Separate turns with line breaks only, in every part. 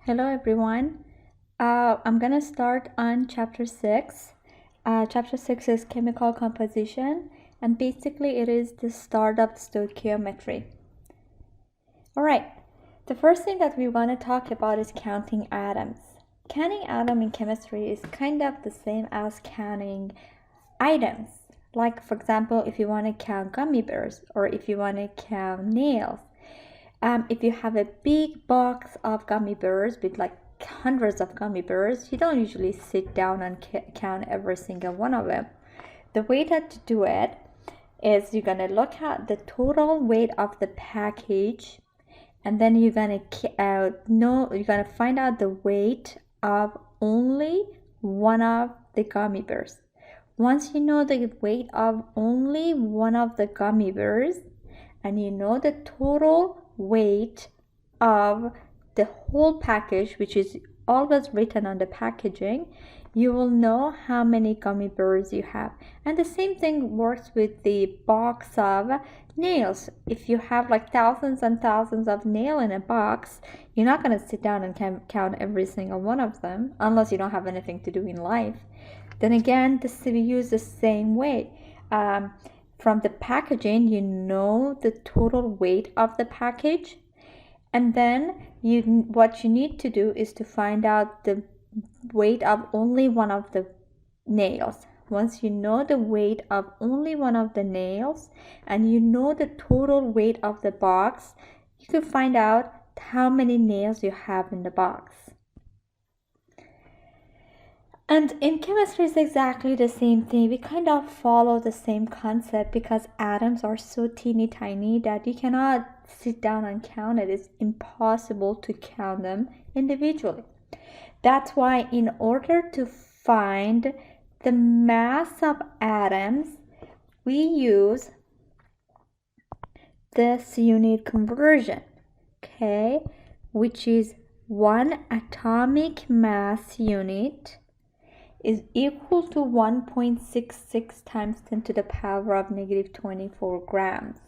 Hello everyone. I'm gonna start on chapter 6. Chapter 6 is chemical composition, and basically it is the start of stoichiometry. Alright, the first thing that we want to talk about is counting atoms. Counting atom in chemistry is kind of the same as counting items. Like, for example, if you want to count gummy bears or if you want to count nails. If you have a big box of gummy bears with like hundreds of gummy bears, you don't usually sit down and count every single one of them. The way to do it is you're gonna look at the total weight of the package, and then you're gonna find out the weight of only one of the gummy bears. Once you know the weight of only one of the gummy bears, and you know the total weight of the whole package, which is always written on the packaging, you will know how many gummy bears you have. And the same thing works with the box of nails. If you have like thousands and thousands of nails in a box, you're not going to sit down and count every single one of them unless you don't have anything to do in life. Then again, we use the same way. From the packaging, you know the total weight of the package, and then what you need to do is to find out the weight of only one of the nails. Once you know the weight of only one of the nails and you know the total weight of the box, you can find out how many nails you have in the box. And in chemistry, it's exactly the same thing. We kind of follow the same concept because atoms are so teeny tiny that you cannot sit down and count it. It's impossible to count them individually. That's why in order to find the mass of atoms, we use this unit conversion, okay, which is 1 atomic mass unit is equal to 1.66 times 10 to the power of negative 24 grams.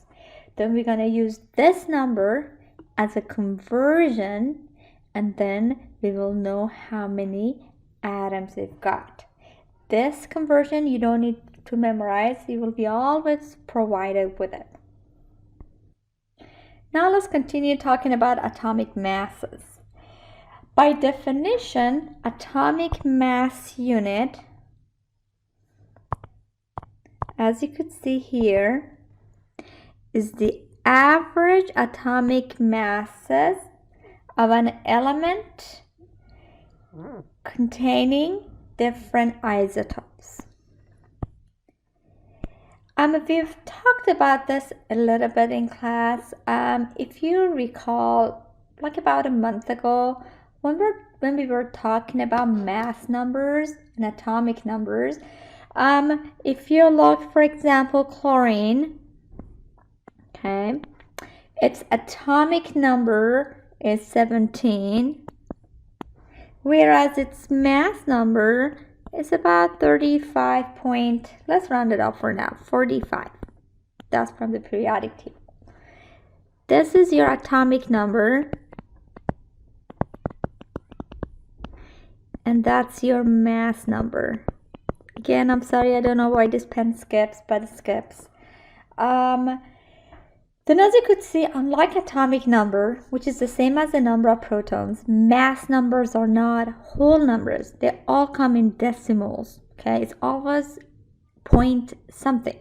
Then we're going to use this number as a conversion, and then we will know how many atoms we've got. This conversion you don't need to memorize. You will be always provided with it. Now let's continue talking about atomic masses. By definition, atomic mass unit, as you could see here, is the average atomic masses of an element containing different isotopes. We've talked about this a little bit in class. If you recall, like about a month ago, when we were talking about mass numbers and atomic numbers, if you look, for example, chlorine, okay, its atomic number is 17, whereas its mass number is about 35 let's round it up for now, 45. That's from the periodic table. This is your atomic number, and that's your mass number. Again, I'm sorry, I don't know why this pen skips, but it skips. Then as you could see, unlike atomic number, which is the same as the number of protons, mass numbers are not whole numbers. They all come in decimals, okay? It's always point something.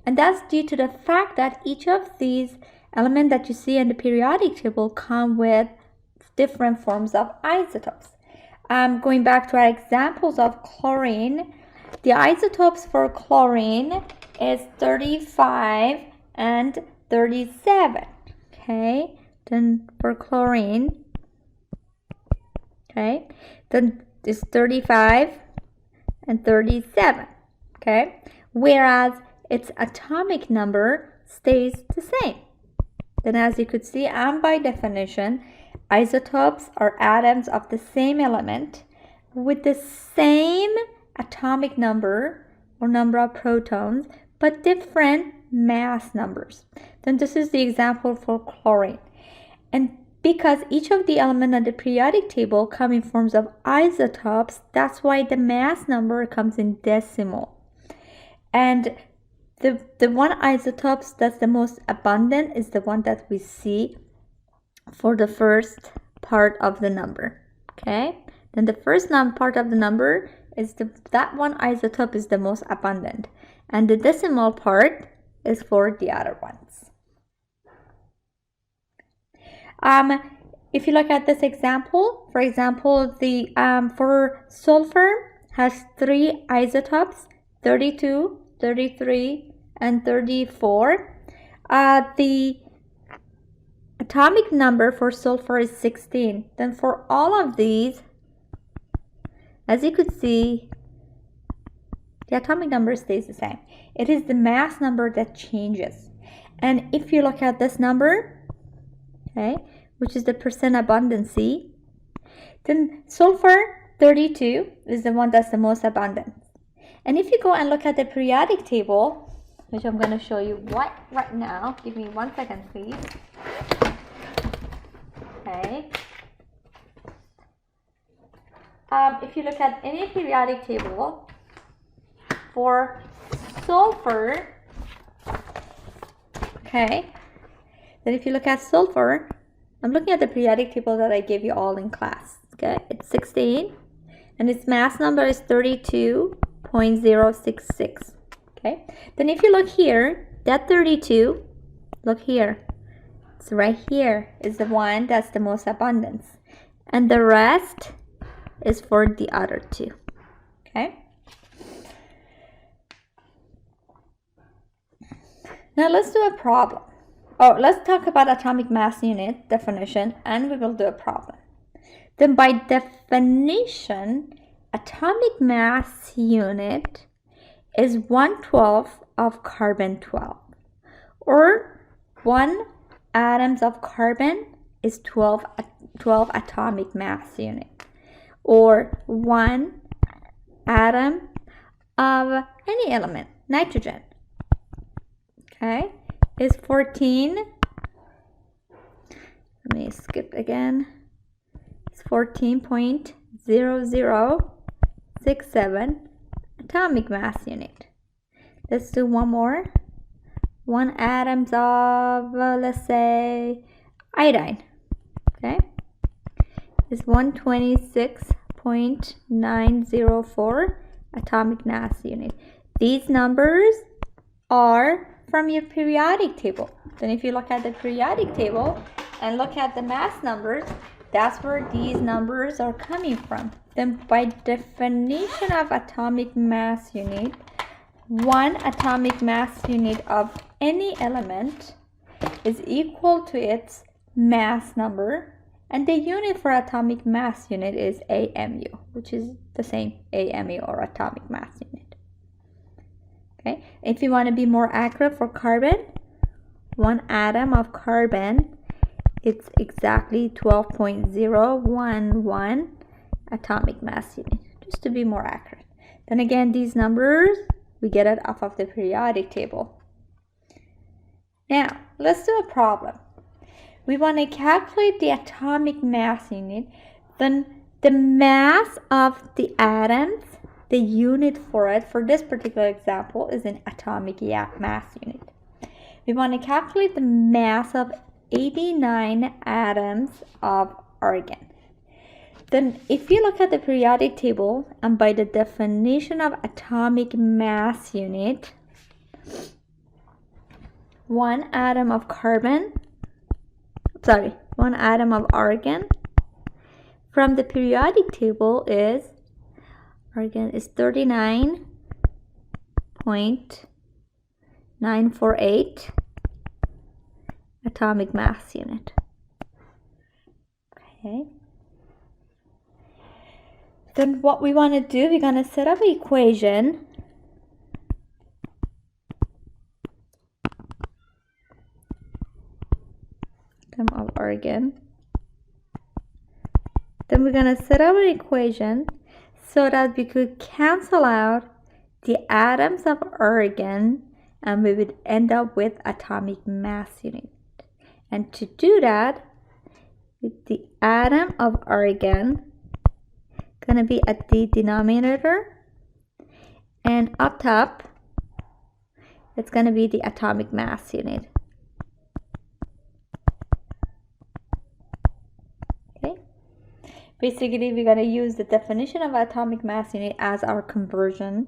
And that's due to the fact that each of these elements that you see in the periodic table come with different forms of isotopes. Going back to our examples of chlorine, the isotopes for chlorine is 35 and 37, okay? Then for chlorine, okay, then it's 35 and 37, okay? Whereas its atomic number stays the same. Then as you could see, and by definition, isotopes are atoms of the same element with the same atomic number or number of protons, but different mass numbers. Then this is the example for chlorine. And because each of the elements on the periodic table come in forms of isotopes, that's why the mass number comes in decimal. And the one isotopes that's the most abundant is the one that we see for the first part of the number. Okay, then the first part of the number is that one isotope is the most abundant, and the decimal part is for the other ones. If you look at this example, for example, the for sulfur has 3 isotopes, 32, 33, and 34. The atomic number for sulfur is 16. Then for all of these, as you could see, the atomic number stays the same. It is the mass number that changes. And if you look at this number, okay, which is the percent abundancy, then sulfur 32 is the one that's the most abundant. And if you go and look at the periodic table, which I'm going to show you right now, give me 1 second please. Okay. If you look at any periodic table for sulfur, okay, then if you look at sulfur, I'm looking at the periodic table that I gave you all in class. Okay, it's 16 and its mass number is 32.066. Okay, then if you look here, that 32, look here, it's right here is the one that's the most abundance, and the rest is for the other two. Okay, now let's do a problem. Let's talk about atomic mass unit definition, and we will do a problem. Then by definition, atomic mass unit is 1/12 of carbon 12, or 1 atoms of carbon is 12 atomic mass unit, or 1 atom of any element, nitrogen, okay, is 14. Let me skip again. It's 14.0067 atomic mass unit. Let's do one more. 1 atoms of let's say iodine, okay, is 126.904 atomic mass unit. These numbers are from your periodic table. Then if you look at the periodic table and look at the mass numbers, that's where these numbers are coming from. Then by definition of atomic mass unit, 1 atomic mass unit of any element is equal to its mass number, and the unit for atomic mass unit is AMU, which is the same, AMU, or atomic mass unit. Okay, if you want to be more accurate for carbon, 1 atom of carbon, it's exactly 12.011 atomic mass unit, just to be more accurate. Then again, these numbers, we get it off of the periodic table. Now, let's do a problem. We want to calculate the atomic mass unit, then the mass of the atoms, the unit for it, for this particular example, is an atomic mass unit. We want to calculate the mass of 89 atoms of argon. Then if you look at the periodic table, and by the definition of atomic mass unit, 1 atom of argon from the periodic table is, argon is 39.948 atomic mass unit. Okay. Then what we want to do, we're going to set up an equation of argon. Then we're going to set up an equation so that we could cancel out the atoms of argon, and we would end up with atomic mass unit. And to do that, with the atom of argon gonna be at the denominator, and up top it's gonna be the atomic mass unit. Okay, basically we're gonna use the definition of atomic mass unit as our conversion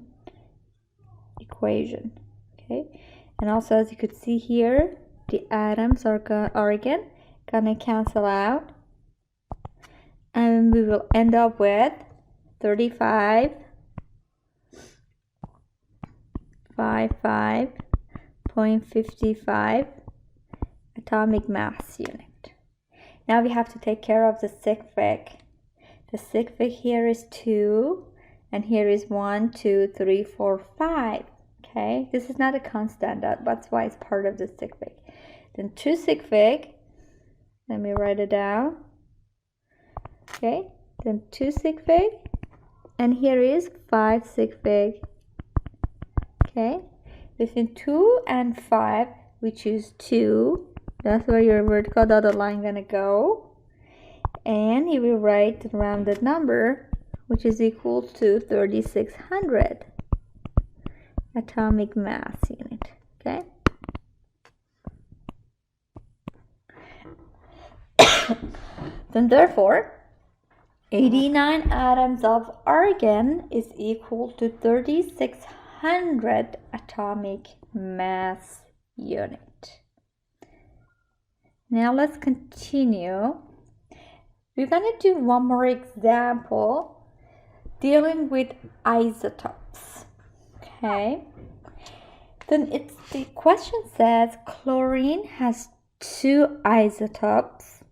equation. Okay, and also as you could see here, the atoms are again gonna cancel out, and we will end up with 35.55 atomic mass unit. Now we have to take care of the sigfig. The sigfig here is 2, and here is 1, 2, 3, 4, 5. Okay, this is not a constant, that's why it's part of the sigfig. Then 2 sigfig, let me write it down. Okay, then 2 sigfig, and here is 5 sigfig. Okay, between 2 and 5 we choose 2. That's where your vertical dotted line gonna go, and you will write the rounded number, which is equal to 3600 atomic mass unit. Okay, then therefore 89 atoms of argon is equal to 3600 atomic mass unit. Now let's continue. We're going to do one more example dealing with isotopes. Okay, then the question says chlorine has 2 isotopes,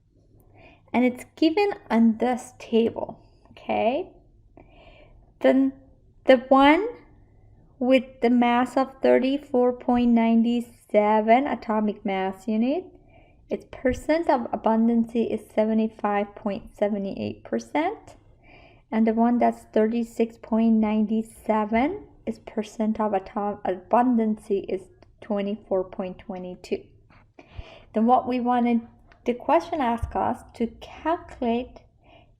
and it's given on this table. Okay, then the one with the mass of 34.97 atomic mass unit, its percent of abundancy is 75.78%, and the one that's 36.97, its percent of abundancy is 24.22. Then what we wanted, the question asks us to calculate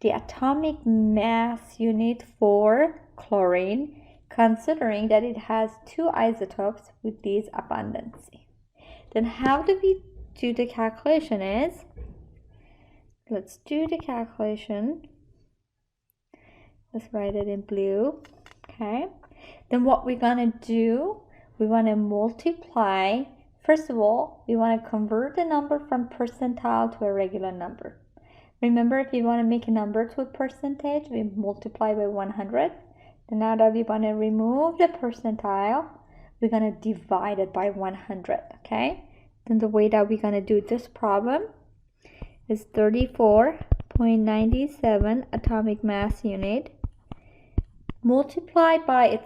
the atomic mass unit for chlorine, considering that it has 2 isotopes with these abundancy. Then how do we do the calculation is, let's do the calculation. Let's write it in blue. Okay, then what we're gonna do, we want to multiply. First of all, we want to convert the number from percentile to a regular number. Remember, if you want to make a number to a percentage, we multiply by 100. Then now that we want to remove the percentile, we're going to divide it by 100. Okay, then the way that we're going to do this problem is 34.97 atomic mass unit multiplied by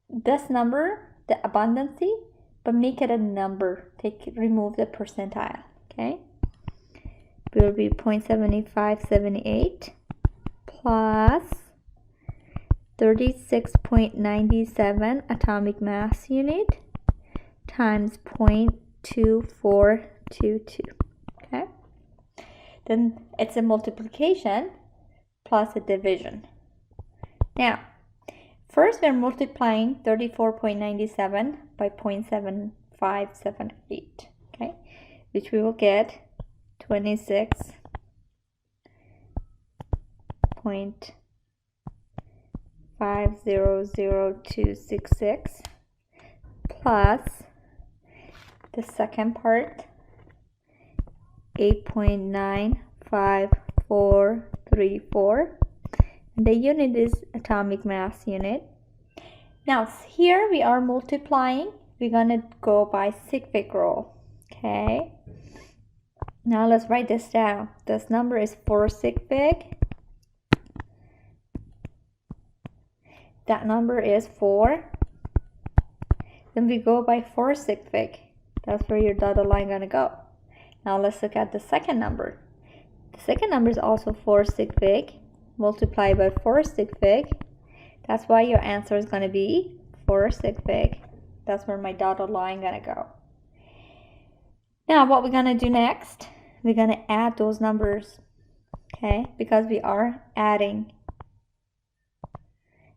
this number, the abundancy, but make it a number. Remove the percentile. Okay, it will be 0.7578 plus 36.97 atomic mass unit times 0.2422. Okay, then it's a multiplication plus a division. Now first we're multiplying 34.97 by 0.7578, okay, which we will get 26.500266 plus the second part 8.9544, and the unit is atomic mass unit. Now here we are multiplying, we're gonna go by sigfig rule. Okay, now let's write this down. This number is 4 sigfig. That number is 4. Then we go by 4 sigfig. That's where your dotted line gonna go. Now let's look at the second number. The second number is also 4 sigfig. Multiply by 4 sigfig. That's why your answer is gonna be 4 sigfig. That's where my dotted line gonna go. Now what we're gonna do next, we're going to add those numbers, okay, because we are adding.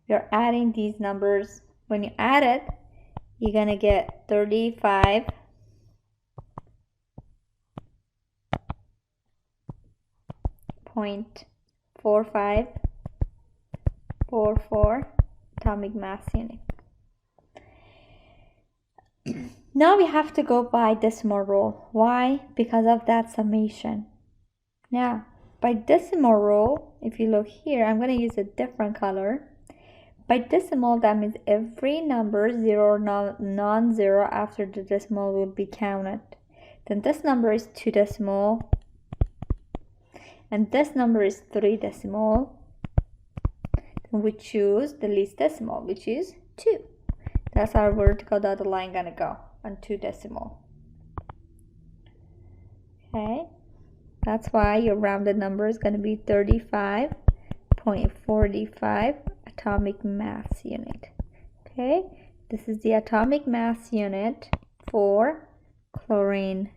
You're adding these numbers. When you add it, you're going to get 35.4544 atomic mass unit. Now we have to go by decimal rule. Why? Because of that summation. Now, by decimal rule, if you look here, I'm going to use a different color. By decimal, that means every number, 0 or non-zero, after the decimal will be counted. Then this number is 2 decimal. And this number is 3 decimal. Then we choose the least decimal, which is 2. That's our vertical dotted line gonna go on 2 decimal. Okay, that's why your rounded number is gonna be 35.45 atomic mass unit. Okay, this is the atomic mass unit for chlorine,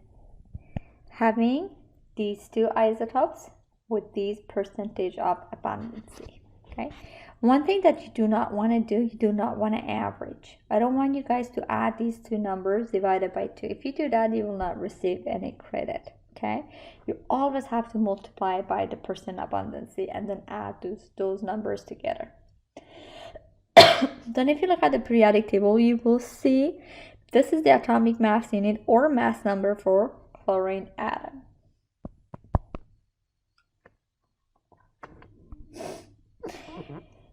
having these two isotopes with these percentage of abundancy. Okay, one thing that you do not want to do, you do not want to average. I don't want you guys to add these two numbers divided by 2. If you do that, you will not receive any credit. Okay, you always have to multiply by the percent abundancy and then add those numbers together. Then if you look at the periodic table, you will see this is the atomic mass unit or mass number for chlorine atom.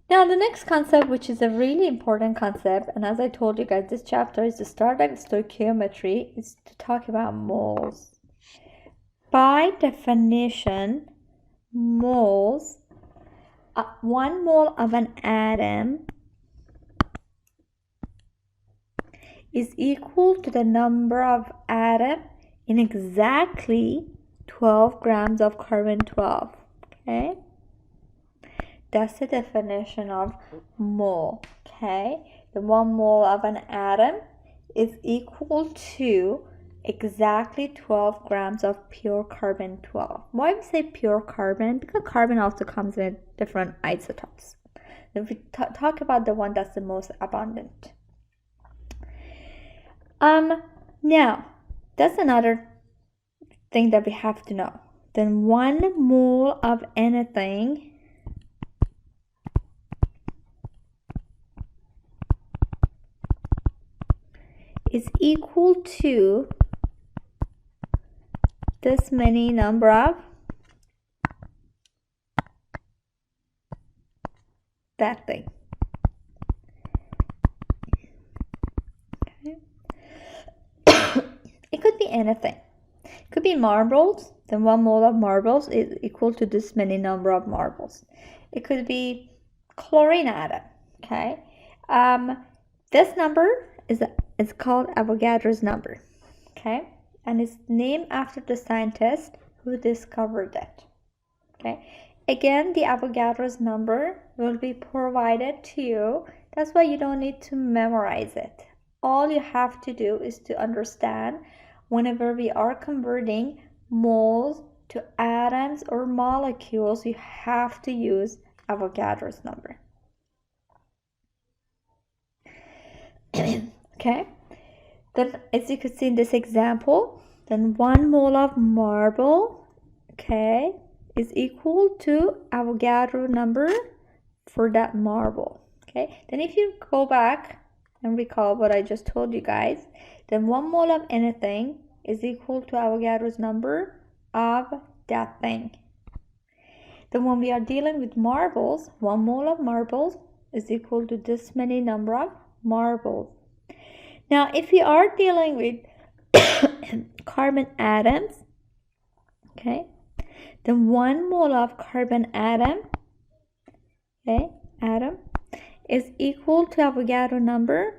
Now the next concept, which is a really important concept, and as I told you guys, this chapter is the start of stoichiometry, is to talk about moles. By definition, moles, 1 mole of an atom is equal to the number of atoms in exactly 12 grams of carbon-12. Okay, that's the definition of mole. Okay, the 1 mole of an atom is equal to exactly 12 grams of pure carbon-12. Why we say pure carbon? Because carbon also comes in different isotopes. If we talk about the one that's the most abundant. Now, that's another thing that we have to know. Then 1 mole of anything is equal to this many number of that thing. Okay. It could be anything. It could be marbles. Then 1 mole of marbles is equal to this many number of marbles. It could be chlorine atom. Okay. This number is called Avogadro's number. Okay. And it's named after the scientist who discovered it. Okay. Again, the Avogadro's number will be provided to you. That's why you don't need to memorize it. All you have to do is to understand whenever we are converting moles to atoms or molecules, you have to use Avogadro's number. Okay. Then, as you could see in this example, then 1 mole of marble, okay, is equal to Avogadro number for that marble. Okay. Then if you go back and recall what I just told you guys, then 1 mole of anything is equal to Avogadro's number of that thing. Then when we are dealing with marbles, 1 mole of marbles is equal to this many number of marbles. Now, if we are dealing with carbon atoms, okay, then 1 mole of carbon atom, okay, atom is equal to Avogadro number.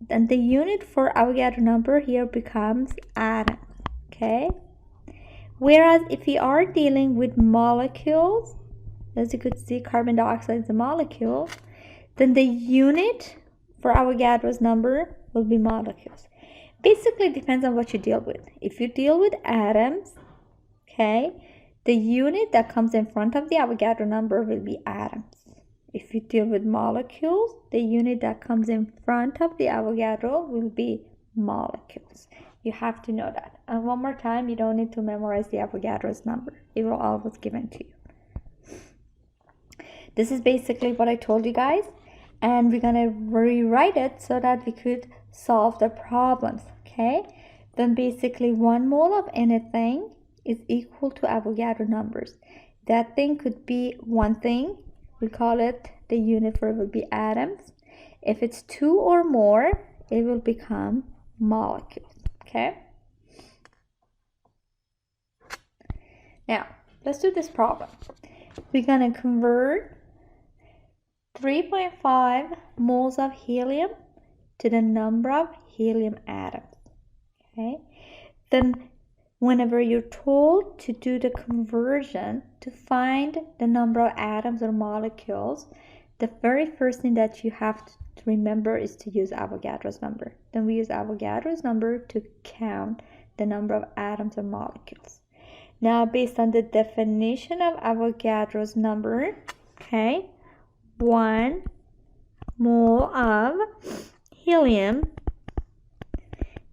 Then the unit for Avogadro number here becomes atom. Okay. Whereas if we are dealing with molecules, as you could see, carbon dioxide is a molecule, then the unit for Avogadro's number will be molecules. Basically, it depends on what you deal with. If you deal with atoms, Okay, the unit that comes in front of the Avogadro number will be atoms. If you deal with molecules, the unit that comes in front of the Avogadro will be molecules. You have to know that. And one more time, you don't need to memorize the Avogadro's number. It will always given to you. This is basically what I told you guys. And we're going to rewrite it so that we could solve the problems. Okay? Then basically 1 mole of anything is equal to Avogadro numbers. That thing could be one thing. We call it, the unit for it will be atoms. If it's 2 or more, it will become molecules. Okay? Now, let's do this problem. We're going to convert 3.5 moles of helium to the number of helium atoms. Okay? Then whenever you're told to do the conversion to find the number of atoms or molecules, the very first thing that you have to remember is to use Avogadro's number. Then we use Avogadro's number to count the number of atoms or molecules. Now, based on the definition of Avogadro's number, okay, 1 mole of helium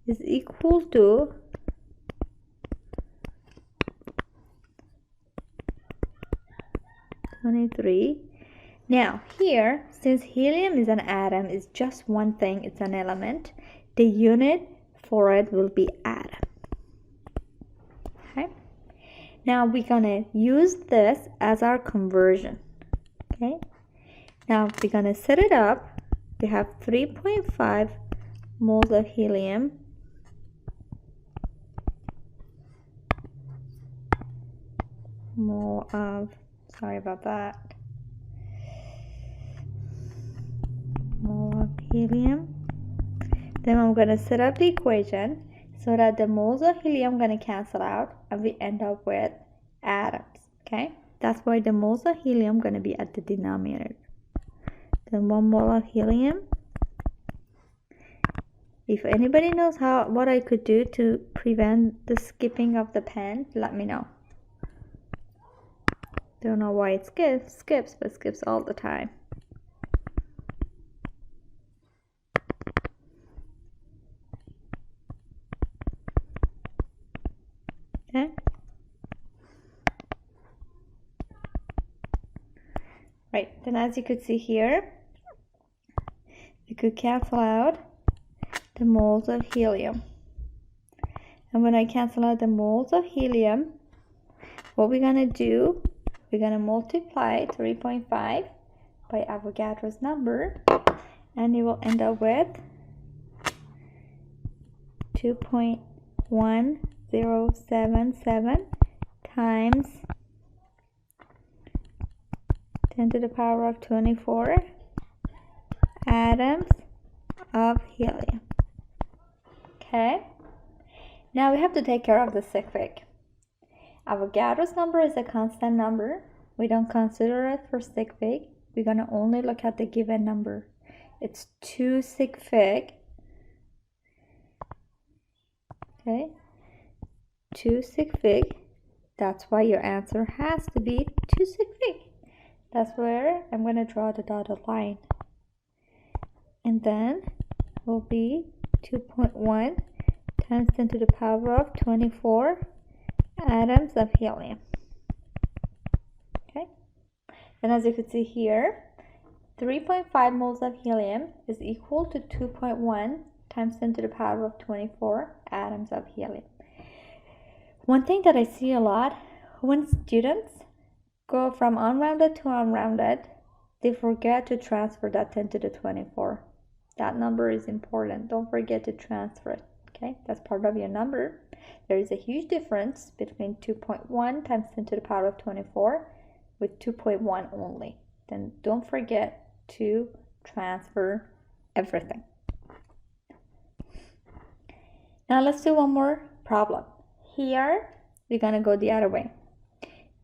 is equal to 23. Now here, since helium is an atom, is just one thing, it's an element, the unit for it will be atom. Okay. Now we're gonna use this as our conversion. Okay. Now we're gonna set it up. We have 3.5 moles of helium. Mole of, sorry about that. Mole of helium. Then I'm going to set up the equation so that the moles of helium are going to cancel out and we end up with atoms. Okay, that's why the moles of helium are going to be at the denominator. Then 1 mole of helium. If anybody knows what I could do to prevent the skipping of the pen, let me know. Don't know why it skips, but skips all the time. Okay. Right, then as you could see here, we could cancel out the moles of helium. And when I cancel out the moles of helium, what we're going to do, we're going to multiply 3.5 by Avogadro's number, and it will end up with 2.1077 times 10 to the power of 24 atoms of helium. Okay, now we have to take care of the sig fig. Avogadro's number is a constant number. We don't consider it for sig fig. We're going to only look at the given number. It's 2 sig fig. Okay, 2 sig fig. That's why your answer has to be 2 sig fig. That's where I'm going to draw the dotted line. And then will be 2.1 times 10 to the power of 24 atoms of helium. Okay, and as you can see here, 3.5 moles of helium is equal to 2.1 times 10 to the power of 24 atoms of helium. One thing that I see a lot, when students go from unrounded to unrounded, they forget to transfer that 10 to the 24. That number is important. Don't forget to transfer it. Okay, that's part of your number. There is a huge difference between 2.1 times 10 to the power of 24 with 2.1 only. Then don't forget to transfer everything. Now let's do one more problem. Here, we're going to go the other way.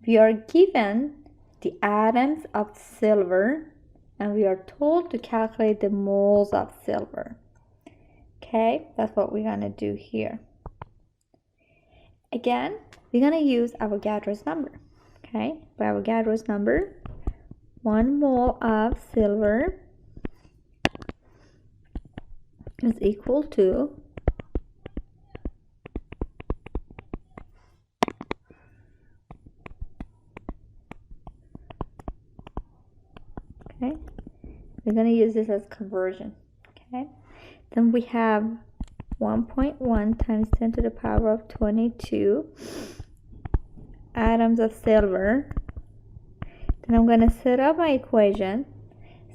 We are given the atoms of silver and we are told to calculate the moles of silver. Okay, that's what we're going to do here. Again, we're gonna use Avogadro's number. Okay, by Avogadro's number, 1 mole of silver is equal to okay, we're going to use this as conversion. Okay, then we have 1.1 times 10 to the power of 22 atoms of silver. Then I'm going to set up my equation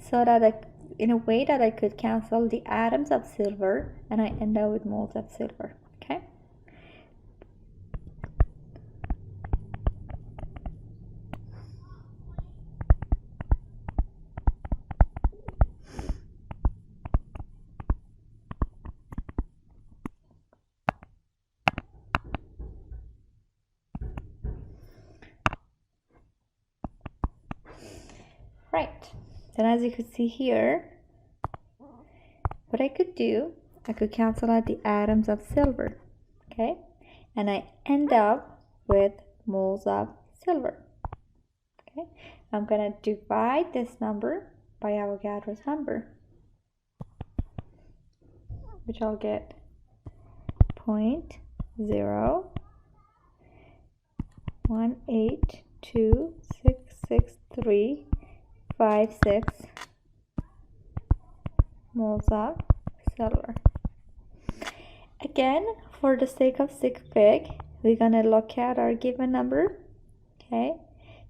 so that in a way that I could cancel the atoms of silver and I end up with moles of silver. Okay, right. Then as you can see here, what I could do, I could cancel out the atoms of silver, okay? And I end up with moles of silver, okay? I'm gonna divide this number by Avogadro's number, which I'll get 0.018266356 moles of silver. Again, for the sake of sig fig, we're gonna look at our given number. Okay,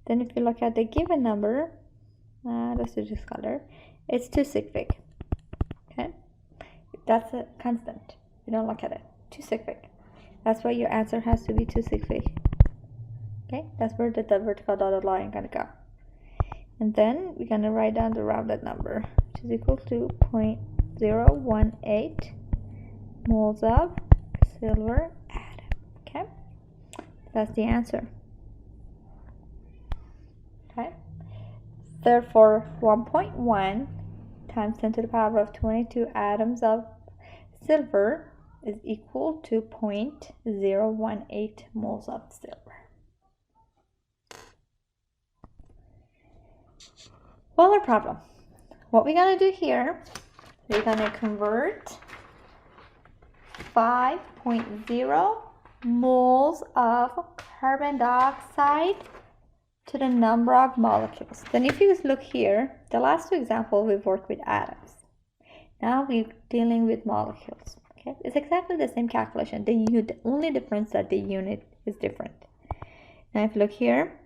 then if you look at the given number, let's do this color, it's 2 sig fig. Okay, that's a constant. You don't look at it. 2 sig fig. That's why your answer has to be 2 sig fig. Okay, that's where the vertical dotted line gonna go. And then we're gonna write down the rounded number, which is equal to 0.018 moles of silver atom. Okay, that's the answer. Okay, therefore 1.1 times 10 to the power of 22 atoms of silver is equal to 0.018 moles of silver. Well, no problem. What we're gonna do here, we're gonna convert 5.0 moles of carbon dioxide to the number of molecules. Then if you look here, the last two examples we've worked with atoms. Now we're dealing with molecules. Okay, it's exactly the same calculation. The only difference that the unit is different. Now if you look here,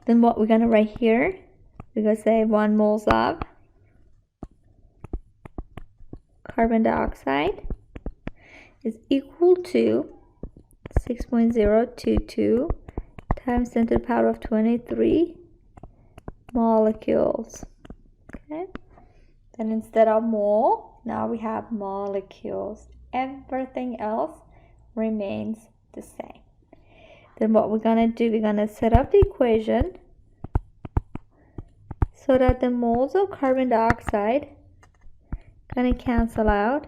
then what we're gonna write here, we're gonna say 1 moles of carbon dioxide is equal to 6.022 times 10 to the power of 23 molecules. Okay, then instead of mole, now we have molecules. Everything else remains the same. Then what we're gonna do, we're gonna set up the equation so that the moles of carbon dioxide gonna cancel out,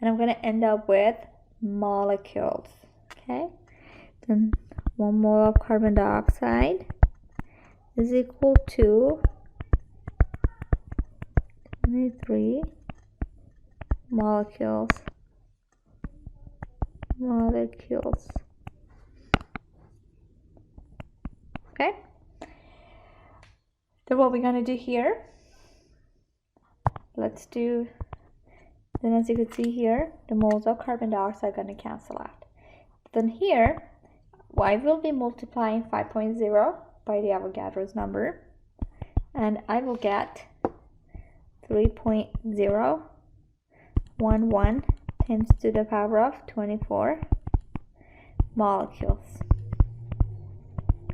and I'm gonna end up with molecules. Okay, then 1 mole of carbon dioxide is equal to 23 molecules. Okay, so what we're gonna do here, let's do, then as you can see here, the moles of carbon dioxide are gonna cancel out. Then here, I will be multiplying 5.0 by the Avogadro's number, and I will get 3.011 times to the power of 24 molecules.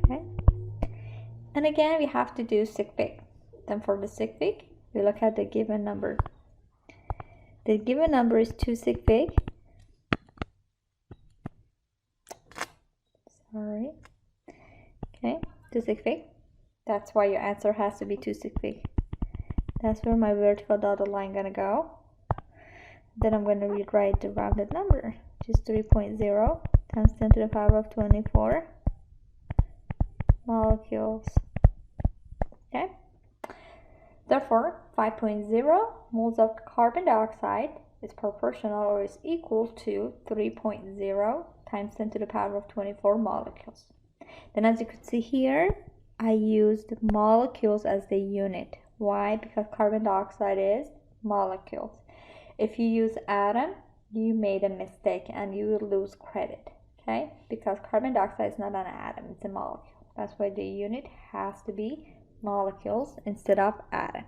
Okay, and again we have to do sig fig. Then for the sig fig, we look at the given number. The given number is 2 sig fig. Sorry. Okay, 2 sig fig. That's why your answer has to be 2 sig fig. That's where my vertical dotted line gonna go. Then I'm gonna rewrite the rounded number, which is 3.0 times 10 to the power of 24 molecules. Okay. Therefore, 5.0 moles of carbon dioxide is proportional or is equal to 3.0 times 10 to the power of 24 molecules. Then as you can see here, I used molecules as the unit. Why? Because carbon dioxide is molecules. If you use atom, you made a mistake and you will lose credit. Okay? Because carbon dioxide is not an atom, it's a molecule. That's why the unit has to be molecules instead of atom.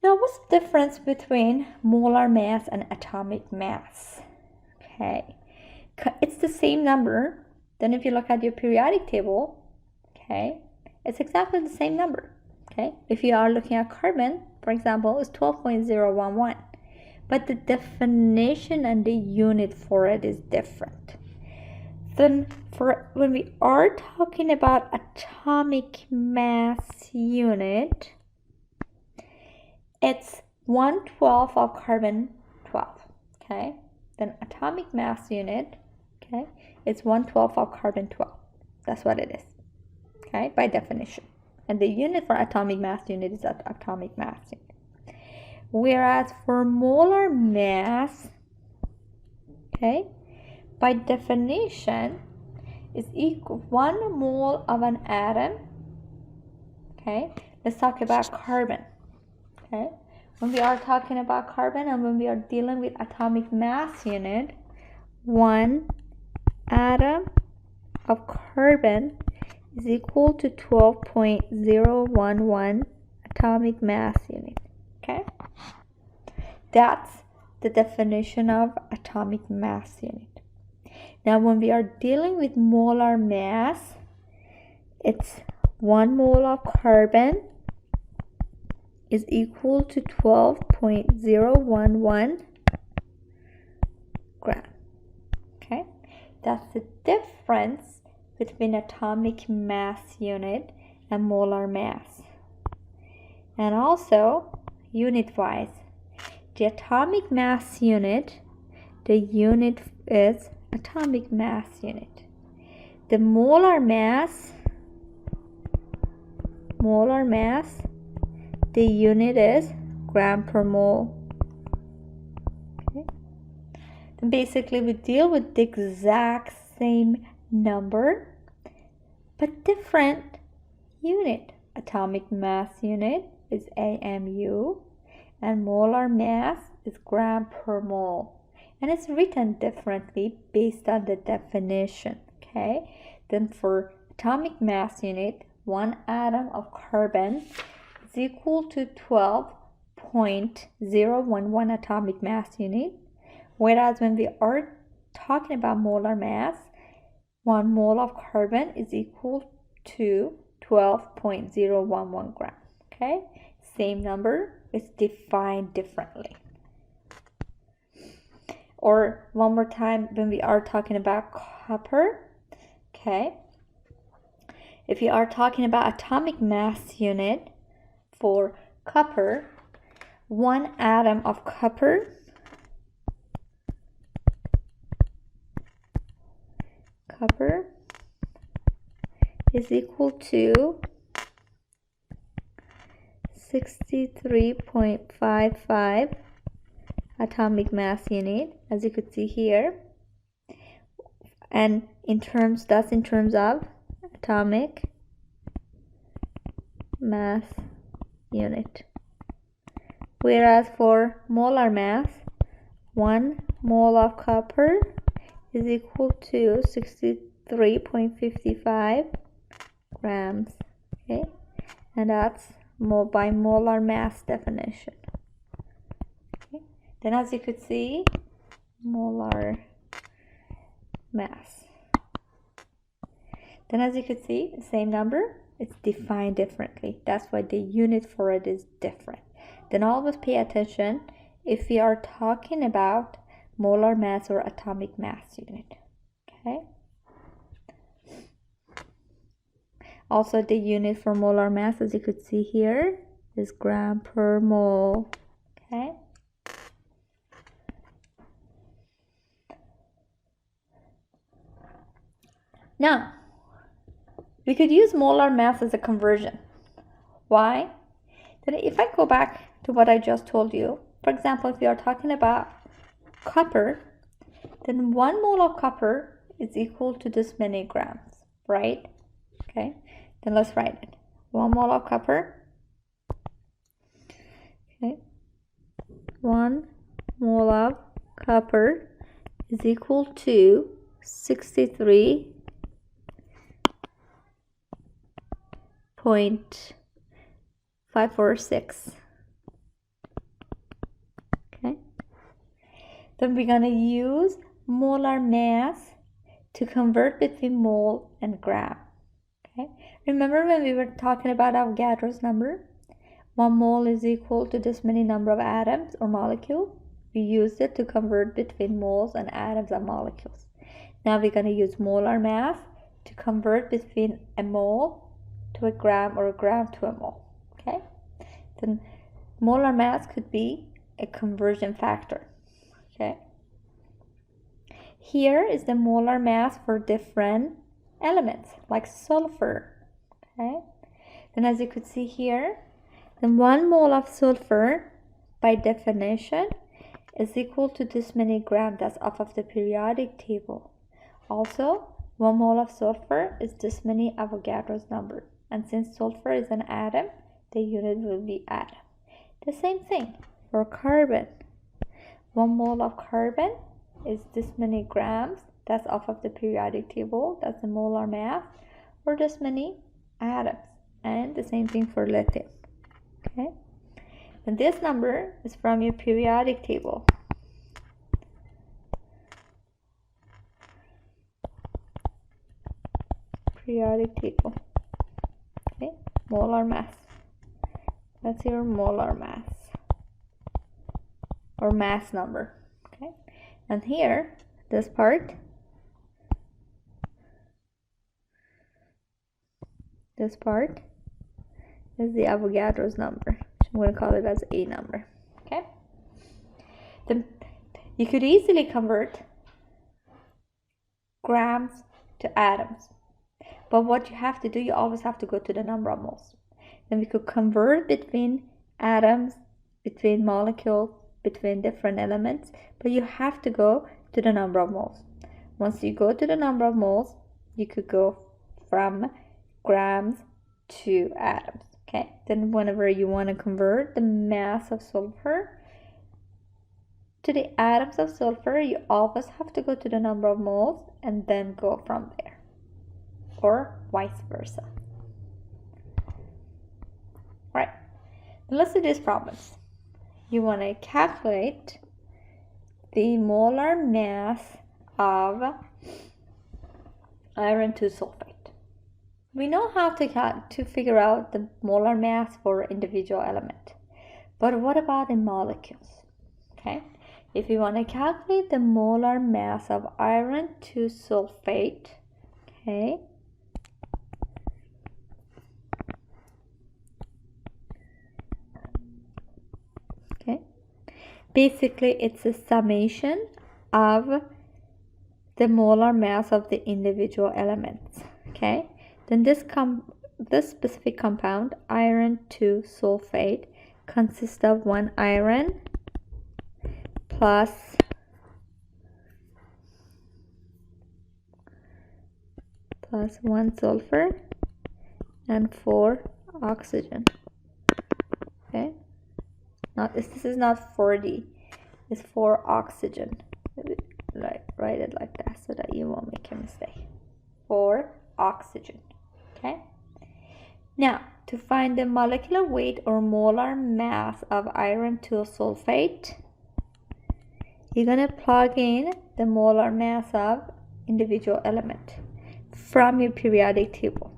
Now, what's the difference between molar mass and atomic mass? Okay, it's the same number. Then if you look at your periodic table, okay, it's exactly the same number. Okay, if you are looking at carbon, for example, it's 12.011, but the definition and the unit for it is different. Then when we are talking about atomic mass unit, it's 1/12 of carbon 12. Okay, then atomic mass unit, okay, it's 1/12 of carbon 12. That's what it is, okay, by definition. And the unit for atomic mass unit is atomic mass unit. Whereas for molar mass, okay, by definition is equal 1 mole of an atom. Okay, let's talk about carbon. Okay, when we are talking about carbon and when we are dealing with atomic mass unit, 1 atom of carbon is equal to 12.011 atomic mass unit. Okay, that's the definition of atomic mass unit. Now when we are dealing with molar mass, it's 1 mole of carbon is equal to 12.011 gram. Okay, that's the difference between atomic mass unit and molar mass. And also, unit-wise, the atomic mass unit, the unit is atomic mass unit. The molar mass, the unit is gram per mole. Okay. Then basically we deal with the exact same number but different unit. Atomic mass unit is AMU and molar mass is gram per mole. And it's written differently based on the definition. Okay. Then for atomic mass unit, 1 atom of carbon is equal to 12.011 atomic mass unit. Whereas when we are talking about molar mass, 1 mole of carbon is equal to 12.011 gram. Okay, same number, it's defined differently. Or one more time, when we are talking about copper, okay, if you are talking about atomic mass unit for copper, 1 atom of copper is equal to 63.55 atomic mass unit, as you could see here. And that's in terms of atomic mass unit. Whereas for molar mass, 1 mole of copper is equal to 63.55 grams. Okay, and that's by molar mass definition. Okay. Then as you could see, molar mass. Then as you could see, the same number, it's defined differently. That's why the unit for it is different. Then always pay attention if we are talking about molar mass or atomic mass unit. Okay. Also, the unit for molar mass, as you could see here, is gram per mole. Okay. Now, we could use molar mass as a conversion. Why? Then if I go back to what I just told you, for example, if you are talking about copper, then 1 mole of copper is equal to this many grams, right? Okay, then let's write it. 1 mole of copper. Okay, 1 mole of copper is equal to 63.546. Okay, then we're gonna use molar mass to convert between mole and gram. Okay, remember when we were talking about Avogadro's number? 1 mole is equal to this many number of atoms or molecules. We used it to convert between moles and atoms and molecules. Now we're going to use molar mass to convert between a mole to a gram or a gram to a mole. Okay, then molar mass could be a conversion factor. Okay, here is the molar mass for different elements like sulfur. Okay, then as you could see here, then 1 mole of sulfur by definition is equal to this many grams. That's off of the periodic table. Also, 1 mole of sulfur is this many Avogadro's number. And since sulfur is an atom, the unit will be atom. The same thing for carbon. 1 mole of carbon is this many grams. That's off of the periodic table. That's the molar mass for this many atoms. And the same thing for lithium. Okay, and this number is from your periodic table. Periodic table. Okay, molar mass. That's your molar mass or mass number. Okay, and here, this part, is the Avogadro's number. I'm going to call it as A number. Okay, then you could easily convert grams to atoms, but what you have to do, you always have to go to the number of moles. Then we could convert between atoms, between molecules, between different elements, but you have to go to the number of moles. Once you go to the number of moles, you could go from grams to atoms. Okay, then whenever you want to convert the mass of sulfur to the atoms of sulfur, you always have to go to the number of moles and then go from there, or vice versa. Right, let's do these problems. You want to calculate the molar mass of iron 2 sulfate. We know how to figure out the molar mass for individual element, but what about in molecules? Okay, if you want to calculate the molar mass of iron 2 sulfate, okay, basically it's a summation of the molar mass of the individual elements. Okay, then this specific compound, iron 2 sulfate, consists of 1 iron plus 1 sulfur and 4 oxygen. Okay, not this is not 4D, it's 4 oxygen. Write it like that so that you won't make a mistake. 4 oxygen. Okay, now to find the molecular weight or molar mass of iron 2 sulfate, you're gonna plug in the molar mass of individual element from your periodic table.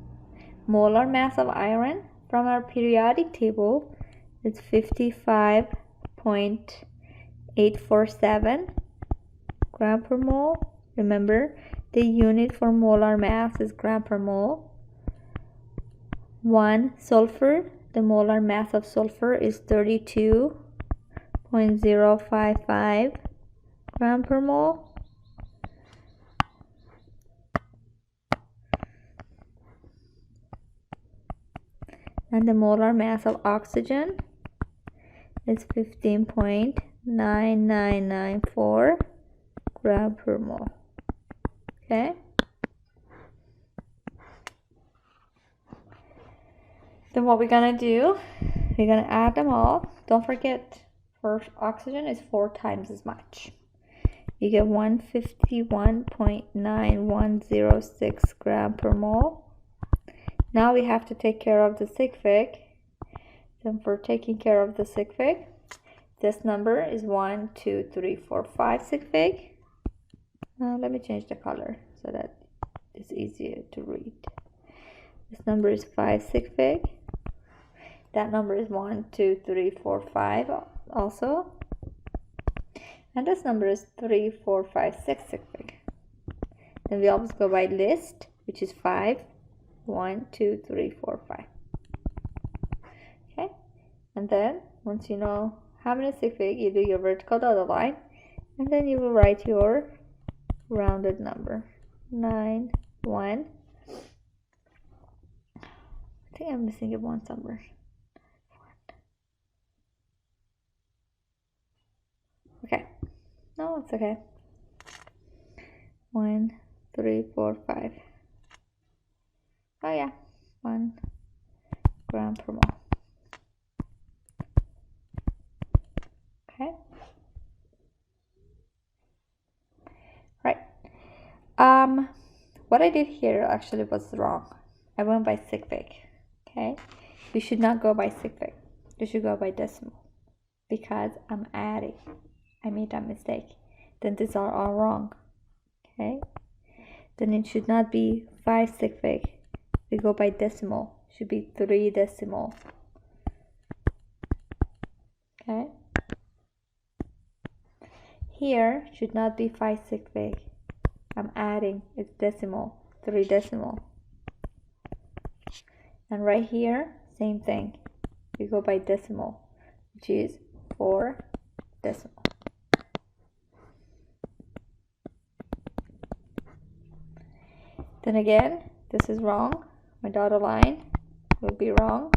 Molar mass of iron from our periodic table is 55.847 gram per mole. Remember, the unit for molar mass is gram per mole. 1 sulfur, the molar mass of sulfur is 32.055 gram per mole. And the molar mass of oxygen is 15.9994 gram per mole. Okay. Then what we're gonna do, we're gonna add them all. Don't forget, for oxygen is 4 times as much. You get 151.9106 gram per mole. Now we have to take care of the sig fig. Then for taking care of the sig fig, this number is 1, 2, 3, 4, 5 sig fig. Let me change the color so that it's easier to read. This number is 5 sig fig. That number is 1, 2, 3, 4, 5 also. And this number is 3, 4, 5, 6 sig fig. Then we always go by list, which is 5, 1, 2, 3, 4, 5. Okay, and then once you know how many sig fig, you do your vertical dotted line, and then you will write your rounded number 9, 1. I think I'm missing a 1 somewhere. Okay, no, it's okay. 1, 3, 4, 5. Oh yeah, 1 gram per mole. Okay. Right. What I did here actually was wrong. I went by sig fig. Okay. You should not go by sig fig. You should go by decimal, because I'm adding. I made a mistake. Then these are all wrong. Okay. Then it should not be 5 sig fig. We go by decimal. It should be 3 decimal. Okay. Here should not be 5 sig fig. I'm adding. It's decimal. 3 decimal. And right here, same thing. We go by decimal, which is 4 decimal. Then again, this is wrong. My dotted line will be wrong.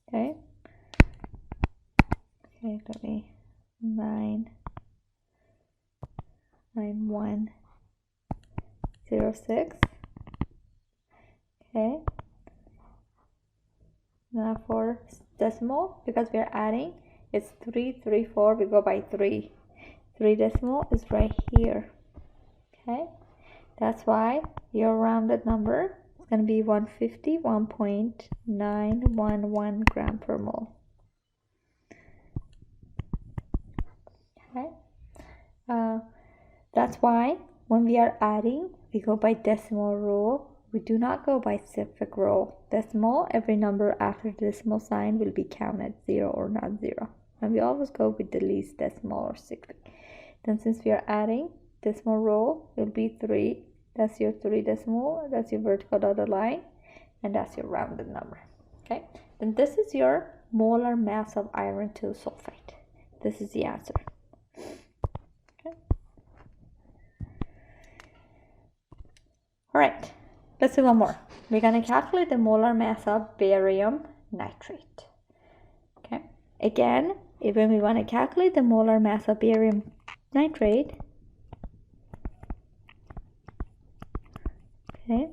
Okay. Okay, let me 99106. Okay. Now for decimal, because we are adding, it's 3, 3, 4. We go by 3. 3 decimal is right here. Okay. That's why your rounded number is going to be 151.911 gram per mole. Okay. That's why when we are adding, we go by decimal rule. We do not go by sig fig rule. Decimal, every number after the decimal sign will be counted 0 or not 0. And we always go with the least decimal or sig fig. Then since we are adding, decimal rule will be 3. That's your 3 decimal. That's your vertical dotted line. And that's your rounded number. Okay. Then this is your molar mass of iron 2 sulfate. This is the answer. Alright, let's do one more. We're going to calculate the molar mass of barium nitrate. Okay, again, when we want to calculate the molar mass of barium nitrate, okay,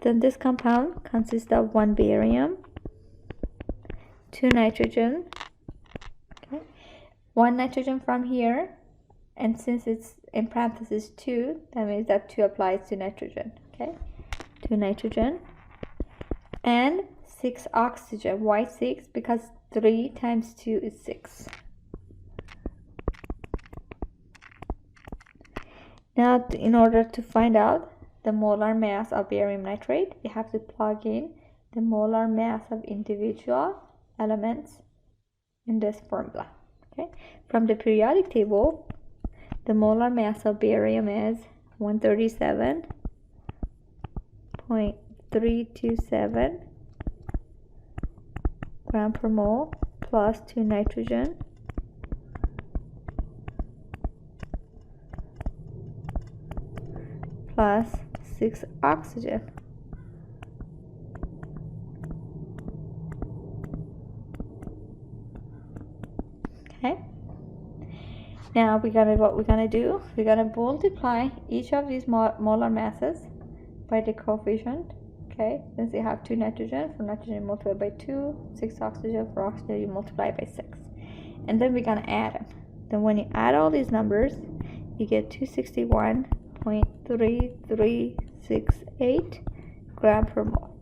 then this compound consists of 1 barium, 2 nitrogen, okay, 1 nitrogen from here, and since it's in parentheses 2, that means that 2 applies to nitrogen. Okay, 2 nitrogen and 6 oxygen. Why 6? Because 3 times 2 is 6. Now, in order to find out the molar mass of barium nitrate, we have to plug in the molar mass of individual elements in this formula. Okay, from the periodic table, the molar mass of barium is 137.327 gram per mole plus 2 nitrogen plus 6 oxygen. Okay. Now what we're gonna do, we're gonna multiply each of these molar masses by the coefficient. Okay, since you have 2 nitrogen, for nitrogen you multiply by 2, 6 oxygen, for oxygen you multiply by 6. And then we're gonna add them. Then when you add all these numbers, you get 261.3368 gram per mole.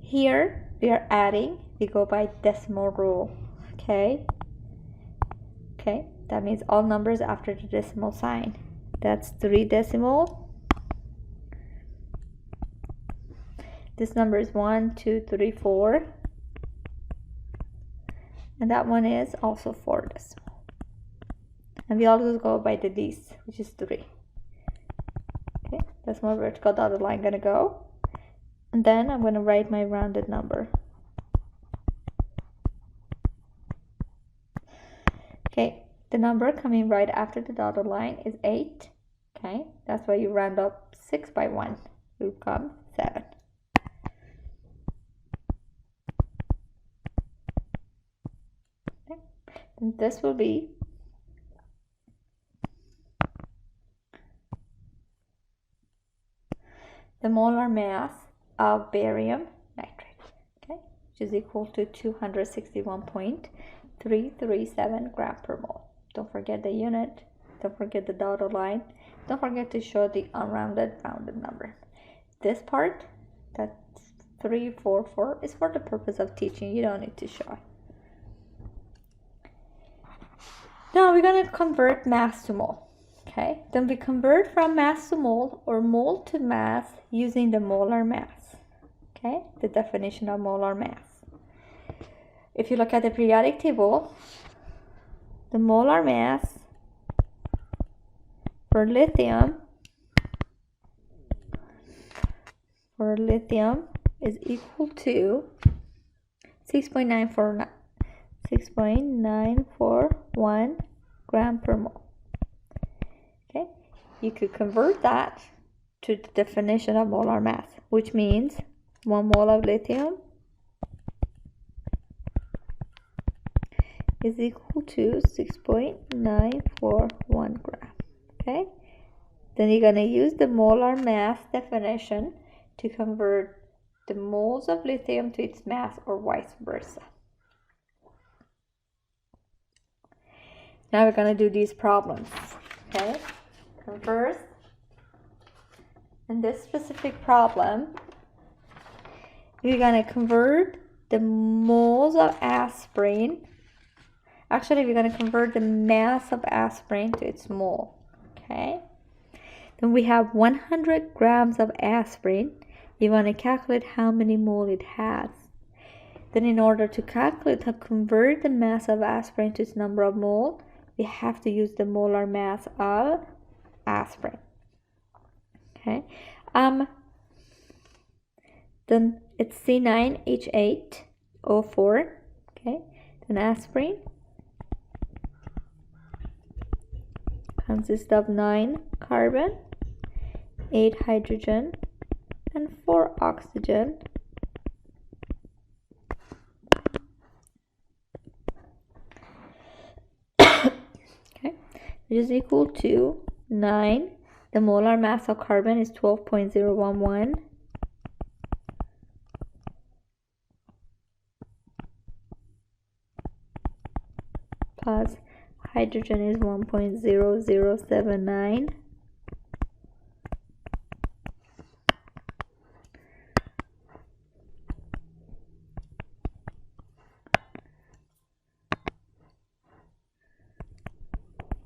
Here we are adding, we go by decimal rule. Okay, that means all numbers after the decimal sign. That's 3 decimal. This number is 1, 2, 3, 4. And that one is also 4 decimal. And we always go by the least, which is 3. Okay, that's my vertical dotted line gonna go. And then I'm gonna write my rounded number. Okay, the number coming right after the dotted line is 8. Okay, that's why you round up 6 by 1. It will become 7. Okay, and this will be the molar mass of barium nitrate, okay, which is equal to 261.337 gram per mole. Don't forget the unit, don't forget the dotted line, don't forget to show the unrounded rounded number. This part, that 344, is for the purpose of teaching. You don't need to show it. Now we're going to convert mass to mole. Okay, then we convert from mass to mole or mole to mass using the molar mass. Okay, the definition of molar mass. If you look at the periodic table, the molar mass for lithium is equal to 6.941 gram per mole. Okay, you could convert that to the definition of molar mass, which means 1 mole of lithium is equal to 6.941 gram. Okay, then you're going to use the molar mass definition to convert the moles of lithium to its mass, or vice versa. Now we're going to do these problems. Okay, and first, in this specific problem, we're going to convert the moles of aspirin. Actually, we're going to convert the mass of aspirin to its mole. Okay, then we have 100 grams of aspirin. You want to calculate how many mole it has. Then in order to convert the mass of aspirin to its number of mole, we have to use the molar mass of aspirin. Okay, then it's C9H8O4. Okay, then aspirin consists of 9 carbon, 8 hydrogen, and 4 oxygen. Okay, which is equal to 9. The molar mass of carbon is 12.011. Plus hydrogen is 1.0079.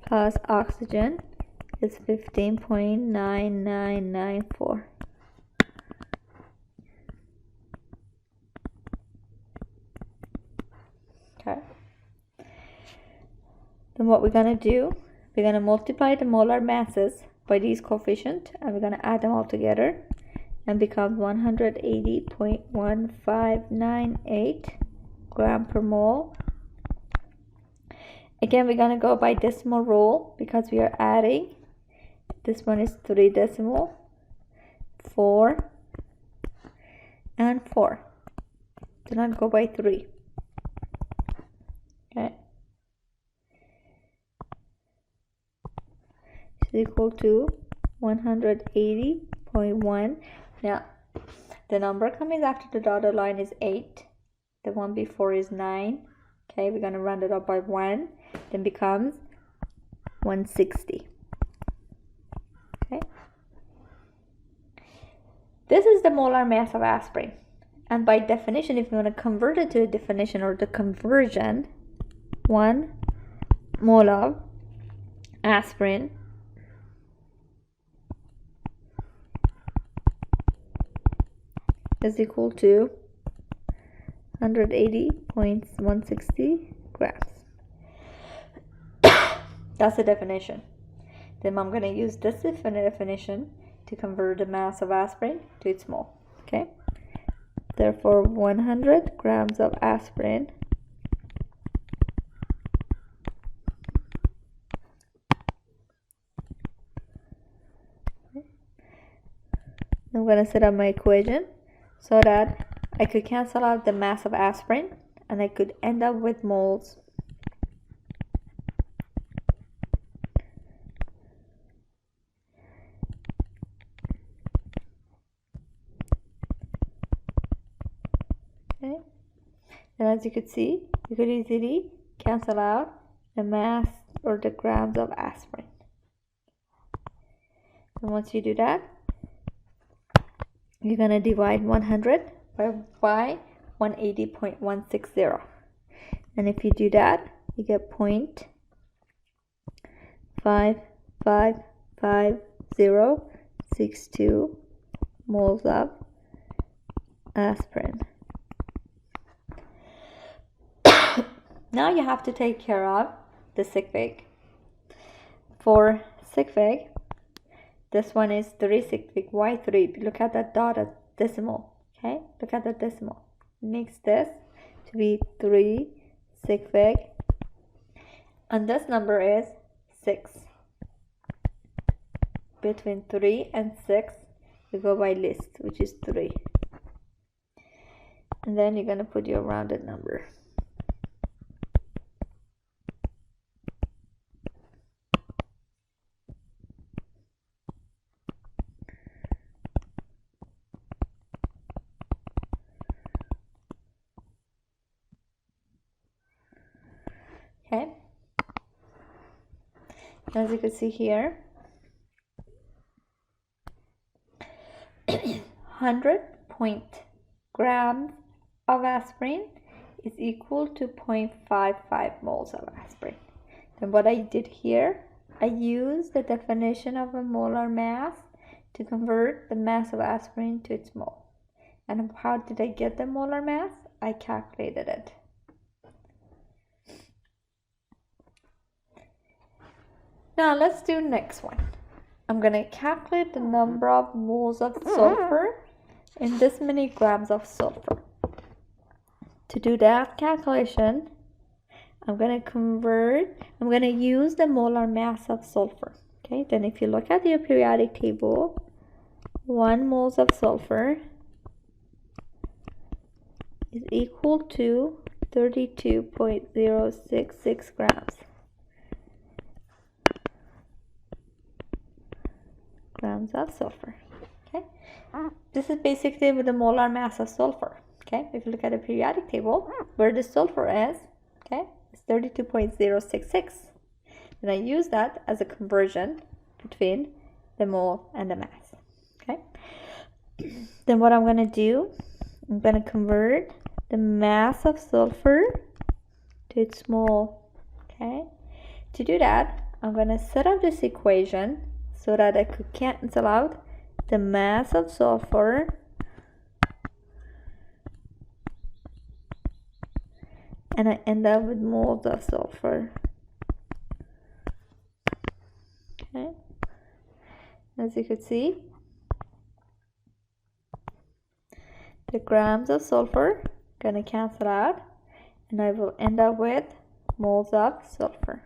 Plus oxygen is 15.9994. Okay. Then what we're going to do, we're going to multiply the molar masses by these coefficients, and we're going to add them all together, and become 180.1598 gram per mole. Again, we're going to go by decimal rule because we are adding. This one is 3 decimal, 4, and 4. Do not go by 3. Okay. Is equal to 180.1. Now, the number coming after the dotted line is 8. The one before is 9. Okay, we're going to round it up by 1. Then becomes 160. Okay. This is the molar mass of aspirin. And by definition, if you want to convert it to a definition or the conversion, 1 mole of aspirin is equal to 180.160 grams. That's the definition. Then I'm going to use this definition to convert the mass of aspirin to its mole. Okay. Therefore, 100 grams of aspirin I'm going to set up my equation so that I could cancel out the mass of aspirin and I could end up with moles. Okay. And as you could see, you could easily cancel out the mass or the grams of aspirin. And once you do that, you're going to divide 100 by 180.160. And if you do that, you get 0.5555062 moles of aspirin. Now you have to take care of the sig fig. For sig fig, this one is 3 sig fig. Why 3? Look at that dotted decimal. Okay, look at the decimal. Makes this to be 3 sig fig. And this number is 6. Between 3 and 6, you go by list, which is 3. And then you're going to put your rounded number. Okay, as you can see here, 100 grams of aspirin is equal to 0.55 moles of aspirin. Then what I did here, I used the definition of a molar mass to convert the mass of aspirin to its mole. And how did I get the molar mass? I calculated it. Now let's do next one. I'm going to calculate the number of moles of sulfur in this many grams of sulfur. To do that calculation, I'm going to use the molar mass of sulfur. Okay, then if you look at your periodic table, 1 moles of sulfur is equal to 32.066 grams. Grams of sulfur. Okay, this is basically with the molar mass of sulfur. Okay, if you look at the periodic table where the sulfur is, okay, it's 32.066. And I use that as a conversion between the mole and the mass. Okay, then what I'm going to do, I'm going to convert the mass of sulfur to its mole. Okay, to do that, I'm going to set up this equation so that I could cancel out the mass of sulfur and I end up with moles of sulfur. Okay, as you can see, the grams of sulfur gonna cancel out and I will end up with moles of sulfur.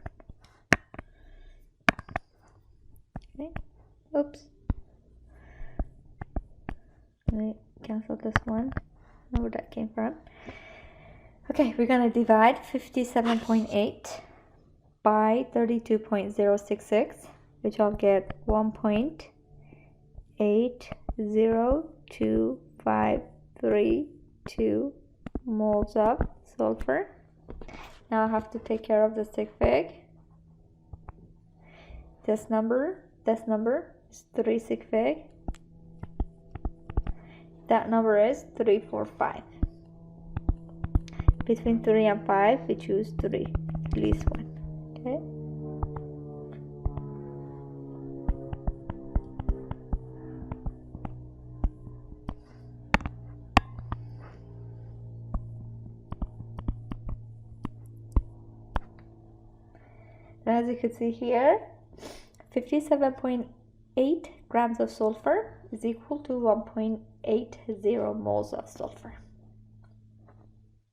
Okay. Oops. Let me cancel this one. I don't know where that came from. Okay, we're gonna divide 57.8 by 32.066, which I'll get 1.802532 moles of sulfur. Now I have to take care of the sig fig. This number is 3 sig fig. That number is 345. Between 3 and 5, we choose 3, at least one. Okay. And as you can see here, 57.8 grams of sulfur is equal to 1.80 moles of sulfur.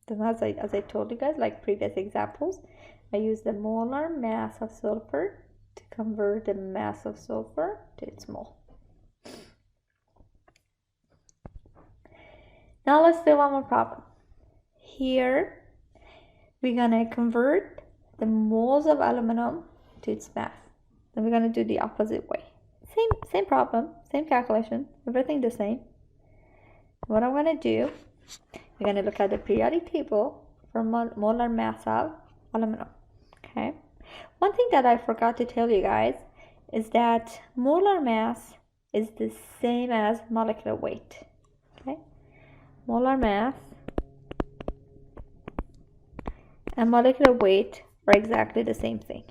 Then as I told you guys, like previous examples, I use the molar mass of sulfur to convert the mass of sulfur to its mole. Now let's do one more problem. Here we're gonna convert the moles of aluminum to its mass. Then we're gonna do the opposite way. Same problem, same calculation, everything the same. What I'm gonna do, we're gonna look at the periodic table for molar mass of aluminum. Okay. One thing that I forgot to tell you guys is that molar mass is the same as molecular weight. Okay. Molar mass and molecular weight are exactly the same thing.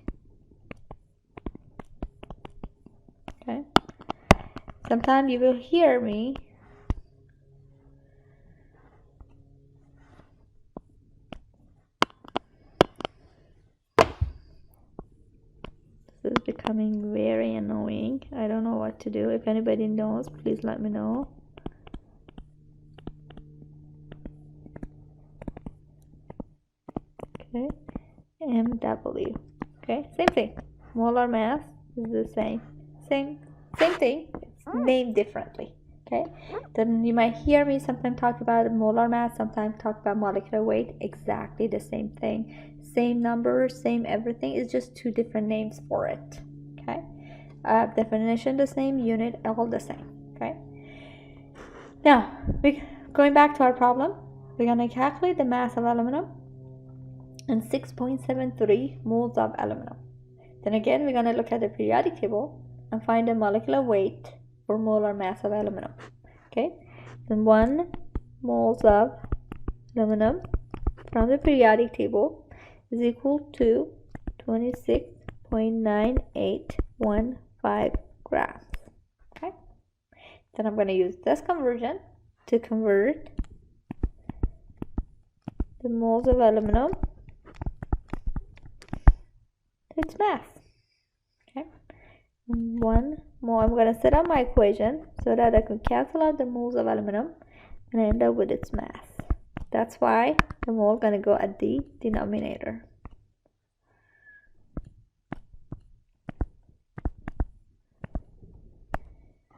Okay. Sometimes you will hear me this is becoming very annoying. I don't know what to do. If anybody knows, please let me know. Okay, MW. Okay, same thing. Molar mass is the same thing. It's named differently. Okay, then you might hear me sometimes talk about molar mass, sometimes talk about molecular weight. Exactly the same thing. Same number, same everything. It's just two different names for it. Okay, definition the same, unit all the same. Okay. Now, going back to our problem, we're gonna calculate the mass of aluminum and 6.73 moles of aluminum. Then again, we're gonna look at the periodic table and find the molecular weight or molar mass of aluminum. Okay, then 1 moles of aluminum from the periodic table is equal to 26.9815 grams. Okay, then I'm going to use this conversion to convert the moles of aluminum to its mass. Okay, 1 mole. I'm going to set up my equation so that I can cancel out the moles of aluminum and end up with its mass. That's why the mole is going to go at the denominator.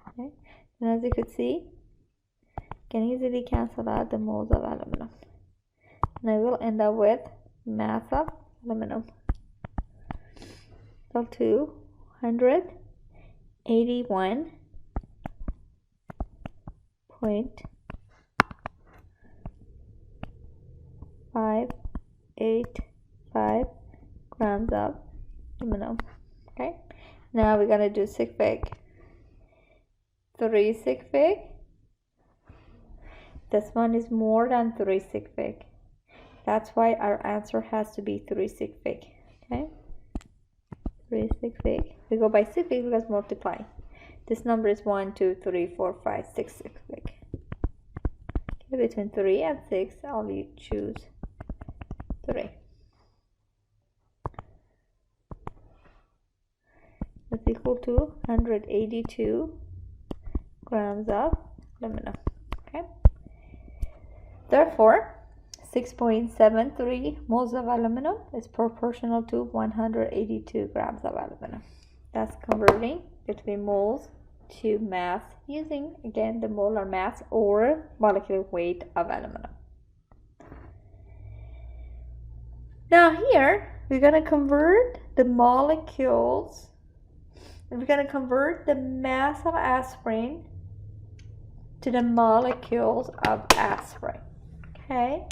Okay, and as you can see, I can easily cancel out the moles of aluminum. And I will end up with mass of aluminum equal to 181.585 grams of aluminum. Okay, now we're gonna do sig fig. 3 sig fig. This one is more than 3 sig fig. That's why our answer has to be 3 sig fig. Okay, 3 sig fig. We go by sig fig because multiply. This number is 1, 2, 3, 4, 5, 6 sig fig. Okay, between 3 and 6, I'll choose 3. That's equal to 182 grams of aluminum. Okay. Therefore, 6.73 moles of aluminum is proportional to 182 grams of aluminum. That's converting between moles to mass using, again, the molar mass or molecular weight of aluminum. Now here, we're going to convert the molecules. We're going to convert the mass of aspirin to the molecules of aspirin. Okay?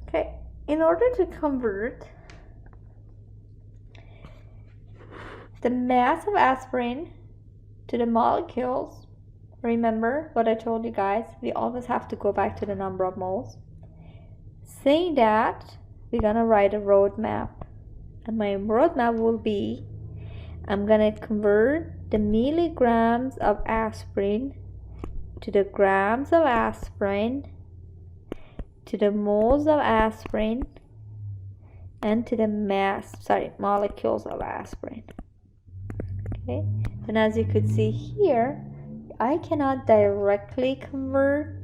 Okay, in order to convert the mass of aspirin to the molecules, remember what I told you guys, we always have to go back to the number of moles. Saying that, we're gonna write a roadmap, and my roadmap will be, I'm gonna convert the milligrams of aspirin to the grams of aspirin to the moles of aspirin and to the molecules of aspirin. Okay, and as you could see here, I cannot directly convert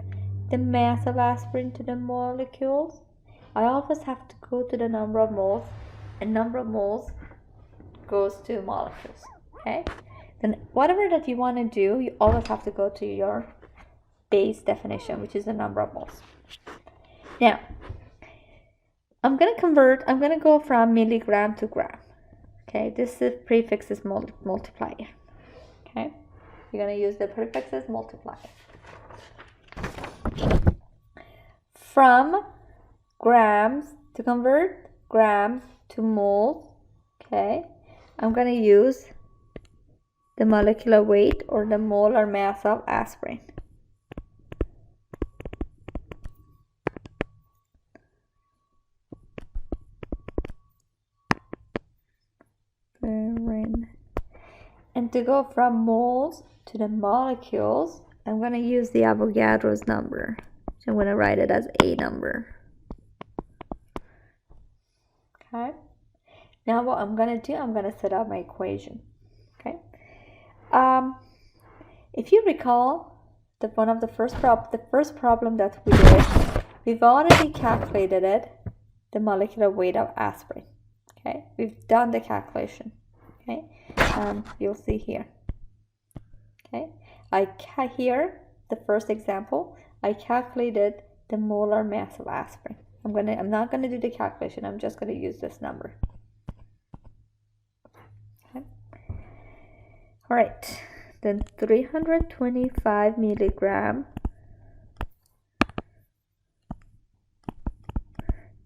the mass of aspirin to the molecules. I always have to go to the number of moles, and number of moles goes to molecules. Okay, then whatever that you want to do, you always have to go to your base definition, which is the number of moles. Now, I'm going to go from milligram to gram. Okay, this is prefix is multiplier. Okay, you're going to use the prefix as multiplier. From grams, to convert grams to moles, okay, I'm going to use the molecular weight or the molar mass of aspirin. And to go from moles to the molecules, I'm going to use the Avogadro's number. So I'm going to write it as A number. Okay. Now what I'm going to do, I'm going to set up my equation. Okay. If you recall, the first problem that we did, we've already calculated it, the molecular weight of aspirin. Okay. We've done the calculation. Okay. You'll see here. Okay. Here, the first example, I calculated the molar mass of aspirin. I'm not gonna do the calculation. I'm just gonna use this number. Okay. All right. Then 325 milligram.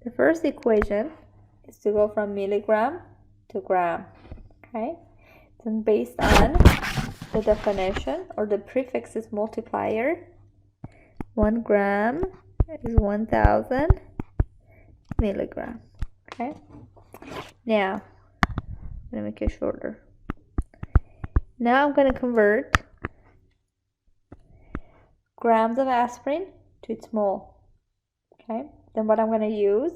The first equation is to go from milligram to gram. Okay. Then based on the definition or the prefix is multiplier, 1 gram is 1000 milligram. Okay. Now, I'm going to make it shorter. Now I'm going to convert grams of aspirin to its mole. Okay. Then what I'm going to use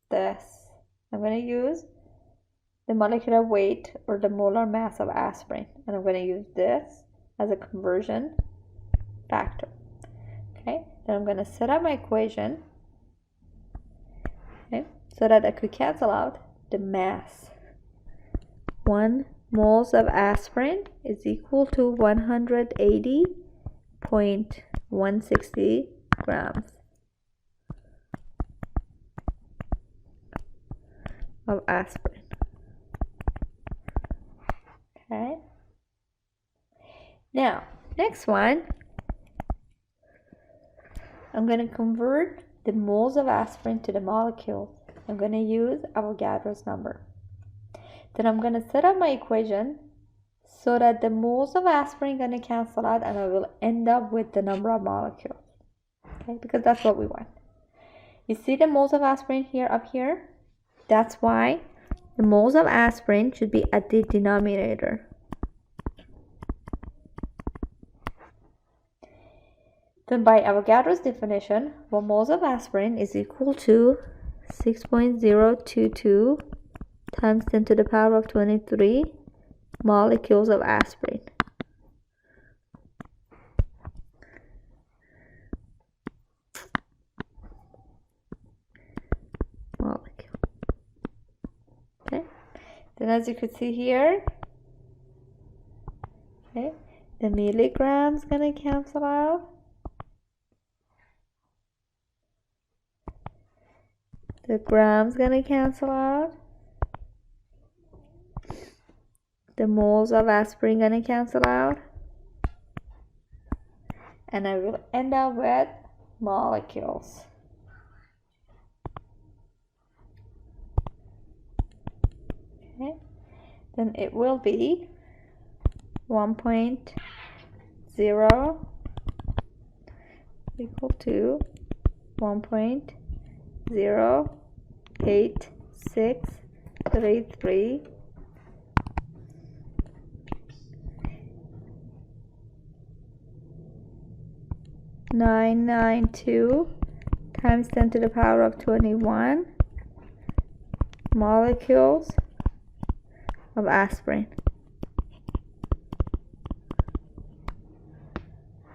this. I'm going to use the molecular weight or the molar mass of aspirin, and I'm going to use this as a conversion factor. Okay, then I'm going to set up my equation, okay, so that I could cancel out the mass. 1 moles of aspirin is equal to 180.160 grams of aspirin. Okay. Now, next one, I'm going to convert the moles of aspirin to the molecules. I'm going to use Avogadro's number. Then I'm going to set up my equation so that the moles of aspirin are going to cancel out and I will end up with the number of molecules. Okay, because that's what we want. You see the moles of aspirin here up here? That's why the moles of aspirin should be at the denominator. Then by Avogadro's definition, 1 moles of aspirin is equal to 6.022 times 10 to the power of 23 molecules of aspirin. Molecule. Okay. Then as you could see here, Okay, the milligrams gonna cancel out. The grams gonna cancel out. The moles of aspirin gonna cancel out. And I will end up with molecules. Okay, then it will be 1.0 equal to 1.08633 992 times 10 to the power of 21 molecules of aspirin.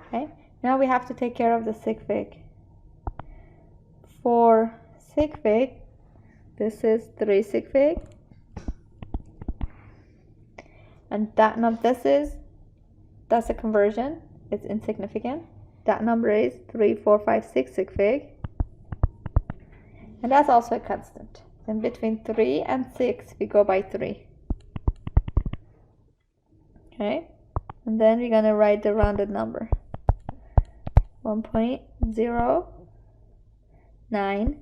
Okay, now we have to take care of the sig fig. For sig fig, this is 3 sig fig, and that number, that's a conversion, it's insignificant. That number is 3456 sig fig, and that's also a constant. Then between 3 and 6 we go by 3. Okay, and then we're gonna write the rounded number, 1.09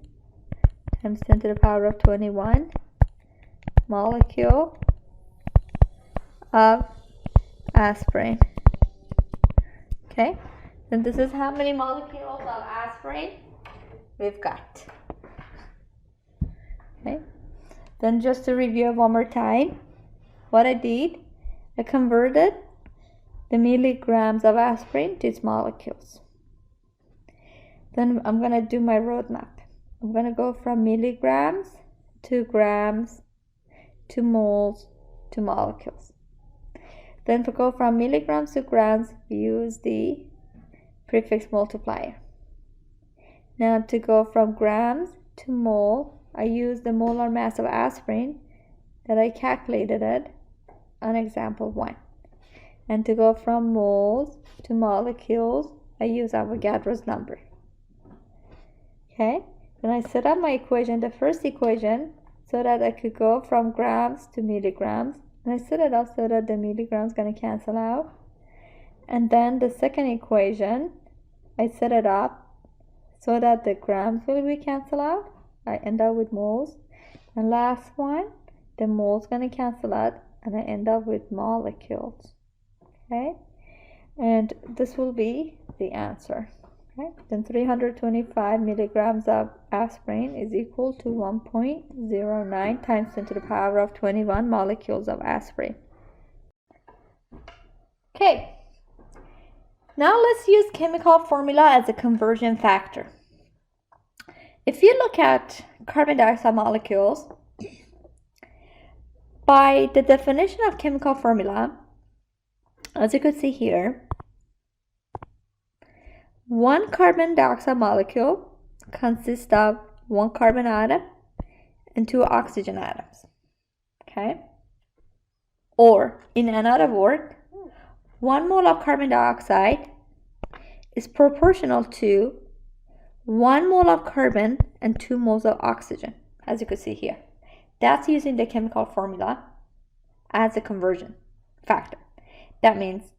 times 10 to the power of 21 molecule of aspirin. Okay, then this is how many molecules of aspirin we've got. Okay, then just to review one more time what I did, I converted the milligrams of aspirin to its molecules. Then I'm going to do my roadmap. I'm going to go from milligrams to grams to moles to molecules. Then to go from milligrams to grams, we use the prefix multiplier. Now to go from grams to mole, I use the molar mass of aspirin that I calculated it on example 1. And to go from moles to molecules, I use Avogadro's number. Okay, then I set up my equation, the first equation, so that I could go from grams to milligrams. And I set it up so that the milligrams gonna cancel out. And then the second equation, I set it up so that the grams will be cancel out. I end up with moles. And last one, the moles gonna cancel out, and I end up with molecules. Okay, and this will be the answer. Okay, then 325 milligrams of aspirin is equal to 1.09 times 10 to the power of 21 molecules of aspirin. Okay, now let's use chemical formula as a conversion factor. If you look at carbon dioxide molecules, by the definition of chemical formula, as you could see here, one carbon dioxide molecule consists of one carbon atom and 2 oxygen atoms. Okay? Or, in another word, 1 mole of carbon dioxide is proportional to 1 mole of carbon and 2 moles of oxygen, as you could see here. That's using the chemical formula as a conversion factor. That means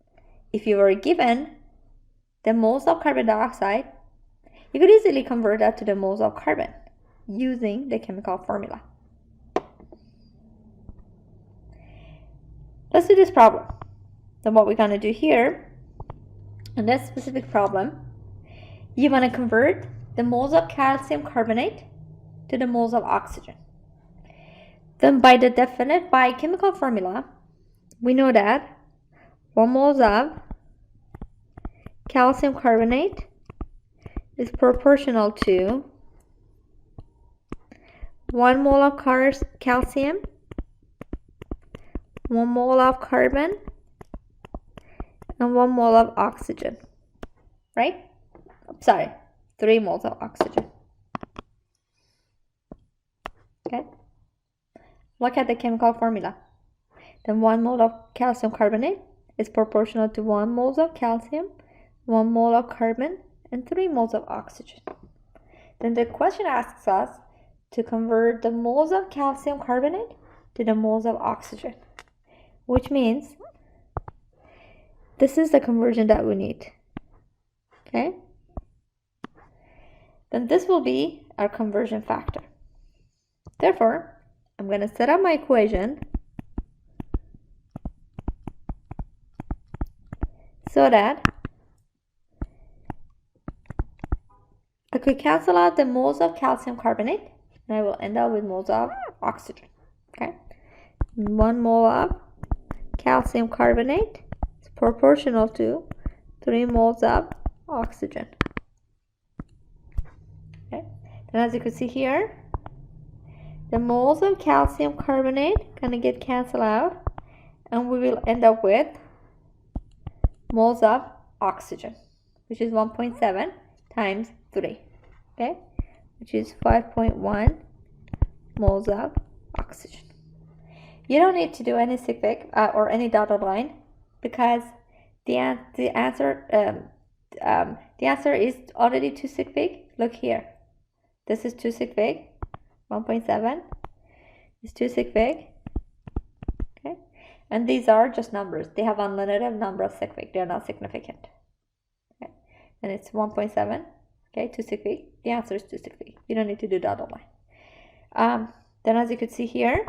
if you were given the moles of carbon dioxide, you could easily convert that to the moles of carbon using the chemical formula. Let's do this problem. Then what we're going to do here, in this specific problem, you want to convert the moles of calcium carbonate to the moles of oxygen. Then by chemical formula, we know that 1 mole of calcium carbonate is proportional to 1 mole of calcium, 1 mole of carbon, and 1 mole of oxygen, right? Sorry, 3 moles of oxygen. Okay, look at the chemical formula. Then 1 mole of calcium carbonate is proportional to 1 moles of calcium, 1 mole of carbon, and 3 moles of oxygen. Then the question asks us to convert the moles of calcium carbonate to the moles of oxygen, which means this is the conversion that we need. Okay? Then this will be our conversion factor. Therefore, I'm going to set up my equation so that I could cancel out the moles of calcium carbonate, and I will end up with moles of oxygen. Okay, 1 mole of calcium carbonate is proportional to 3 moles of oxygen. Okay, and as you can see here, the moles of calcium carbonate gonna get canceled out, and we will end up with moles of oxygen, which is 1.7 times 3, okay, which is 5.1 moles of oxygen. You don't need to do any sigfig or any dotted line, because the answer is already 2 sigfig. Look here, this is 2 sigfig. 1.7 is 2 sigfig. Okay, and these are just numbers. They have unlimited number of sigfig. They are not significant. Okay, and it's 1.7. Okay, 2 sigfig. The answer is 2 sigfig. You don't need to do dotted line. Then as you can see here,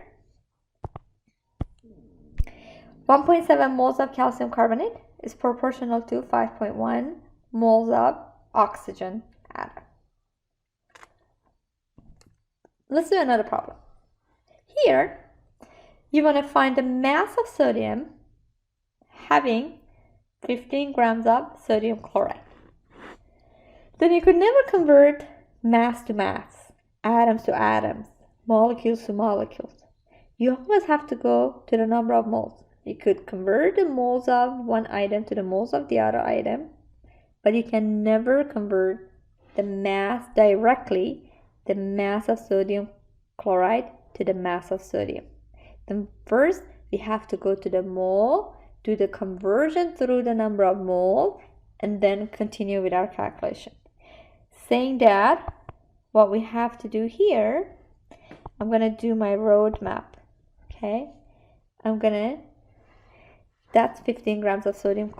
1.7 moles of calcium carbonate is proportional to 5.1 moles of oxygen atom. Let's do another problem. Here, you want to find the mass of sodium having 15 grams of sodium chloride. Then you could never convert mass to mass, atoms to atoms, molecules to molecules. You always have to go to the number of moles. You could convert the moles of one item to the moles of the other item, but you can never convert the mass directly, the mass of sodium chloride to the mass of sodium. Then first we have to go to the mole, do the conversion through the number of moles, and then continue with our calculation. Saying that, what we have to do here, I'm going to do my roadmap. Okay, that's 15 grams of sodium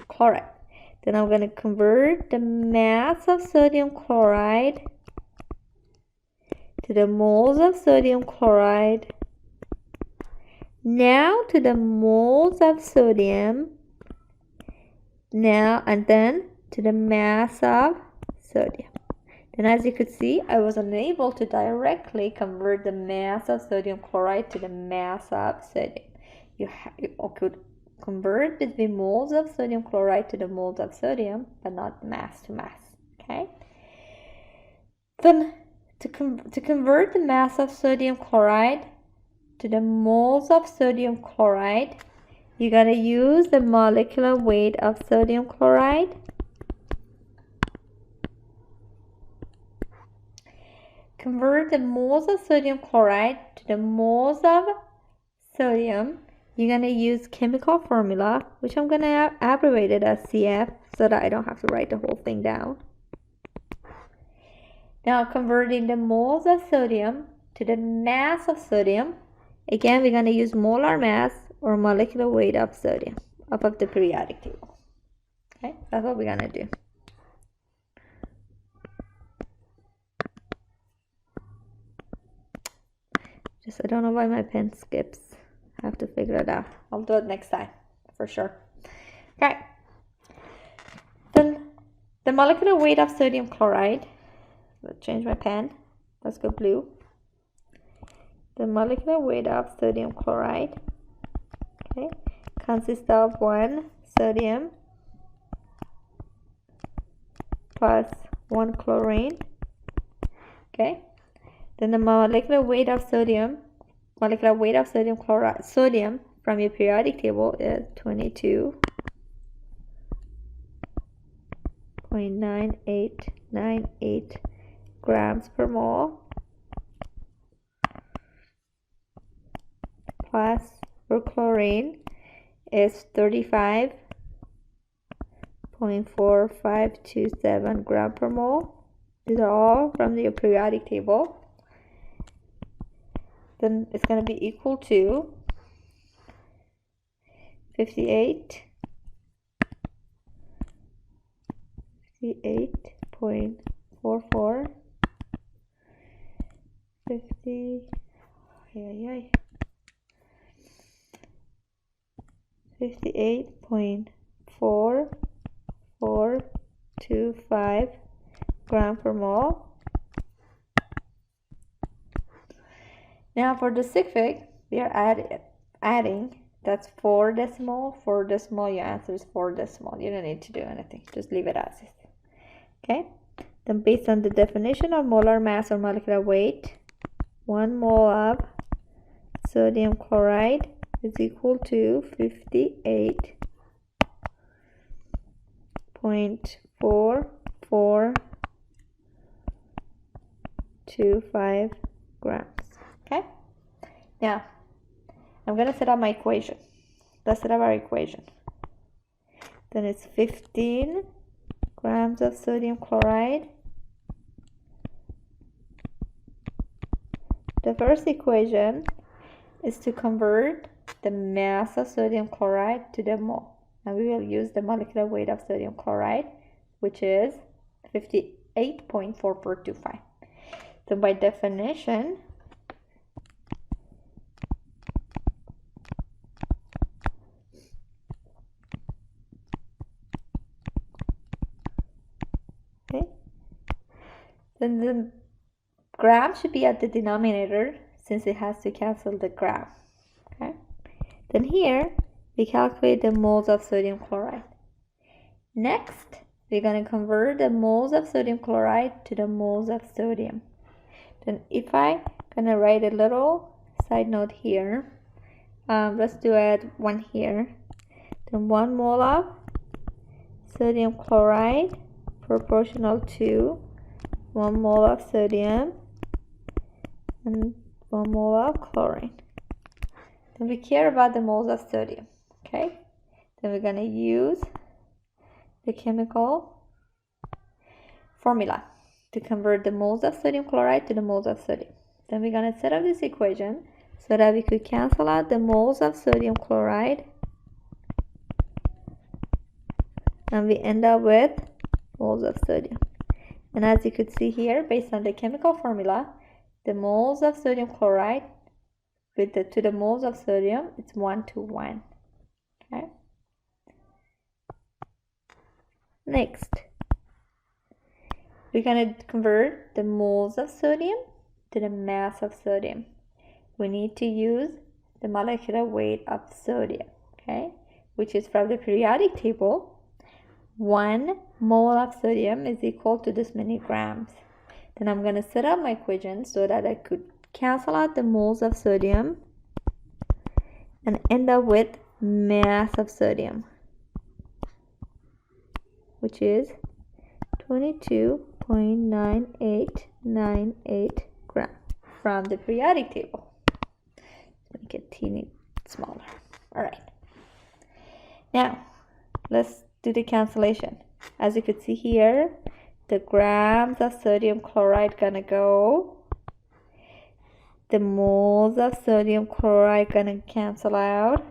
chloride. Then I'm going to convert the mass of sodium chloride to the moles of sodium chloride. Now to the moles of sodium. Now and then to the mass of sodium. Then as you could see, I was unable to directly convert the mass of sodium chloride to the mass of sodium. You could convert between moles of sodium chloride to the moles of sodium, but not mass to mass. Okay. Then to convert the mass of sodium chloride to the moles of sodium chloride, you gotta use the molecular weight of sodium chloride. Convert the moles of sodium chloride to the moles of sodium. You're gonna use chemical formula, which I'm gonna abbreviate it as CF so that I don't have to write the whole thing down. Now converting the moles of sodium to the mass of sodium. Again, we're gonna use molar mass or molecular weight of sodium off of the periodic table. Okay, that's what we're gonna do. I don't know why my pen skips. I have to figure it out. I'll do it next time for sure. Okay. Then the molecular weight of sodium chloride. Let's change my pen. Let's go blue. The molecular weight of sodium chloride, okay, consists of 1 sodium plus 1 chlorine. Okay. Then the molecular weight of sodium chloride, sodium from your periodic table is 22.9898 grams per mole plus for chlorine is 35.4527 gram per mole. These are all from the periodic table. Then it's going to be equal to 58.44 58.4425 gram per mole. Now for the sig fig, we are adding. That's 4 decimal. Your answer is 4 decimal. You don't need to do anything. Just leave it as is. Okay. Then based on the definition of molar mass or molecular weight, 1 mole of sodium chloride is equal to 58.4425 grams. Okay. Now I'm gonna set up my equation. Let's set up our equation. Then it's 15 grams of sodium chloride. The first equation is to convert the mass of sodium chloride to the mole. And we will use the molecular weight of sodium chloride, which is 58.4425. So by definition, then the gram should be at the denominator since it has to cancel the gram. Okay. Then here we calculate the moles of sodium chloride. Next, we're going to convert the moles of sodium chloride to the moles of sodium. Then if I'm going to write a little side note here, let's do it one here. Then 1 mole of sodium chloride proportional to 1 mole of sodium and 1 mole of chlorine. Then we care about the moles of sodium. Okay. Then we're going to use the chemical formula to convert the moles of sodium chloride to the moles of sodium. Then we're going to set up this equation so that we could cancel out the moles of sodium chloride, and we end up with moles of sodium. And as you could see here, based on the chemical formula, the moles of sodium chloride to the moles of sodium, it's 1:1. Okay. Next, we're going to convert the moles of sodium to the mass of sodium. We need to use the molecular weight of sodium, okay, which is from the periodic table. 1 mole of sodium is equal to this many grams. Then I'm going to set up my equation so that I could cancel out the moles of sodium and end up with mass of sodium, which is 22.9898 grams from the periodic table. Make it teeny smaller. All right. Now, let's do the cancellation. As you could see here, the grams of sodium chloride gonna go. The moles of sodium chloride gonna cancel out.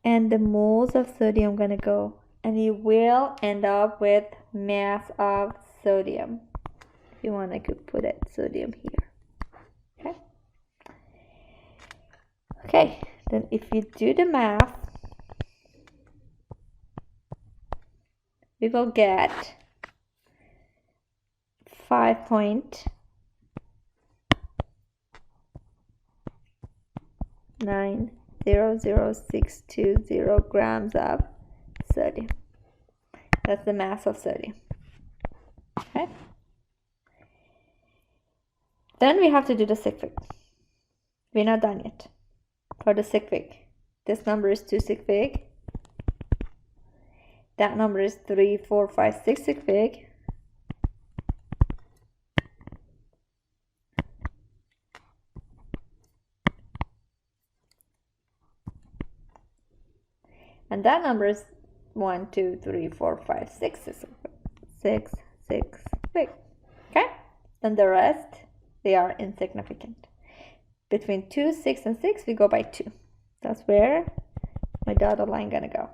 And the moles of sodium gonna go. And you will end up with mass of sodium. If you want, I could put it sodium here. Okay. Okay, then if you do the math, we will get 5.900620 grams of sodium. That's the mass of sodium. Okay. Then we have to do the sig fig. We're not done yet. For the sig fig, this number is 2 sig fig. That number is 3, 4, 5, 6 sig fig. And that number is 1, 2, 3, 4, 5, 6, 6, 6, 6. Okay? And the rest, they are insignificant. Between 2, 6, and 6, we go by 2. That's where my dotted line gonna go.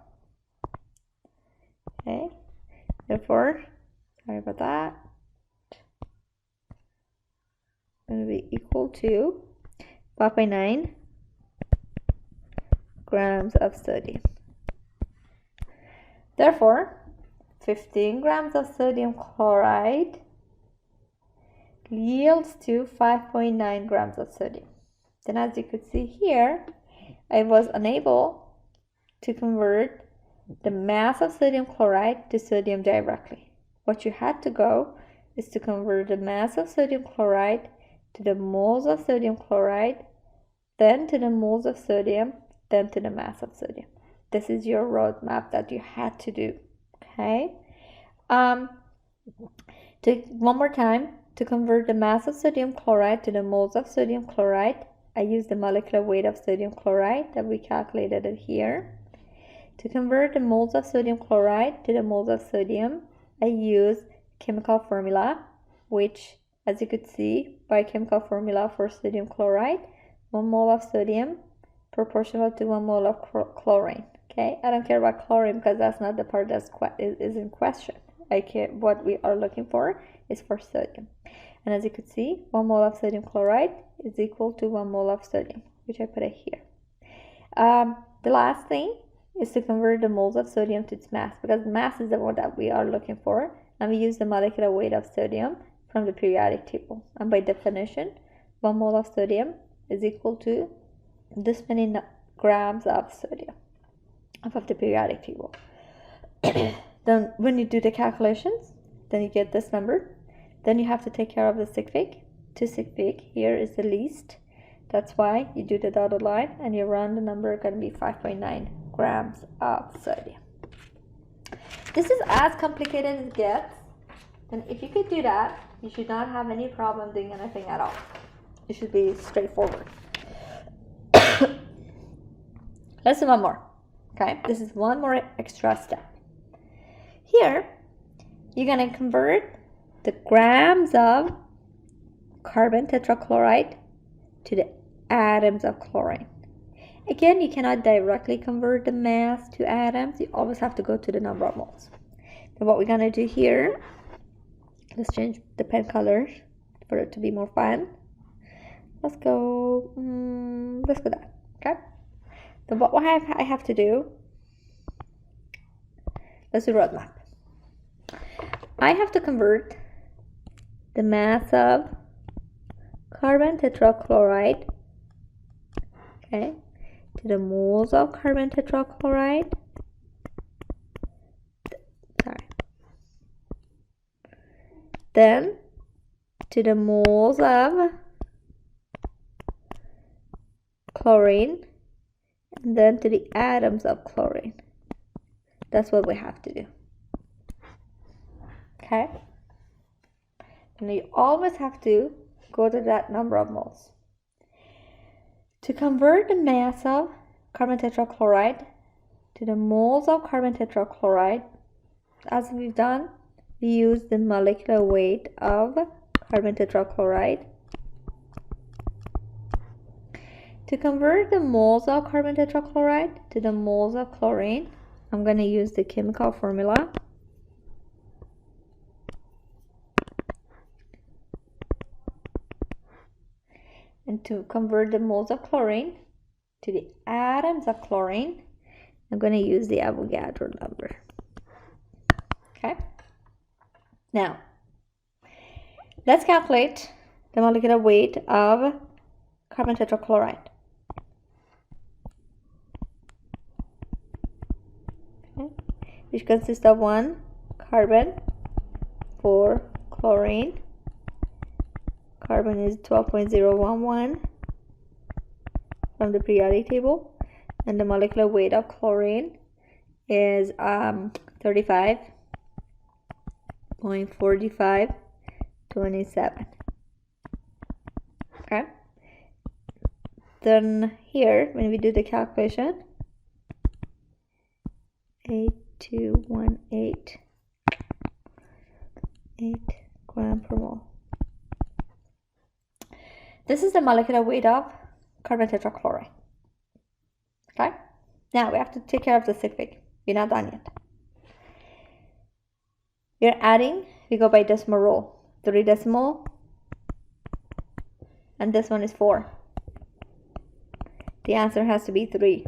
Okay? Therefore, sorry about that, going to be equal to 5.9 grams of sodium. Therefore, 15 grams of sodium chloride yields to 5.9 grams of sodium. Then as you could see here, I was unable to convert the mass of sodium chloride to sodium directly. What you had to go is to convert the mass of sodium chloride to the moles of sodium chloride, then to the moles of sodium, then to the mass of sodium. This is your roadmap that you had to do. Okay? One more time, to convert the mass of sodium chloride to the moles of sodium chloride, I use the molecular weight of sodium chloride that we calculated it here. To convert the moles of sodium chloride to the moles of sodium, I use chemical formula, which, as you could see, by chemical formula for sodium chloride, 1 mole of sodium proportional to 1 mole of chlorine. Okay, I don't care about chlorine because that's not the part that is in question. I care what we are looking for is for sodium. And as you could see, 1 mole of sodium chloride is equal to 1 mole of sodium, which I put it here. The last thing is to convert the moles of sodium to its mass, because mass is the one that we are looking for, and we use the molecular weight of sodium from the periodic table. And by definition, 1 mole of sodium is equal to this many grams of sodium of the periodic table. Then when you do the calculations, then you get this number. Then you have to take care of the sig fig. 2 sig fig here is the least. That's why you do the dotted line and you run the number going to be 5.9 grams of sodium. This is as complicated as it gets. And if you could do that, you should not have any problem doing anything at all. It should be straightforward. Let's do one more. Okay, this is one more extra step. Here, you're going to convert the grams of carbon tetrachloride to the atoms of chlorine. Again, you cannot directly convert the mass to atoms. You always have to go to the number of moles. And what we're going to do here, let's change the pen colors for it to be more fun. Let's go that. Okay. So what I have to do, let's do roadmap. I have to convert the mass of carbon tetrachloride, okay, to the moles of carbon tetrachloride. Then to the moles of chlorine, and then to the atoms of chlorine. That's what we have to do. Okay? And you always have to go to that number of moles. To convert the mass of carbon tetrachloride to the moles of carbon tetrachloride, as we've done, we use the molecular weight of carbon tetrachloride. To convert the moles of carbon tetrachloride to the moles of chlorine, I'm going to use the chemical formula. And to convert the moles of chlorine to the atoms of chlorine, I'm going to use the Avogadro number. Okay? Now, let's calculate the molecular weight of carbon tetrachloride. Okay? Which consists of 1 carbon, 4 chlorine. Carbon is 12.011 from the periodic table, and the molecular weight of chlorine is 35.4527. Okay. Then here, when we do the calculation, 0.8218 gram per mole. This is the molecular weight of carbon tetrachloride. Okay? Now we have to take care of the sig fig. We're not done yet. We're adding, we go by decimal rule. 3 decimal, and this one is 4. The answer has to be 3.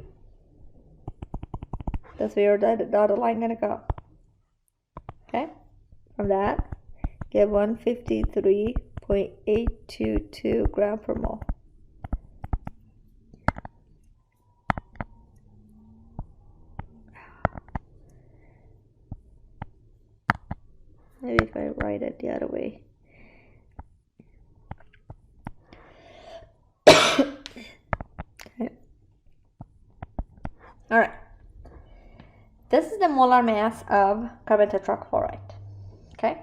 That's where the dotted line gonna go. Okay? From that, get 153.822 gram per mole. Maybe if I write it the other way. Okay. All right. This is the molar mass of carbon tetrachloride. Okay,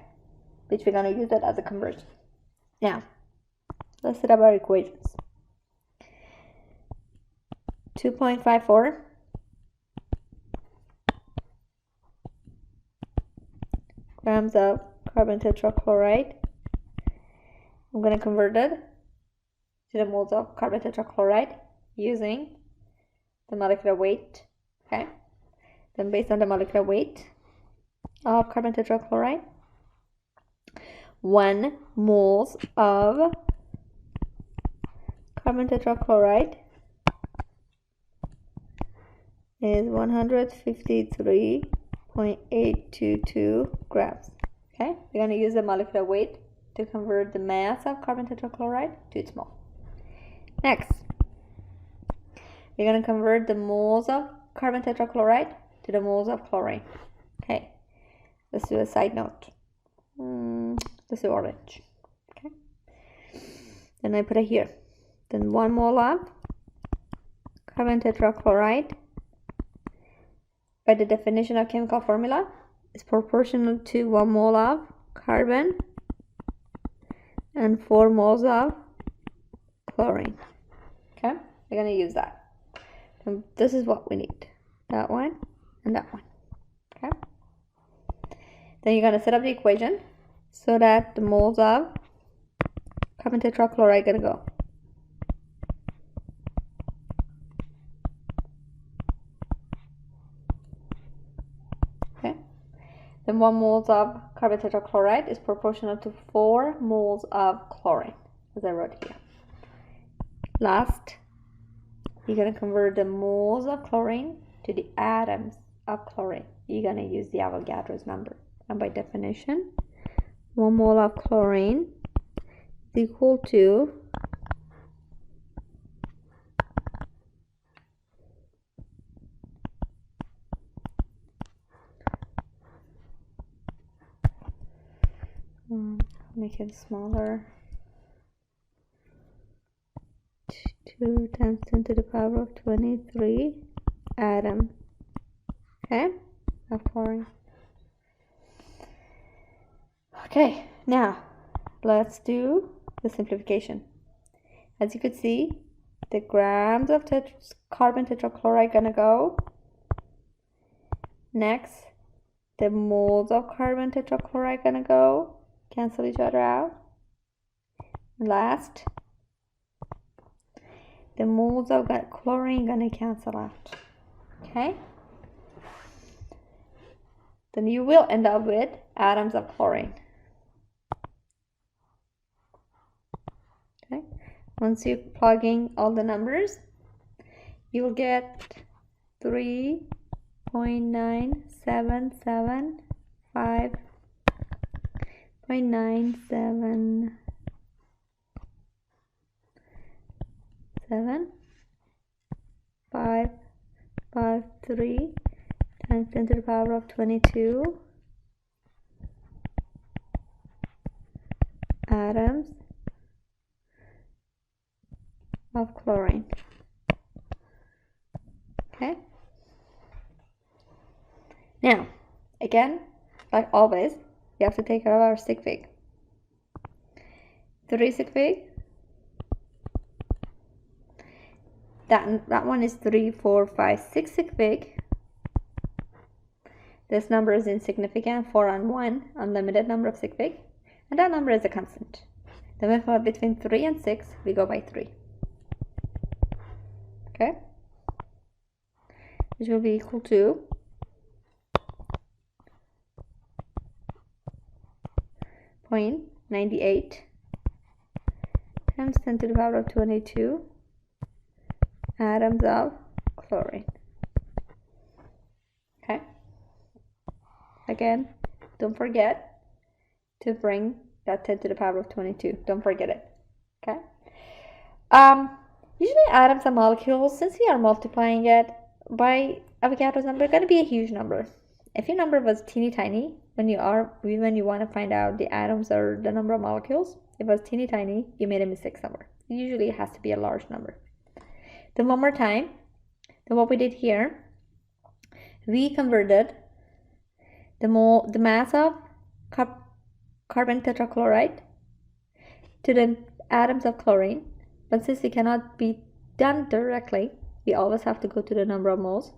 which we're gonna use it as a conversion. Now, let's set up our equations. 2.54 grams of carbon tetrachloride. I'm going to convert it to the moles of carbon tetrachloride using the molecular weight. Okay, then based on the molecular weight of carbon tetrachloride, 1 moles of carbon tetrachloride is 153.822 grams. Okay, we're going to use the molecular weight to convert the mass of carbon tetrachloride to its mole. Next, we're going to convert the moles of carbon tetrachloride to the moles of chlorine. Okay, let's do a side note. Let's do orange. Okay, then I put it here. Then 1 mole of carbon tetrachloride, by the definition of chemical formula, is proportional to 1 mole of carbon and 4 moles of chlorine. Okay, we're going to use that. And this is what we need. That one and that one. Okay, then you're going to set up the equation so that the moles of carbon tetrachloride are going to go. Okay, then 1 moles of carbon tetrachloride is proportional to 4 moles of chlorine, as I wrote here. Last, you're going to convert the moles of chlorine to the atoms of chlorine. You're going to use the Avogadro's number. And by definition, 1 mole of chlorine is equal to 'make it smaller, 2 times 10 to the power of 23 atom, okay, of chlorine. Okay, now let's do the simplification. As you could see, the grams of carbon tetrachloride gonna go. Next, the moles of carbon tetrachloride gonna go, cancel each other out. Last, the moles of chlorine gonna cancel out. Okay, then you will end up with atoms of chlorine. Okay, once you plug in all the numbers, you will get 3.9775553 times 10 to the power of 22 atoms of chlorine. Okay, now again, like always, we have to take care of our sig fig. 3 sig fig, that one is 3, 4, 5, 6 sig fig, This number is insignificant, 4 and 1, unlimited number of sig, and that number is a constant. Then we have between 3 and 6, we go by 3. Okay? Which will be equal to 0.98 times 10 to the power of 22 atoms of chlorine. Okay? Again, don't forget to bring that 10 to the power of 22. Don't forget it. Okay? Usually atoms and molecules, since we are multiplying it by Avogadro's number, it's going to be a huge number. If your number was teeny tiny, when you want to find out the atoms or the number of molecules, if it was teeny tiny, you made a mistake somewhere. Usually it has to be a large number. Then one more time, then what we did here, we converted the mass of carbon tetrachloride to the atoms of chlorine. But since it cannot be done directly, we always have to go to the number of moles.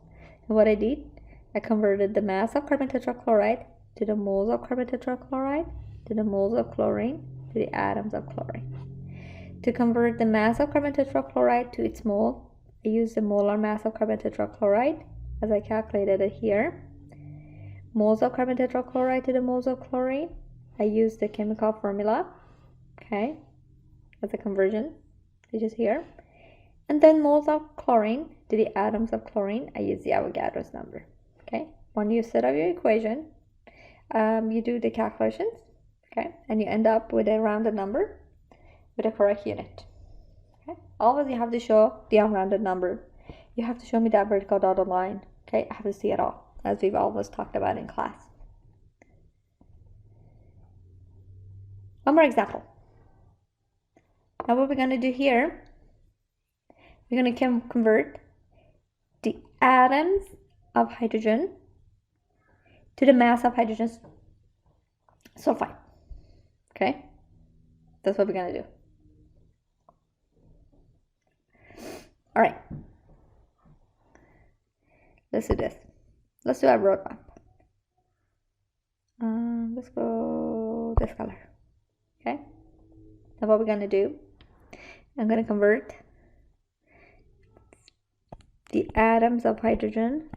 And what I did, I converted the mass of carbon tetrachloride to the moles of carbon tetrachloride to the moles of chlorine to the atoms of chlorine. To convert the mass of carbon tetrachloride to its mole, I used the molar mass of carbon tetrachloride as I calculated it here. Moles of carbon tetrachloride to the moles of chlorine, I used the chemical formula, okay, as a conversion, which is here. And then moles of chlorine to the atoms of chlorine, I use the Avogadro's number. Okay, when you set up your equation, you do the calculations, okay, and you end up with a rounded number with a correct unit. Okay, always you have to show the unrounded number. You have to show me that vertical dotted line. Okay, I have to see it all, as we've always talked about in class. One more example. Now what we're going to do here, we're going to convert the atoms of hydrogen to the mass of hydrogen sulfide. Okay, that's what we're going to do. All right, let's do this. Let's do a roadmap. Let's go this color. Okay, now what we're going to do, I'm going to convert the atoms of hydrogen,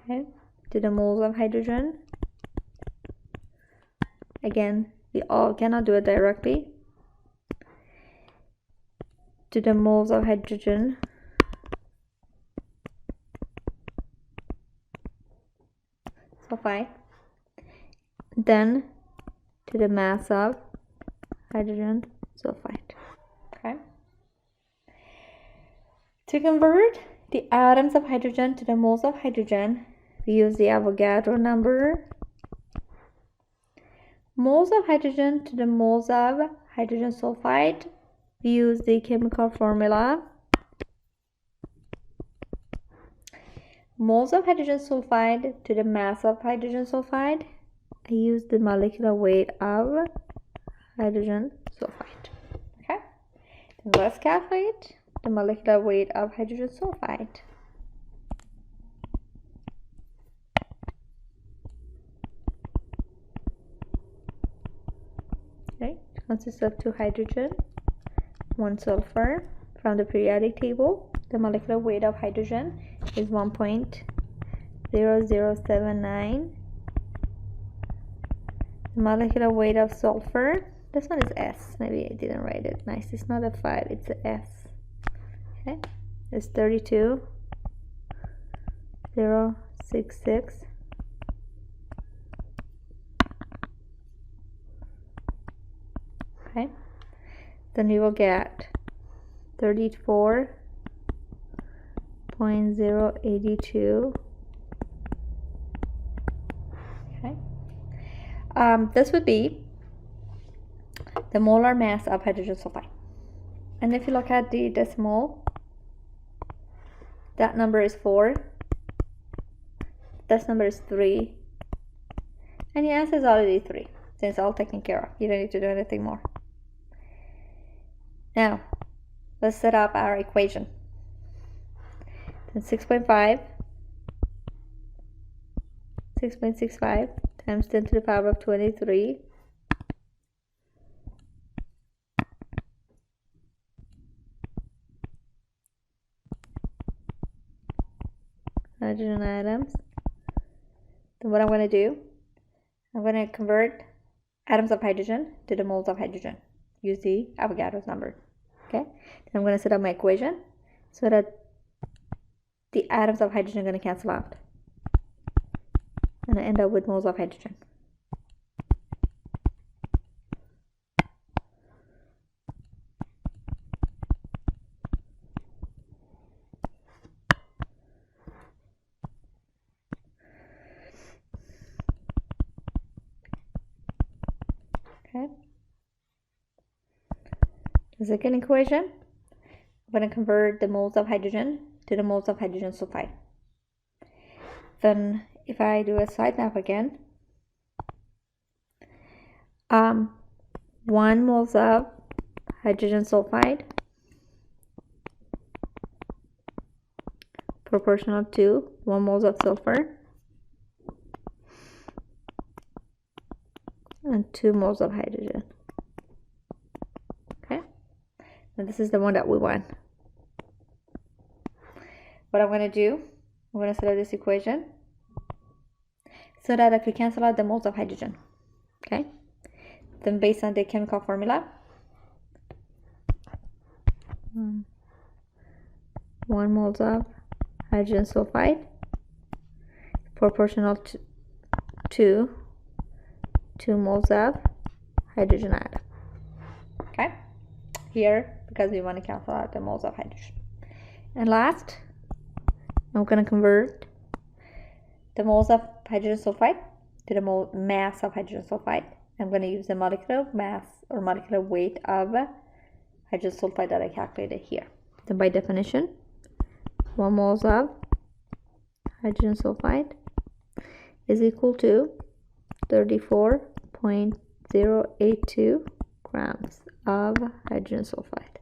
okay, to the moles of hydrogen. Again, we all cannot do it directly. To the moles of hydrogen sulfide, then to the mass of hydrogen sulfide. Okay. To convert the atoms of hydrogen to the moles of hydrogen, we use the Avogadro number. Moles of hydrogen to the moles of hydrogen sulfide, we use the chemical formula. Moles of hydrogen sulfide to the mass of hydrogen sulfide, I use the molecular weight of hydrogen sulfide. Okay, then let's calculate the molecular weight of hydrogen sulfide. Okay, it consists of 2 hydrogen, 1 sulfur. From the periodic table, the molecular weight of hydrogen is 1.0079. The molecular weight of sulfur, this one is S. Maybe I didn't write it nice. It's not a 5, it's a S. Okay, it's 32.066. Okay, then you will get 34.082. Okay, this would be the molar mass of hydrogen sulfide. And if you look at the decimal, that number is 4, this number is 3, and the answer is already 3, so it's all taken care of. You don't need to do anything more. Now, let's set up our equation. Then 6.5 6.65 times 10 to the power of 23 hydrogen atoms. Then what I'm going to do, I'm going to convert atoms of hydrogen to the moles of hydrogen. Use the Avogadro's number. Okay, then I'm going to set up my equation so that the atoms of hydrogen are going to cancel out, and I end up with moles of hydrogen. Okay. The second equation, I'm going to convert the moles of hydrogen to the moles of hydrogen sulfide. Then if I do a side map again, 1 moles of hydrogen sulfide proportional to 1 moles of sulfur and 2 moles of hydrogen. Okay, and this is the one that we want. What I'm going to do, I'm going to set up this equation so that I can cancel out the moles of hydrogen. Okay, then based on the chemical formula, 1 moles of hydrogen sulfide proportional to 2 moles of hydrogen atom. Okay, here because we want to cancel out the moles of hydrogen. And last, I'm going to convert the moles of hydrogen sulfide to the mass of hydrogen sulfide. I'm going to use the molecular mass or molecular weight of hydrogen sulfide that I calculated here. Then by definition, 1 moles of hydrogen sulfide is equal to 34.082 grams of hydrogen sulfide.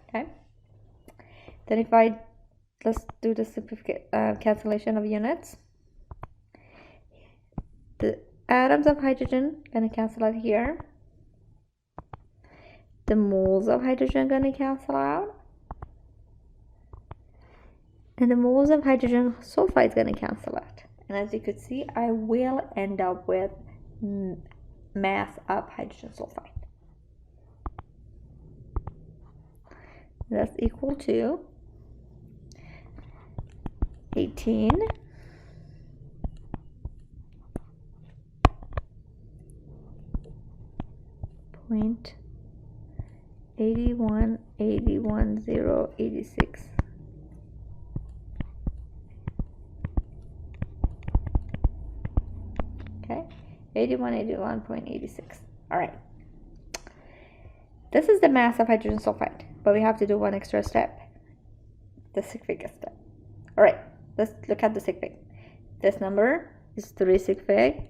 Okay, then if let's do the simplification cancellation of units. The atoms of hydrogen gonna cancel out here. The moles of hydrogen gonna cancel out, and the moles of hydrogen sulfide is gonna cancel out. And as you could see, I will end up with mass of hydrogen sulfide. That's equal to 18.8181086. Okay, 8181.86. All right, this is the mass of hydrogen sulfide, but we have to do one extra step, the sig fig step. All right, let's look at the sig fig. This number is 3 sig fig.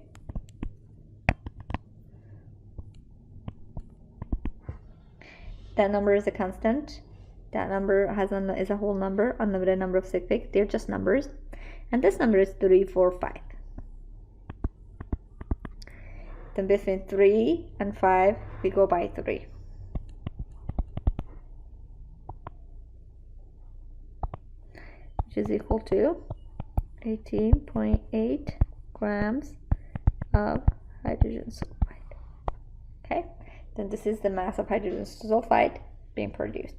That number is a constant. That number is a whole number, unlimited number of sig fig. They're just numbers. And this number is 345. Then between 3 and 5, we go by 3. Which is equal to 18.8 grams of hydrogen sulfide. Okay, then this is the mass of hydrogen sulfide being produced.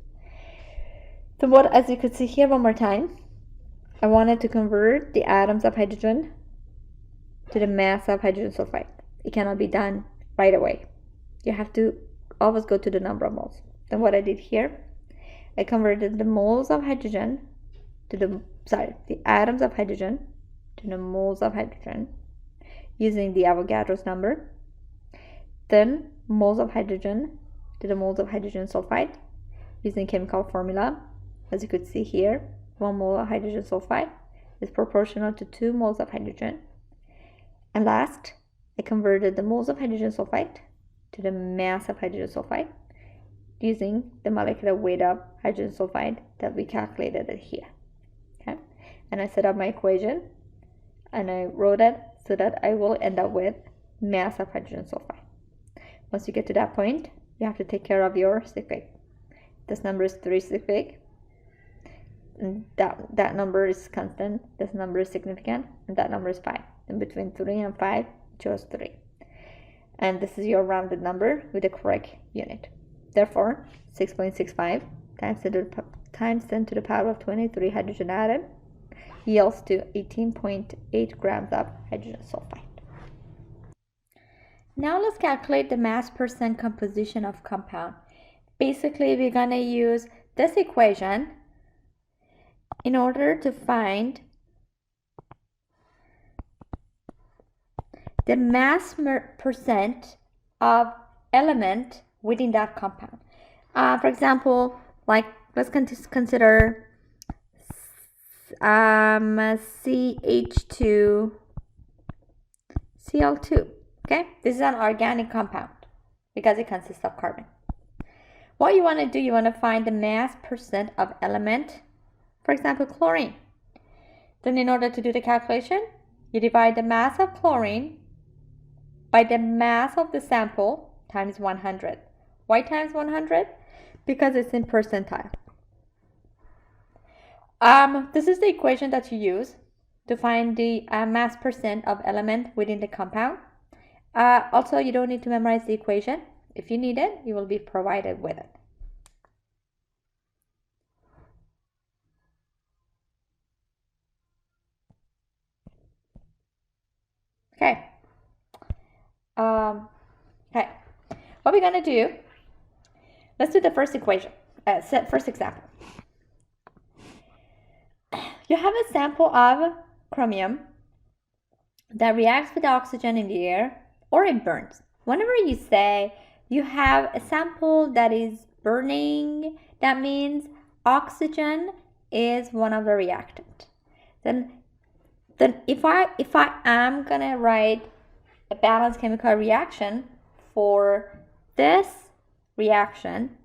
So what, as you could see here one more time, I wanted to convert the atoms of hydrogen to the mass of hydrogen sulfide. It cannot be done right away. You have to always go to the number of moles. Then what I did here, I converted the moles of hydrogen to the atoms of hydrogen to the moles of hydrogen using the Avogadro's number. Then moles of hydrogen to the moles of hydrogen sulfide using chemical formula. As you could see here, 1 mole of hydrogen sulfide is proportional to 2 moles of hydrogen. And last, I converted the moles of hydrogen sulfide to the mass of hydrogen sulfide using the molecular weight of hydrogen sulfide that we calculated it here. Okay, and I set up my equation and I wrote it so that I will end up with mass of hydrogen sulfide. Once you get to that point, you have to take care of your sig. This number is 3 sig, and that number is constant, this number is significant, and that number is 5. And between 3 and 5, choose 3. And this is your rounded number with the correct unit. Therefore, 6.65 times 10 to the power of 23 hydrogen atom yields to 18.8 grams of hydrogen sulfide. Now let's calculate the mass percent composition of compound. Basically, we're going to use this equation in order to find the mass percent of element within that compound. For example, like let's consider CH2Cl2. Okay, this is an organic compound because it consists of carbon. What you want to do, you want to find the mass percent of element, for example, chlorine. Then in order to do the calculation, you divide the mass of chlorine by the mass of the sample times 100. Why times 100? Because it's in percentile. This is the equation that you use to find the mass percent of element within the compound. Also, you don't need to memorize the equation. If you need it, you will be provided with it. Okay. Okay. What we're gonna do? Let's do the first equation. First example. You have a sample of chromium that reacts with oxygen in the air, or it burns. Whenever you say you have a sample that is burning, that means oxygen is one of the reactant. Then if I am gonna write a balanced chemical reaction for this reaction,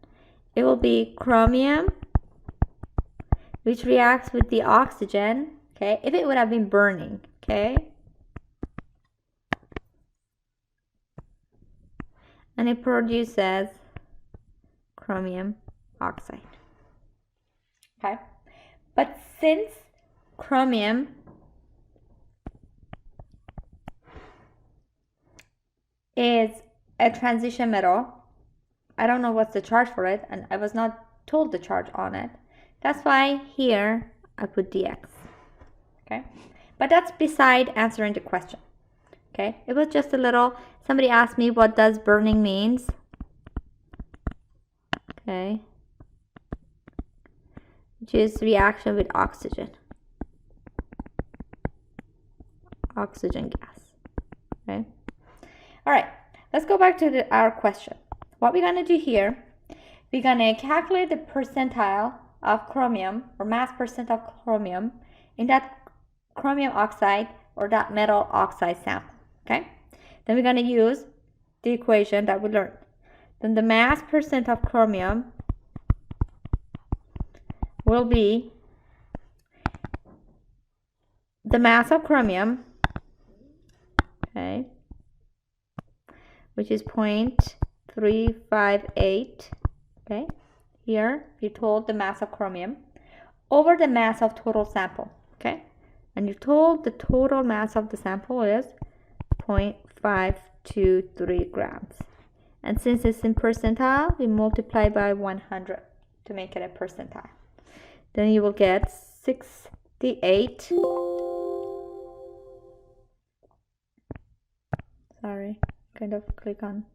it will be chromium which reacts with the oxygen, okay, if it would have been burning, okay, and it produces chromium oxide, okay. But since chromium is a transition metal, I don't know what's the charge for it, and I was not told the charge on it. That's why here I put dx, okay? But that's beside answering the question, okay? It was just a little, somebody asked me what does burning means, okay? Which is reaction with oxygen gas, okay? All right, let's go back to our question. What we're gonna do here, we're gonna calculate the percentile of chromium, or mass percent of chromium in that chromium oxide or that metal oxide sample, okay? Then we're gonna use the equation that we learned. Then the mass percent of chromium will be the mass of chromium, okay, which is 0.358, okay? Here, you're told the mass of chromium over the mass of total sample, okay? And you're told the total mass of the sample is 0.523 grams. And since it's in percentile, we multiply by 100 to make it a percentile. Then you will get 68. Sorry, kind of click on.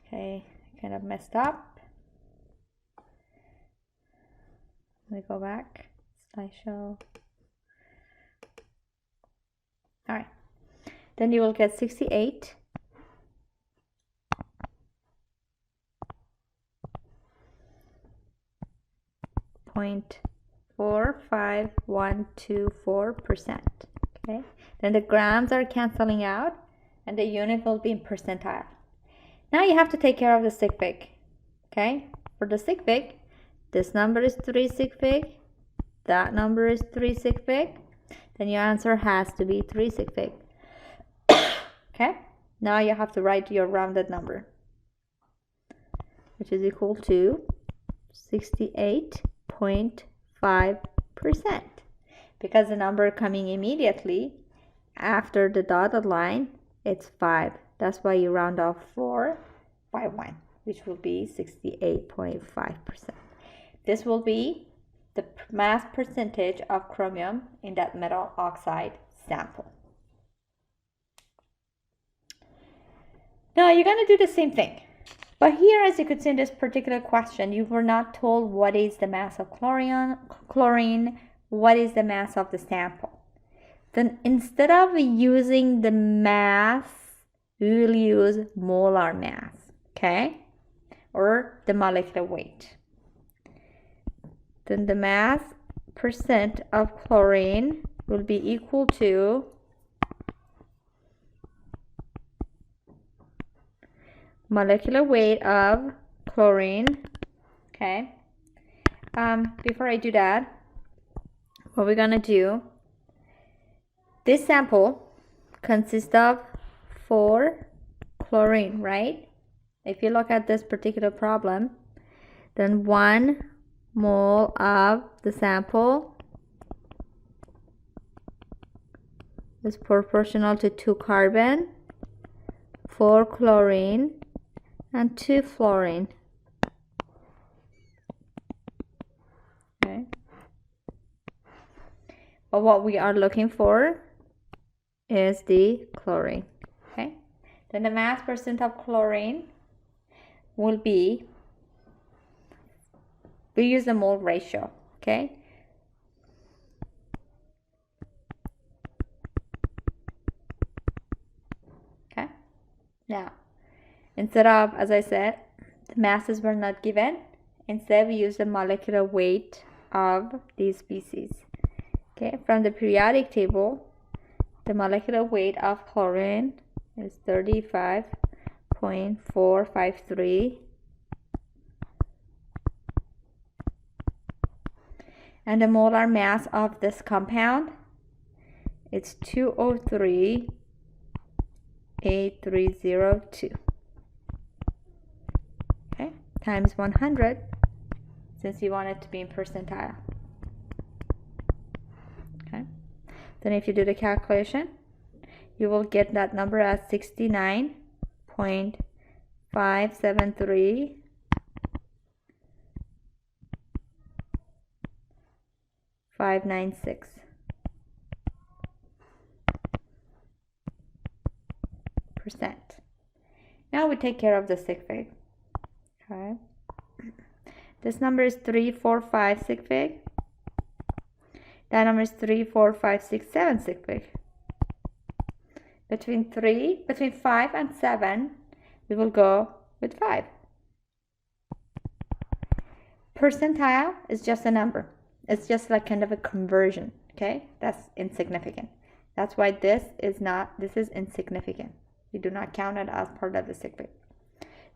Okay, kind of messed up. Let me go back. Slideshow. All right. Then you will get 68. .45124%. Okay. Then the grams are canceling out, and the unit will be in percentile. Now you have to take care of the sig fig. Okay. For the sig fig, this number is 3 sig fig. that number is 3 sig fig, then your answer has to be 3 sig fig. Okay, now you have to write your rounded number, which is equal to 68.5%. Because the number coming immediately after the dotted line, it's 5. That's why you round off 4 by 1, which will be 68.5%. This will be the mass percentage of chromium in that metal oxide sample. Now you're going to do the same thing. But here, as you could see in this particular question, you were not told what is the mass of chlorine, what is the mass of the sample. Then instead of using the mass, we will use molar mass, okay? Or the molecular weight. Then the mass percent of chlorine will be equal to molecular weight of chlorine. Okay. Before I do that, what we're gonna do, this sample consists of 4 chlorine, right? If you look at this particular problem, then 1 mole of the sample is proportional to 2 carbon, 4 chlorine, and 2 fluorine. Okay. But what we are looking for is the chlorine. Okay. Then the mass percent of chlorine will be, we use the mole ratio. Okay. Okay. Now, instead of, as I said, the masses were not given. Instead, we use the molecular weight of these species. Okay, from the periodic table, the molecular weight of chlorine is 35.453. And the molar mass of this compound, it's 203.8302. Okay, times 100, since you want it to be in percentile. Okay, then if you do the calculation, you will get that number as 69.573 596%. Now we take care of the sig fig. Okay, this number is 345 sig fig. That number is 34567 sig fig. Between 5 and 7, we will go with 5. Percentile is just a number. It's just like kind of a conversion. Okay, that's insignificant. That's why this is insignificant. You do not count it as part of the sig fig.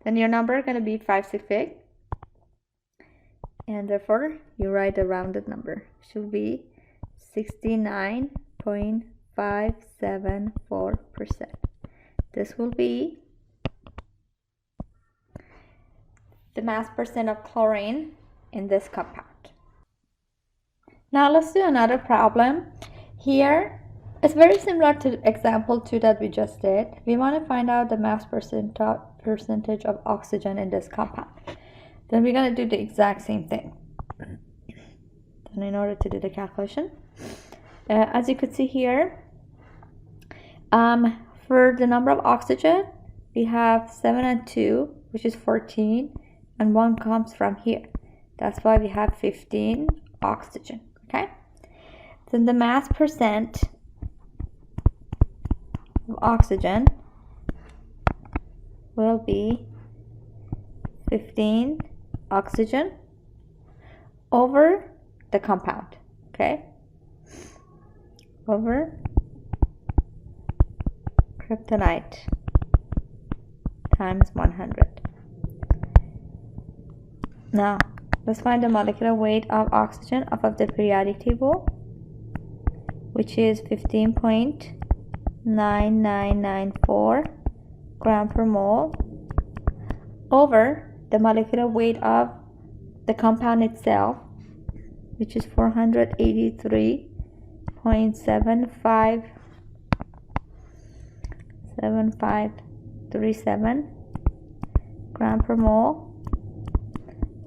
Then your number is going to be 5 sig fig. And therefore, you write a rounded number. It should be 69.574%. This will be the mass percent of chlorine in this compound. Now let's do another problem. Here, it's very similar to example 2 that we just did. We want to find out the mass percentage of oxygen in this compound. Then we're going to do the exact same thing. And in order to do the calculation, as you could see here, for the number of oxygen, we have 7 and 2, which is 14, and 1 comes from here. That's why we have 15 oxygen. Okay, then the mass percent of oxygen will be 15 oxygen over the compound. Okay, over kryptonite times 100. Now Let's find the molecular weight of oxygen off of the periodic table, which is 15.9994 gram per mole, over the molecular weight of the compound itself, which is 483.7537 gram per mole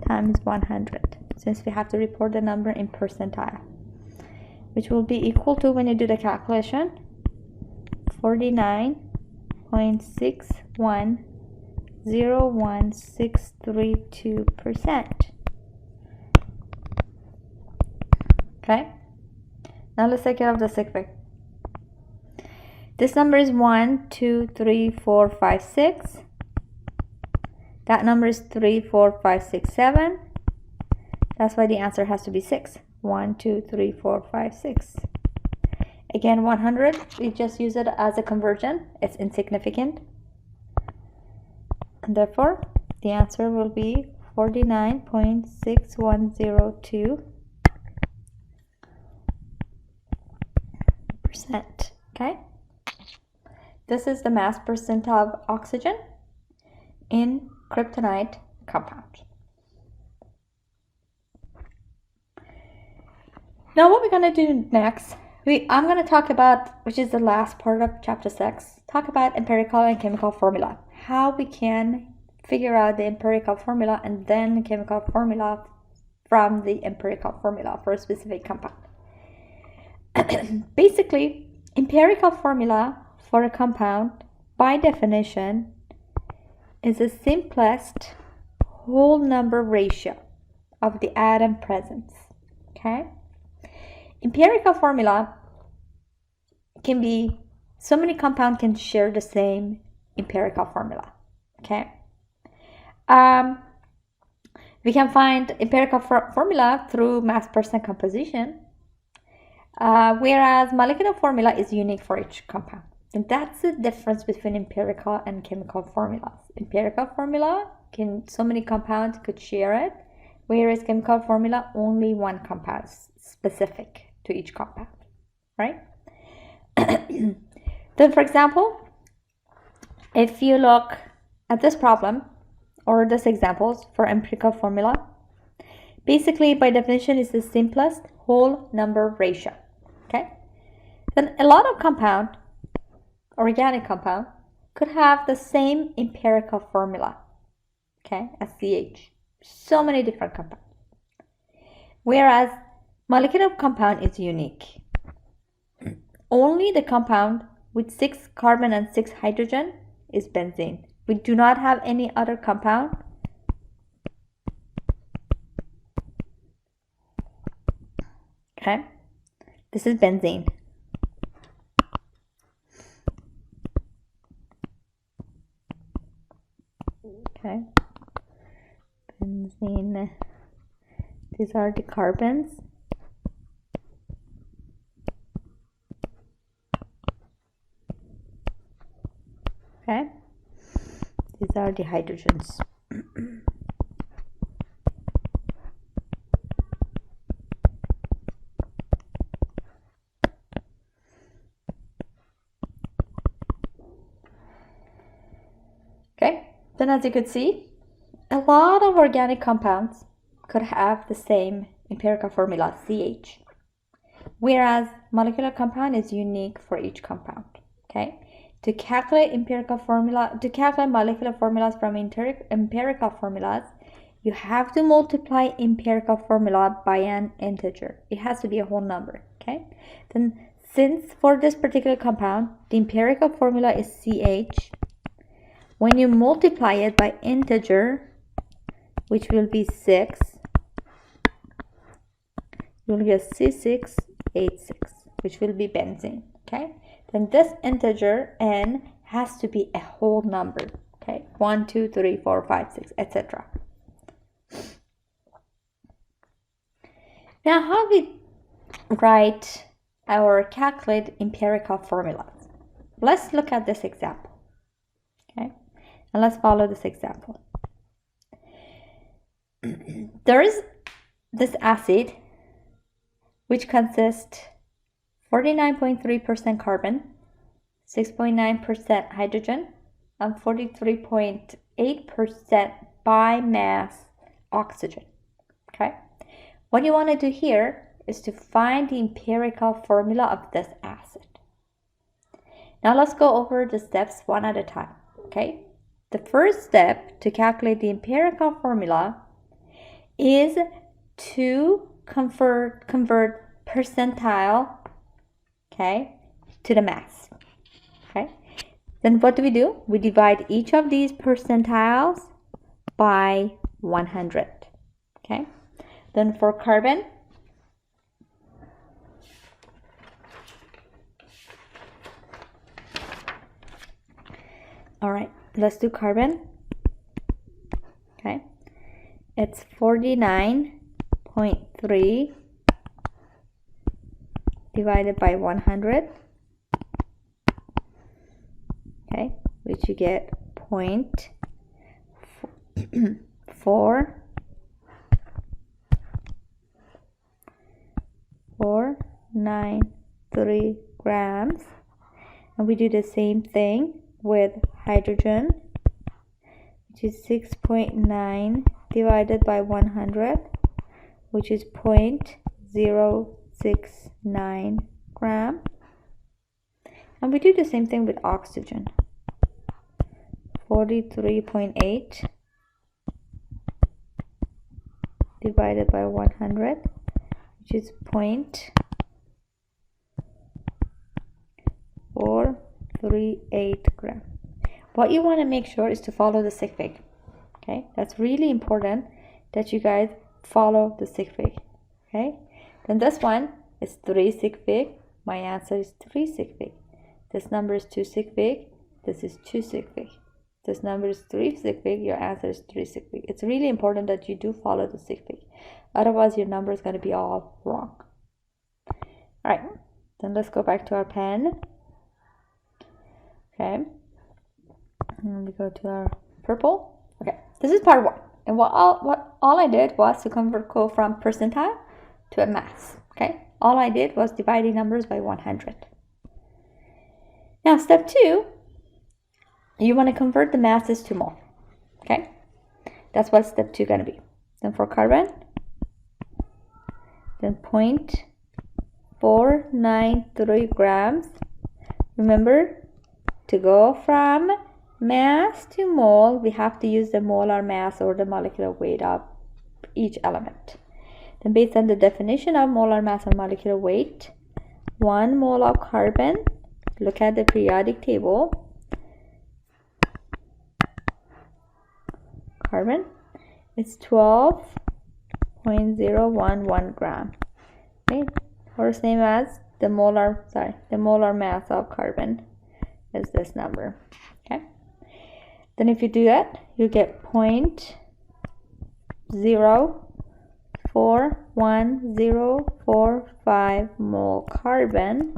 times 100, since we have to report the number in percentile, which will be equal to, when you do the calculation, 49.6101632%. Okay, now let's take care of the sigma. This number is 1, 2, 3, 4, 5, 6. That number is 3, 4, 5, 6, 7. That's why the answer has to be 6. 1, 2, 3, 4, 5, 6. Again, 100, we just use it as a conversion. It's insignificant. And therefore, the answer will be 49.6102%. Okay? This is the mass percent of oxygen in kryptonite compound. Now what we're going to do next, I'm going to talk about, which is the last part of chapter 6, talk about empirical and chemical formula. How we can figure out the empirical formula and then the chemical formula from the empirical formula for a specific compound. Basically, empirical formula for a compound, by definition, is the simplest whole number ratio of the atom presence. Okay? Empirical formula can be, so many compounds can share the same empirical formula. Okay? We can find empirical formula through mass percent composition, whereas molecular formula is unique for each compound. And that's the difference between empirical and chemical formulas. Empirical formula, so many compounds could share it, whereas chemical formula, only one compound is specific to each compound, right? Then, for example, if you look at this problem or this examples for empirical formula, basically by definition is the simplest whole number ratio. Okay, then a lot of compound, organic compound, could have the same empirical formula, okay, as CH. So many different compounds. Whereas molecular compound is unique. Only the compound with 6 carbon and 6 hydrogen is benzene. We do not have any other compound okay. This is benzene. Okay, benzene. These are the carbons. Okay, these are the hydrogens. Okay, then as you could see, a lot of organic compounds could have the same empirical formula, CH, whereas molecular compound is unique for each compound. Okay, to calculate empirical formula, to calculate molecular formulas from empirical formulas, you have to multiply empirical formula by an integer. It has to be a whole number. Okay, then since for this particular compound the empirical formula is CH, when you multiply it by integer, which will be 6, you'll get C6H6, which will be benzene. Okay, then this integer n has to be a whole number. Okay, 1, 2, 3, 4, 5, 6, etc. Now, how we write or calculate empirical formulas? Let's look at this example. Okay, and let's follow this example. there is this acid which consists 49.3% carbon, 6.9% hydrogen, and 43.8% by mass oxygen. Okay, what you want to do here is to find the empirical formula of this acid. Now let's go over the steps one at a time. Okay, the first step to calculate the empirical formula is to convert percentile, okay, to the mass. Okay, then what do? We divide each of these percentiles by 100. Okay, then for carbon, all right, let's do carbon. Okay, it's 49.3 divided by 100, okay, which you get 0.493 grams. And we do the same thing with hydrogen, which is 6.9 divided by 100, which is 0.069 gram. And we do the same thing with oxygen, 43.8 divided by 100, which is 0.438 gram. What you want to make sure is to follow the sig fig. Okay, that's really important that you guys follow the sig fig. Okay, then this one is 3 sig fig. My answer is 3 sig fig. This number is 2 sig fig. This is 2 sig fig. This number is 3 sig fig. Your answer is 3 sig fig. It's really important that you do follow the sig fig. Otherwise, your number is going to be all wrong. All right, then let's go back to our pen. Okay, and we go to our purple. Okay, this is part 1. And what all I did was to go from percentile to a mass. Okay, all I did was dividing numbers by 100. Now, step 2, you want to convert the masses to mole. Okay, that's what step 2 going to be. Then for carbon, then 0.493 grams. Remember, to go from mass to mole, we have to use the molar mass or the molecular weight of each element. Then based on the definition of molar mass and molecular weight, 1 mole of carbon, look at the periodic table, carbon is 12.011 gram. Okay, or same as the molar mass of carbon is this number. Okay, then if you do that, you get 0.041045 mole carbon.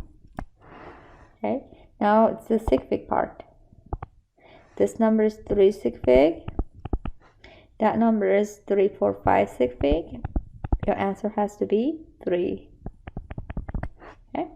Okay, now it's the sig fig part. This number is 3 sig fig. That number is 345 sig fig. Your answer has to be 3. Okay.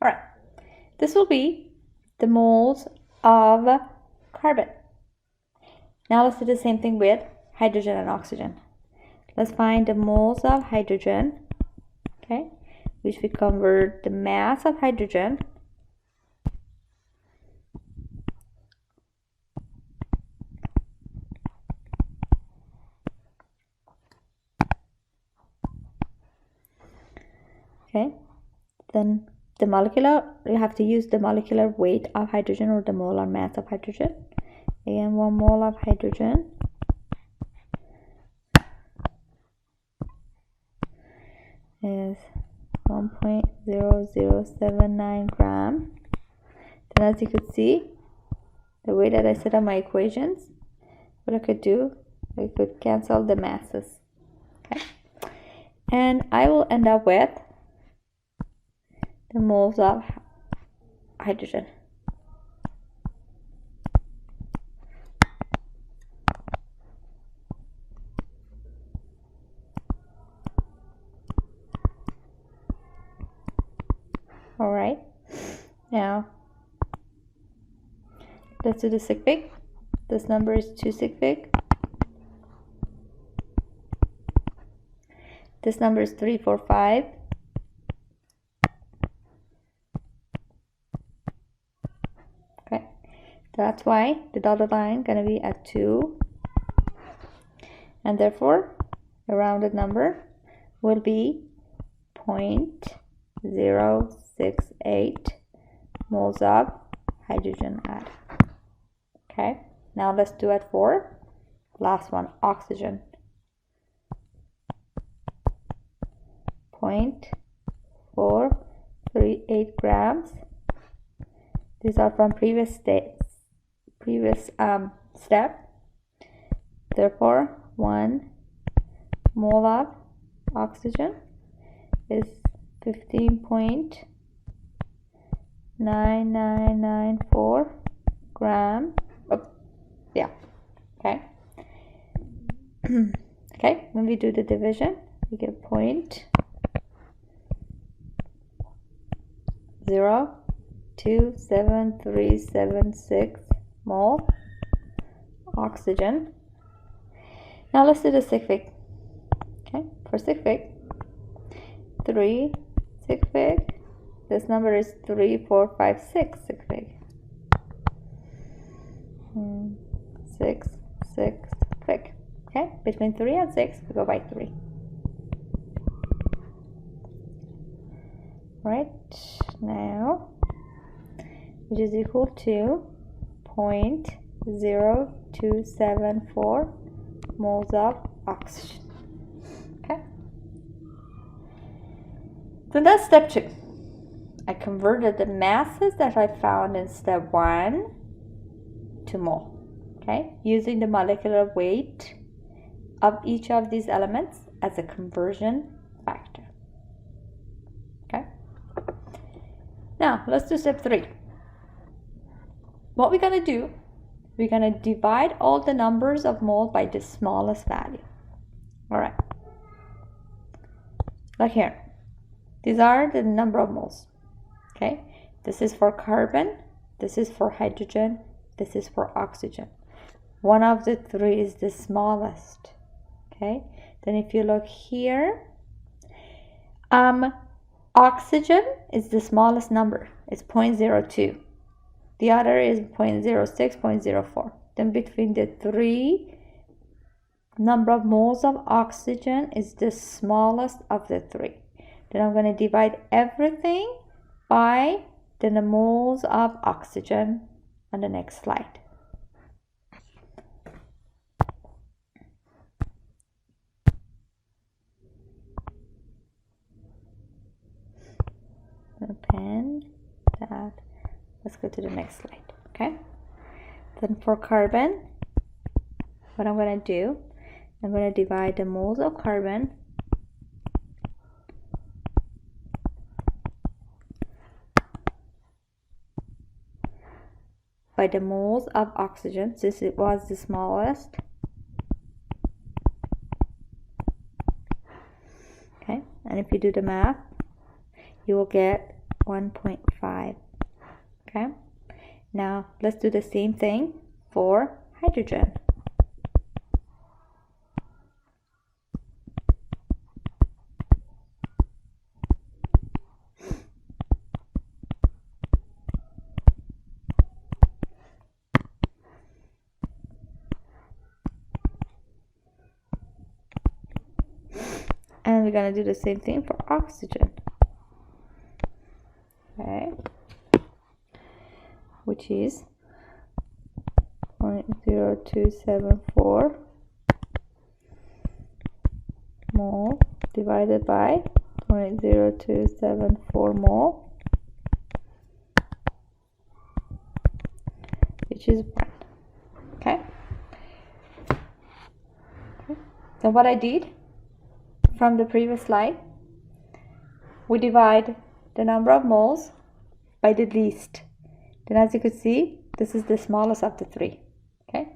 All right. This will be the moles of carbon. Now let's do the same thing with hydrogen and oxygen. Let's find the moles of hydrogen, okay, which we convert the mass of hydrogen okay, then the molecular, you have to use the molecular weight of hydrogen or the molar mass of hydrogen. Again, 1 mole of hydrogen is 1.0079 gram. Then as you could see, the way that I set up my equations, what I could do, I could cancel the masses. Okay, and I will end up with the moles of hydrogen. All right, now let's do the sig fig. This number is 2 sig fig. This number is 3, 4, 5. Okay, that's why the dotted line gonna be at 2, and therefore the rounded number will be 0.068 moles of hydrogen atom. Okay, now let's do it for last one, oxygen. 0.438 grams. These are from previous step. Therefore, 1 mole of oxygen is 15.9994 gram. Oh, yeah. Okay. Okay. When we do the division, we get 0.027376 mole oxygen. Now let's do the sig fig. Okay, for sig fig, 3 sig fig. This number is 3456 sig fig. 6 sig fig. Okay, between 3 and 6, we go by 3. Right now, which is equal to 0.0274 moles of oxygen. Okay, so that's step 2. I converted the masses that I found in step 1 to mole. Okay, using the molecular weight of each of these elements as a conversion factor. Okay, now let's do step 3. What we're going to do, we're going to divide all the numbers of moles by the smallest value. All right, like here, these are the number of moles. Okay, this is for carbon, this is for hydrogen, this is for oxygen. One of the 3 is the smallest. Okay, then if you look here, oxygen is the smallest number. It's 0.02. The other is 0.06, 0.04. Then between the 3, number of moles of oxygen is the smallest of the 3. Then I'm going to divide everything by the moles of oxygen on the next slide. Pen that. Let's go to the next slide. Okay, then for carbon, what I'm going to do, I'm going to divide the moles of carbon by the moles of oxygen, since it was the smallest. Okay, and if you do the math, you will get 1.5. Okay, now let's do the same thing for hydrogen. And we're going to do the same thing for oxygen. Okay, which is 0.0274 mole divided by 0.0274 mole, which is 1. Okay? So what I did from the previous slide, we divide the number of moles by the least. Then as you can see, this is the smallest of the 3. Okay?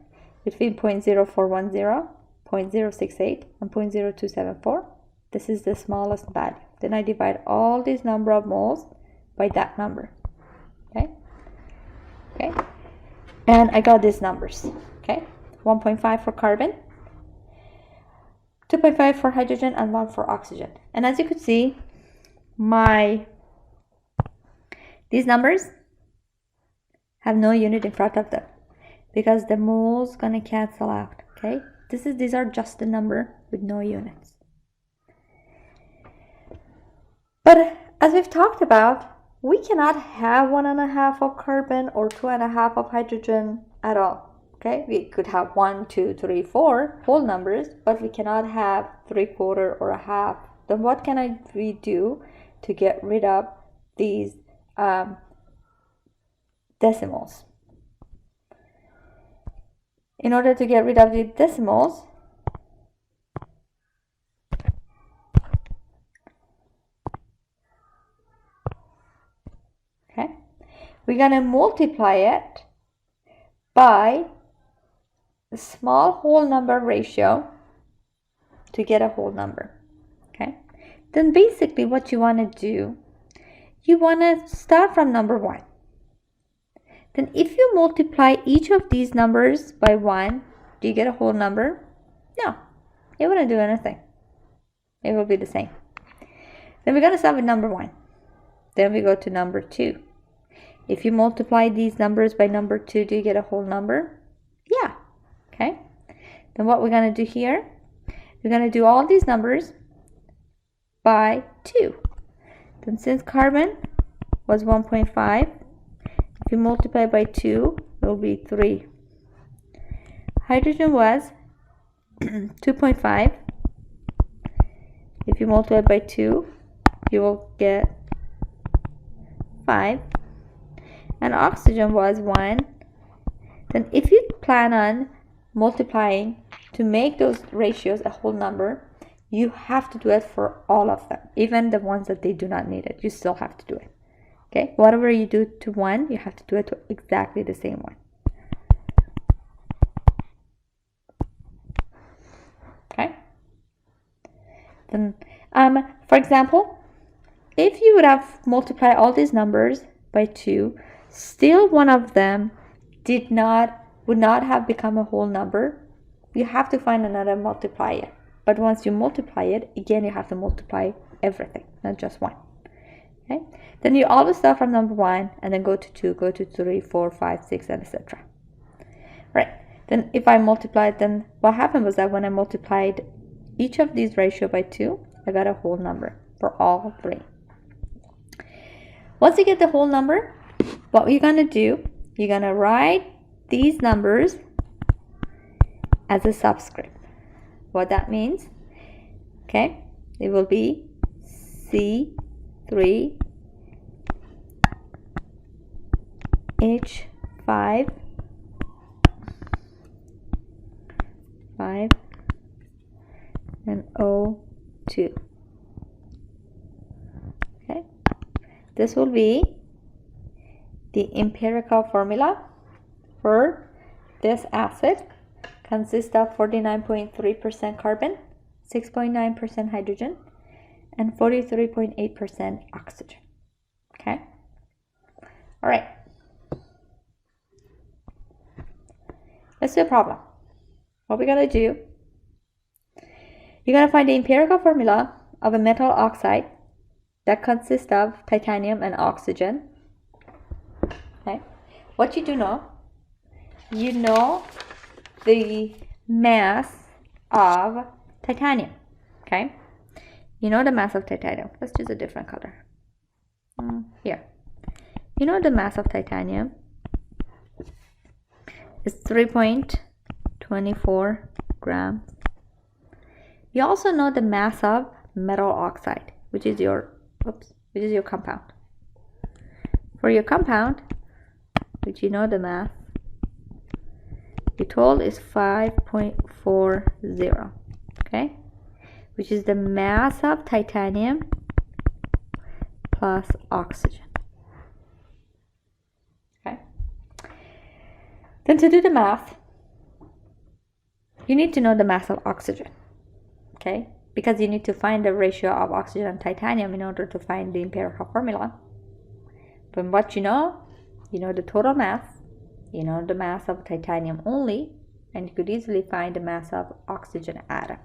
Between 0.0410, 0.068, and 0.0274, this is the smallest value. Then I divide all these number of moles by that number. Okay? Okay? And I got these numbers. Okay? 1.5 for carbon, 2.5 for hydrogen, and 1 for oxygen. And as you could see, these numbers have no unit in front of them because the moles gonna cancel out. Okay, these are just a number with no units. But as we've talked about, we cannot have 1.5 of carbon or 2.5 of hydrogen at all. Okay, we could have 1, 2, 3, 4 whole numbers, but we cannot have 3/4 or a half. Then what can we do to get rid of these decimals? In order to get rid of the decimals, okay, we're gonna multiply it by the small whole number ratio to get a whole number. Okay, then basically what you want to do, you want to start from number 1. Then if you multiply each of these numbers by 1, do you get a whole number? No, it wouldn't do anything. It will be the same. Then we're going to start with number 1. Then we go to number 2. If you multiply these numbers by number 2, do you get a whole number? Yeah. Okay. Then what we're going to do here, we're going to do all these numbers by 2. Then since carbon was 1.5, if you multiply by 2, it will be 3. Hydrogen was 2.5. If you multiply by 2, you will get 5. And oxygen was 1. Then if you plan on multiplying to make those ratios a whole number, you have to do it for all of them, even the ones that they do not need it. You still have to do it. Okay, whatever you do to 1, you have to do it to exactly the same one. Okay. Then, for example, if you would have multiplied all these numbers by 2, still one of them would not have become a whole number. You have to find another multiplier. But once you multiply it, again, you have to multiply everything, not just 1. Okay? Then you always start from number 1 and then go to 2, go to 3, 4, 5, 6, and etc. Right. Then if I multiplied, then what happened was that when I multiplied each of these ratio by 2, I got a whole number for all 3. Once you get the whole number, what you're going to do, you're going to write these numbers as a subscript. What that means, okay, it will be C3 H5 5 and O2. Okay, this will be the empirical formula for this acid. Consists of 49.3% carbon, 6.9% hydrogen, and 43.8% oxygen. Okay? All right. Let's do a problem. What we're going to do, you're going to find the empirical formula of a metal oxide that consists of titanium and oxygen. Okay? What you do know, you know the mass of titanium. Okay, you know the mass of titanium. Let's choose a different color. Here, you know the mass of titanium is 3.24 grams. You also know the mass of metal oxide, which is your compound. For your compound, which you know the mass you told is 5.40, okay, which is the mass of titanium plus oxygen. Okay. Then to do the math, you need to know the mass of oxygen, okay, because you need to find the ratio of oxygen and titanium in order to find the empirical formula. From what you know the total mass, you know the mass of titanium only, and you could easily find the mass of oxygen atom,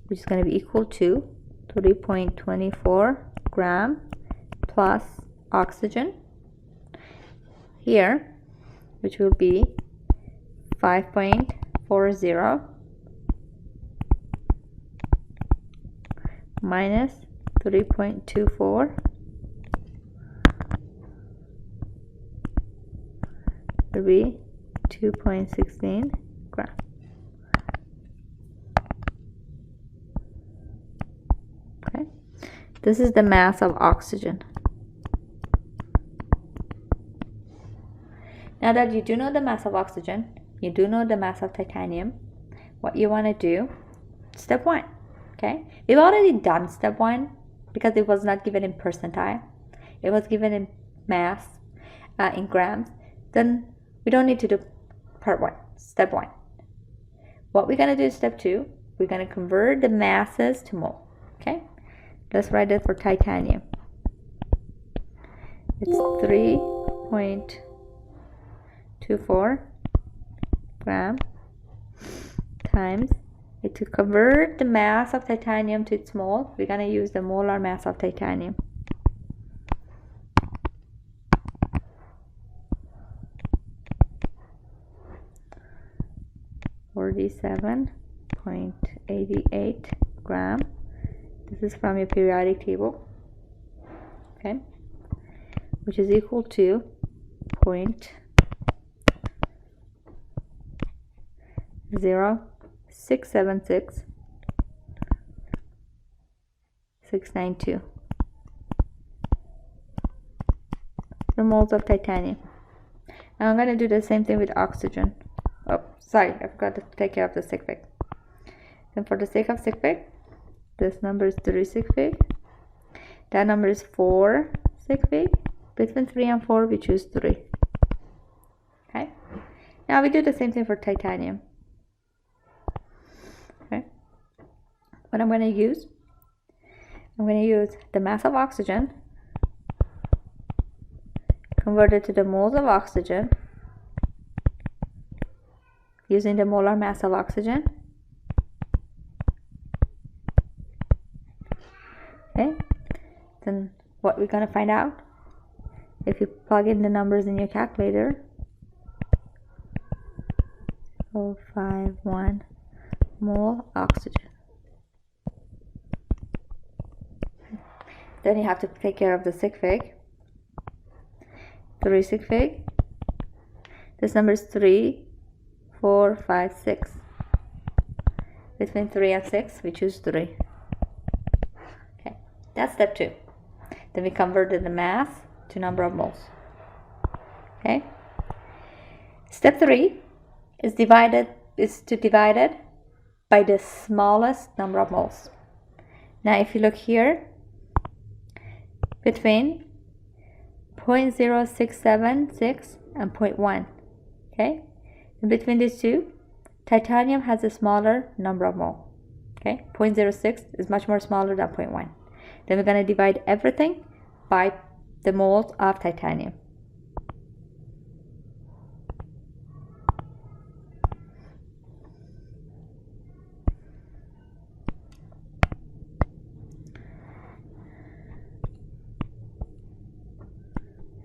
which is going to be equal to 3.24 gram plus oxygen here, which will be 5.40 minus 3.24 will be 2.16 gram. Okay, this is the mass of oxygen. Now that you do know the mass of oxygen, you do know the mass of titanium, what you want to do, step 1, okay? We've already done step 1 because it was not given in percentile. It was given in mass, in grams. Then we don't need to do part 1, step 1. What we're going to do is step 2. We're going to convert the masses to mole, okay? Let's write it for titanium. It's 3.24 gram times, to convert the mass of titanium to its mole, we're going to use the molar mass of titanium. (47.88 gram). This is from your periodic table, okay, which is equal to 0.0676692 the moles of titanium. Now I'm going to do the same thing with oxygen. Oh, sorry, I forgot to take care of the sig fig. Then for the sake of sig fig, this number is 3 sig fig. That number is 4 sig fig. Between 3 and 4, we choose 3. Okay. Now we do the same thing for titanium. Okay. What I'm going to use the mass of oxygen converted to the moles of oxygen using the molar mass of oxygen. Okay, then what we're going to find out, if you plug in the numbers in your calculator, 0.51 mole oxygen. Then you have to take care of the sig fig. 3 sig fig. This number is 3, 4, 5, 6. Between 3 and 6, we choose 3. Okay, that's step 2. Then we converted the mass to number of moles. Okay. Step 3 is to divide it by the smallest number of moles. Now, if you look here, between 0.0676 and 0.1, okay, and between these two, titanium has a smaller number of mole. Okay, 0.06 is much more smaller than 0.1. Then we're going to divide everything by the moles of titanium.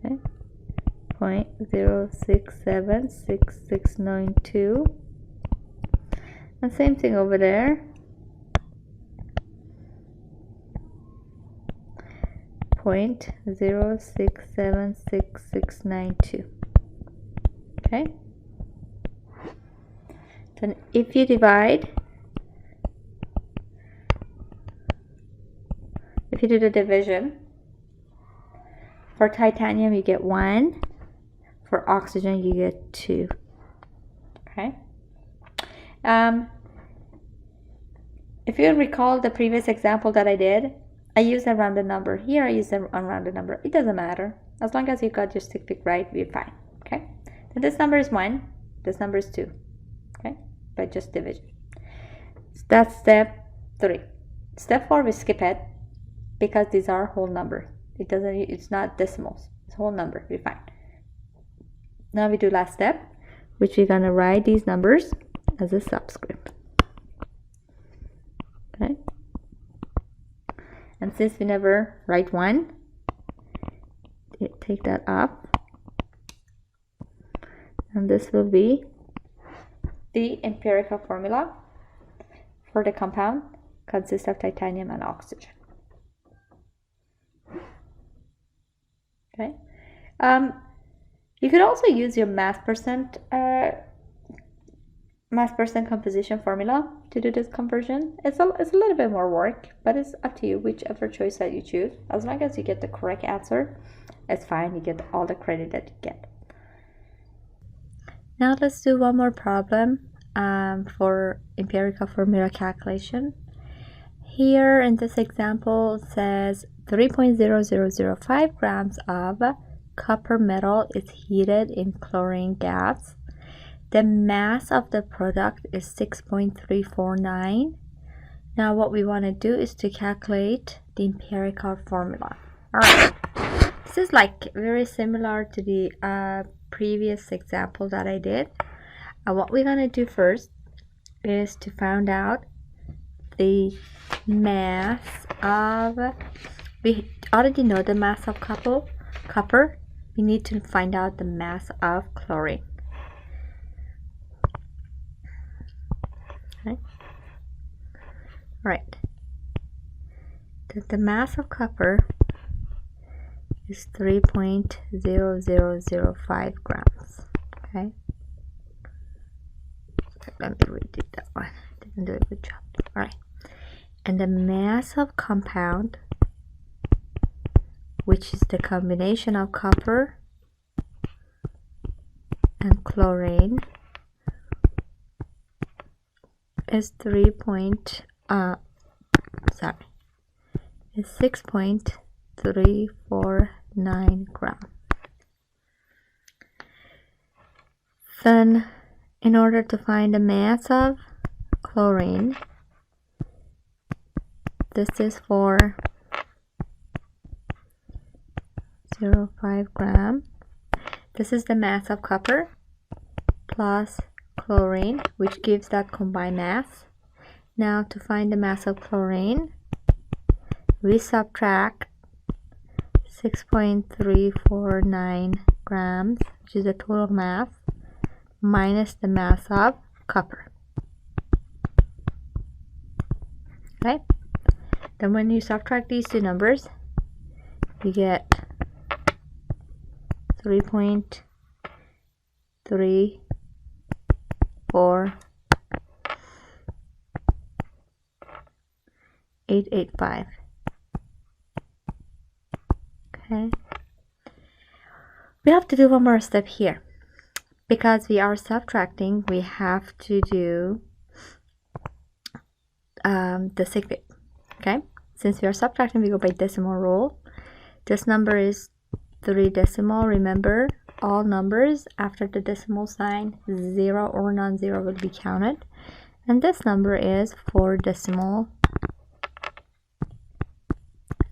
Okay, 0.06766692, and same thing over there. 0.06766692. Okay, then if you do the division, for titanium you get 1, for oxygen you get 2. Okay. If you recall the previous example that I did, I used a rounded number. Here I use a unrounded number. It doesn't matter. As long as you got your stick pick right, we're fine. Okay. So this number is 1. This number is 2. Okay. By just division. So that's step 3. Step 4, we skip it because these are whole numbers. It's not decimals. It's whole number. We're fine. Now we do last step, which we're gonna write these numbers as a subscript. Okay. And since we never write 1, take that up. And this will be the empirical formula for the compound consists of titanium and oxygen. Okay. You could also use your mass percent composition formula to do this conversion. It's a little bit more work, but it's up to you, whichever choice that you choose. As long as you get the correct answer, it's fine. You get all the credit that you get. Now let's do one more problem for empirical formula calculation. Here in this example, it says 3.0005 grams of copper metal is heated in chlorine gas. The mass of the product is 6.349. Now what we want to do is to calculate the empirical formula. Alright, this is like very similar to the previous example that I did. What we're going to do first is to find out the mass of, we already know the mass of copper. We need to find out the mass of chlorine. Okay. Right. The mass of copper is 3.0005 grams. Okay. Let me redo that one. Didn't do a good job. All right. And the mass of compound, which is the combination of copper and chlorine, is 6.349 grams. Then, in order to find the mass of chlorine, this is for 0.5 gram. This is the mass of copper plus chlorine, which gives that combined mass. Now to find the mass of chlorine, we subtract 6.349 grams, which is the total mass, minus the mass of copper. Okay. Then when you subtract these two numbers, you get 3.34885. Okay. We have to do one more step here. Because we are subtracting, we have to do the sig bit. Okay, since we are subtracting, we go by decimal rule. This number is 3 decimal. Remember, all numbers after the decimal sign, 0 or non-zero, will be counted. And this number is 4 decimal.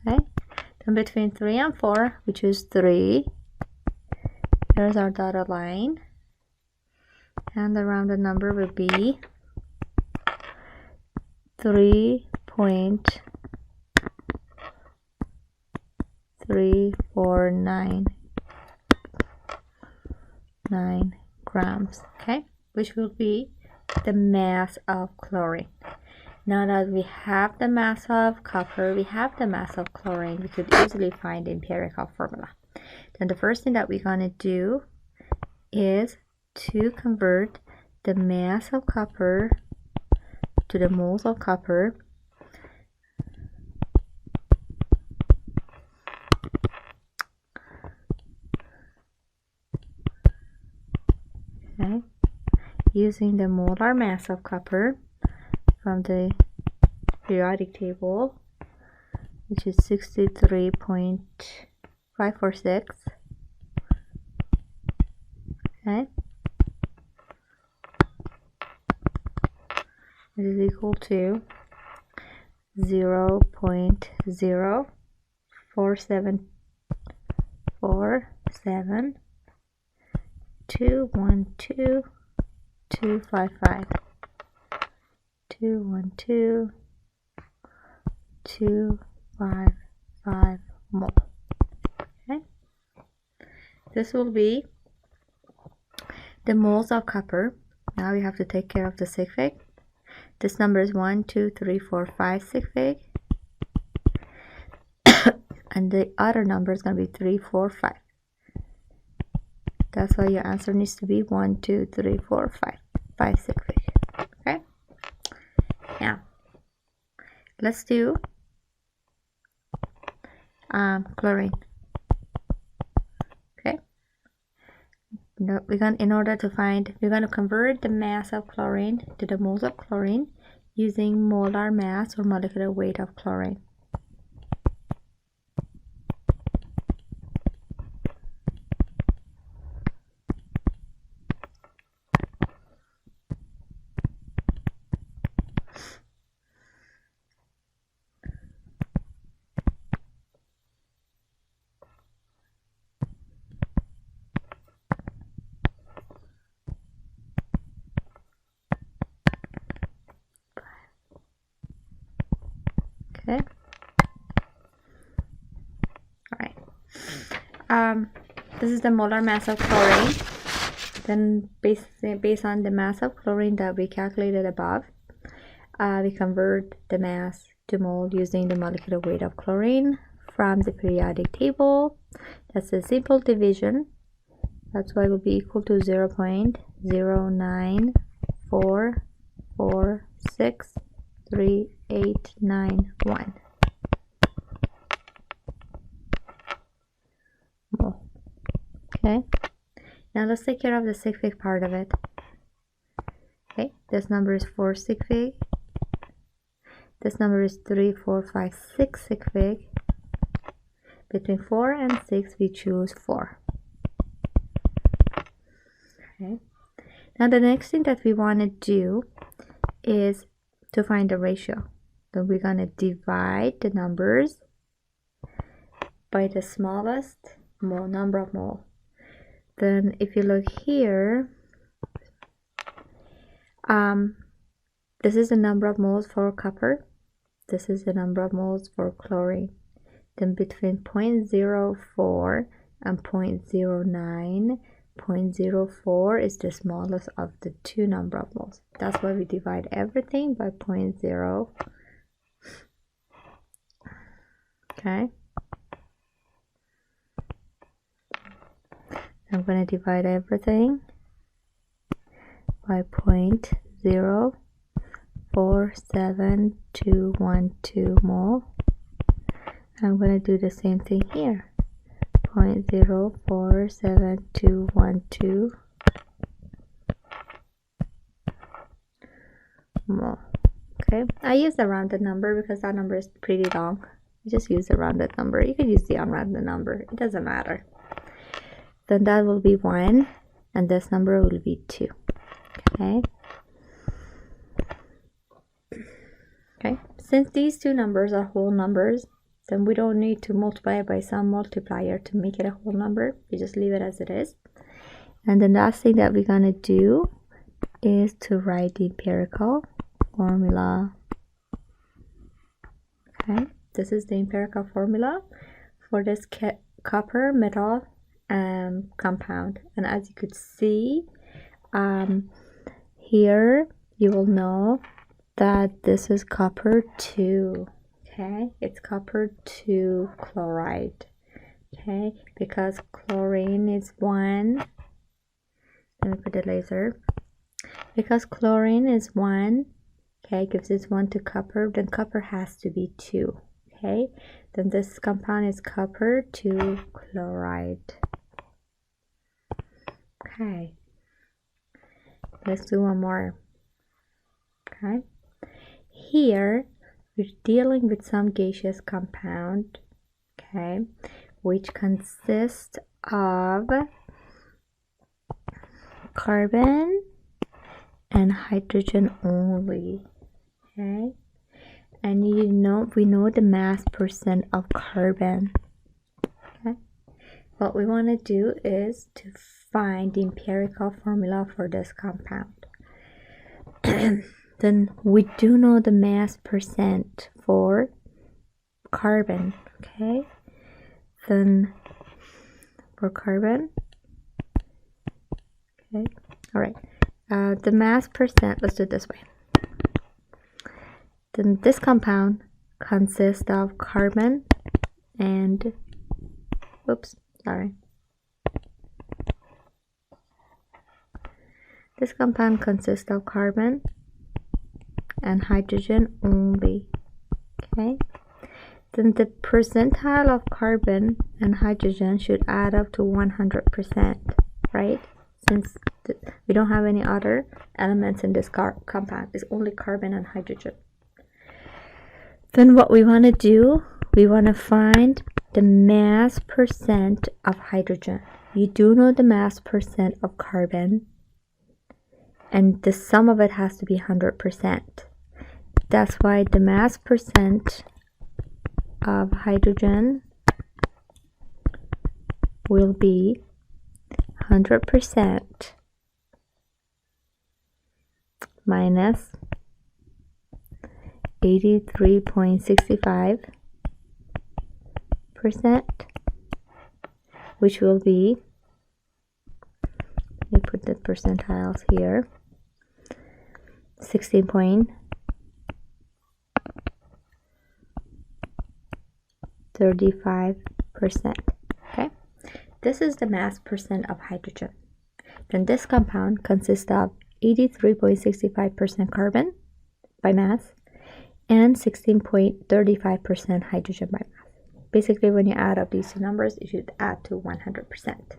Okay, then between 3 and 4, we choose 3. Here's our dotted line. And the rounded number will be 3.349 grams, okay, which will be the mass of chlorine. Now that we have the mass of copper, we have the mass of chlorine, we could easily find the empirical formula. Then the first thing that we're going to do is to convert the mass of copper to the moles of copper. Okay. using the molar mass of copper from the periodic table, which is 63.546. Okay, it is equal to 0.04747212.255. 212.255 mole. Okay, this will be the moles of copper. Now we have to take care of the sig fig. This number is 1, 2, 3, 4, 5 sig fig. And the other number is going to be 3, 4, 5. That's why your answer needs to be 1, 2, 3, 4, 5. 5 sig fig. Okay? Now, let's do chlorine. Okay? No, we're going to convert the mass of chlorine to the moles of chlorine using molar mass or molecular weight of chlorine. Okay. All right. This is the molar mass of chlorine. Then based on the mass of chlorine that we calculated above, we convert the mass to mole using the molecular weight of chlorine from the periodic table. That's a simple division. That's why it will be equal to 0.094463891 mole. Okay, now let's take care of the sig fig part of it. Okay, this number is 4 sig fig. This number is 3, 4, 5, 6 sig fig. Between 4 and 6, we choose 4. Okay. Now the next thing that we want to do is to find the ratio. So we're going to divide the numbers by the smallest number of mole. Then if you look here, this is the number of moles for copper. This is the number of moles for chlorine. Then between 0.04 and 0.09, 0.04 is the smallest of the two number of moles. That's why we divide everything by 0.0. Okay. I'm going to divide everything by 0.047212 mole. I'm going to do the same thing here. 0.047212 mole. Okay, I use the rounded number because that number is pretty long. You just use the rounded number. You can use the unrounded number. It doesn't matter. Then that will be 1, and this number will be 2. Okay. Okay. Since these two numbers are whole numbers, then we don't need to multiply it by some multiplier to make it a whole number. We just leave it as it is. And the last thing that we're going to do is to write the empirical formula. Okay, this is the empirical formula for this copper metal compound. And as you could see, here you will know that this is copper 2. Okay, it's copper 2 chloride. Okay, because chlorine is 1. Let me put the laser. Because chlorine is 1, okay, gives it 1 to copper, then copper has to be 2. Okay, then this compound is copper 2 chloride. Okay, let's do one more. Okay, here we're dealing with some gaseous compound, okay, which consists of carbon and hydrogen only. Okay, and we know the mass percent of carbon. Okay, what we want to do is to find the empirical formula for this compound. Then we do know the mass percent for carbon. Okay, then for carbon, okay, all right, the mass percent, let's do it this way. Then this compound consists of carbon and, this compound consists of carbon and hydrogen only. Okay, then the percentile of carbon and hydrogen should add up to 100%, right? Since we don't have any other elements in this compound, it's only carbon and hydrogen. Then what we want to do, we want to find the mass percent of hydrogen. You do know the mass percent of carbon, and the sum of it has to be 100%. That's why the mass percent of hydrogen will be 100% minus 83.65%, which will be, let me put the percentiles here, 16.35%. Okay, this is the mass percent of hydrogen. Then this compound consists of 83.65% carbon by mass and 16.35% hydrogen by mass. Basically, when you add up these two numbers, it should add to 100%.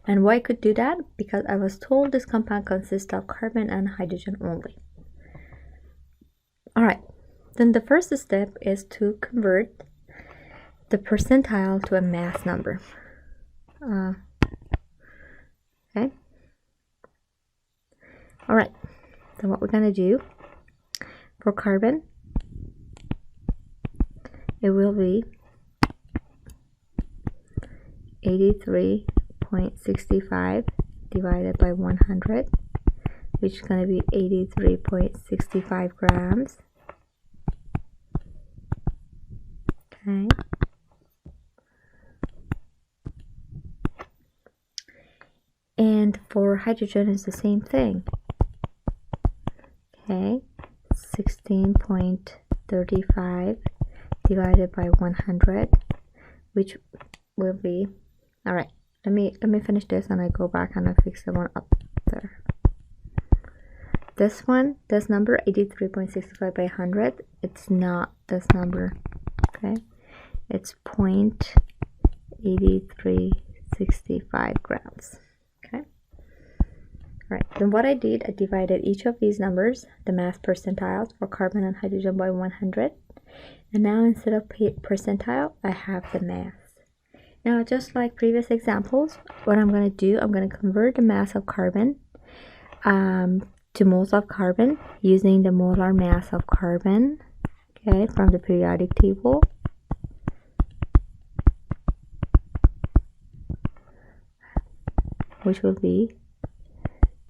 And why I could do that? Because I was told this compound consists of carbon and hydrogen only. All right, then the first step is to convert the percentile to a mass number. Okay. All right, then what we're going to do for carbon, it will be 83.65 divided by 100, which is going to be 83.65 grams. Okay. And for hydrogen is the same thing. Okay, 16.35 divided by 100, which will be, all right, let me finish this and I go back and I fix the one up there. This one, this number 83.65 by 100, it's not this number. Okay, it's 0.8365 grams. Okay, all right, then what I did, I divided each of these numbers, the mass percentiles for carbon and hydrogen, by 100, and now instead of percentile, I have the mass. Now, just like previous examples, what I'm going to do, I'm going to convert the mass of carbon to moles of carbon using the molar mass of carbon, okay, from the periodic table. Which will be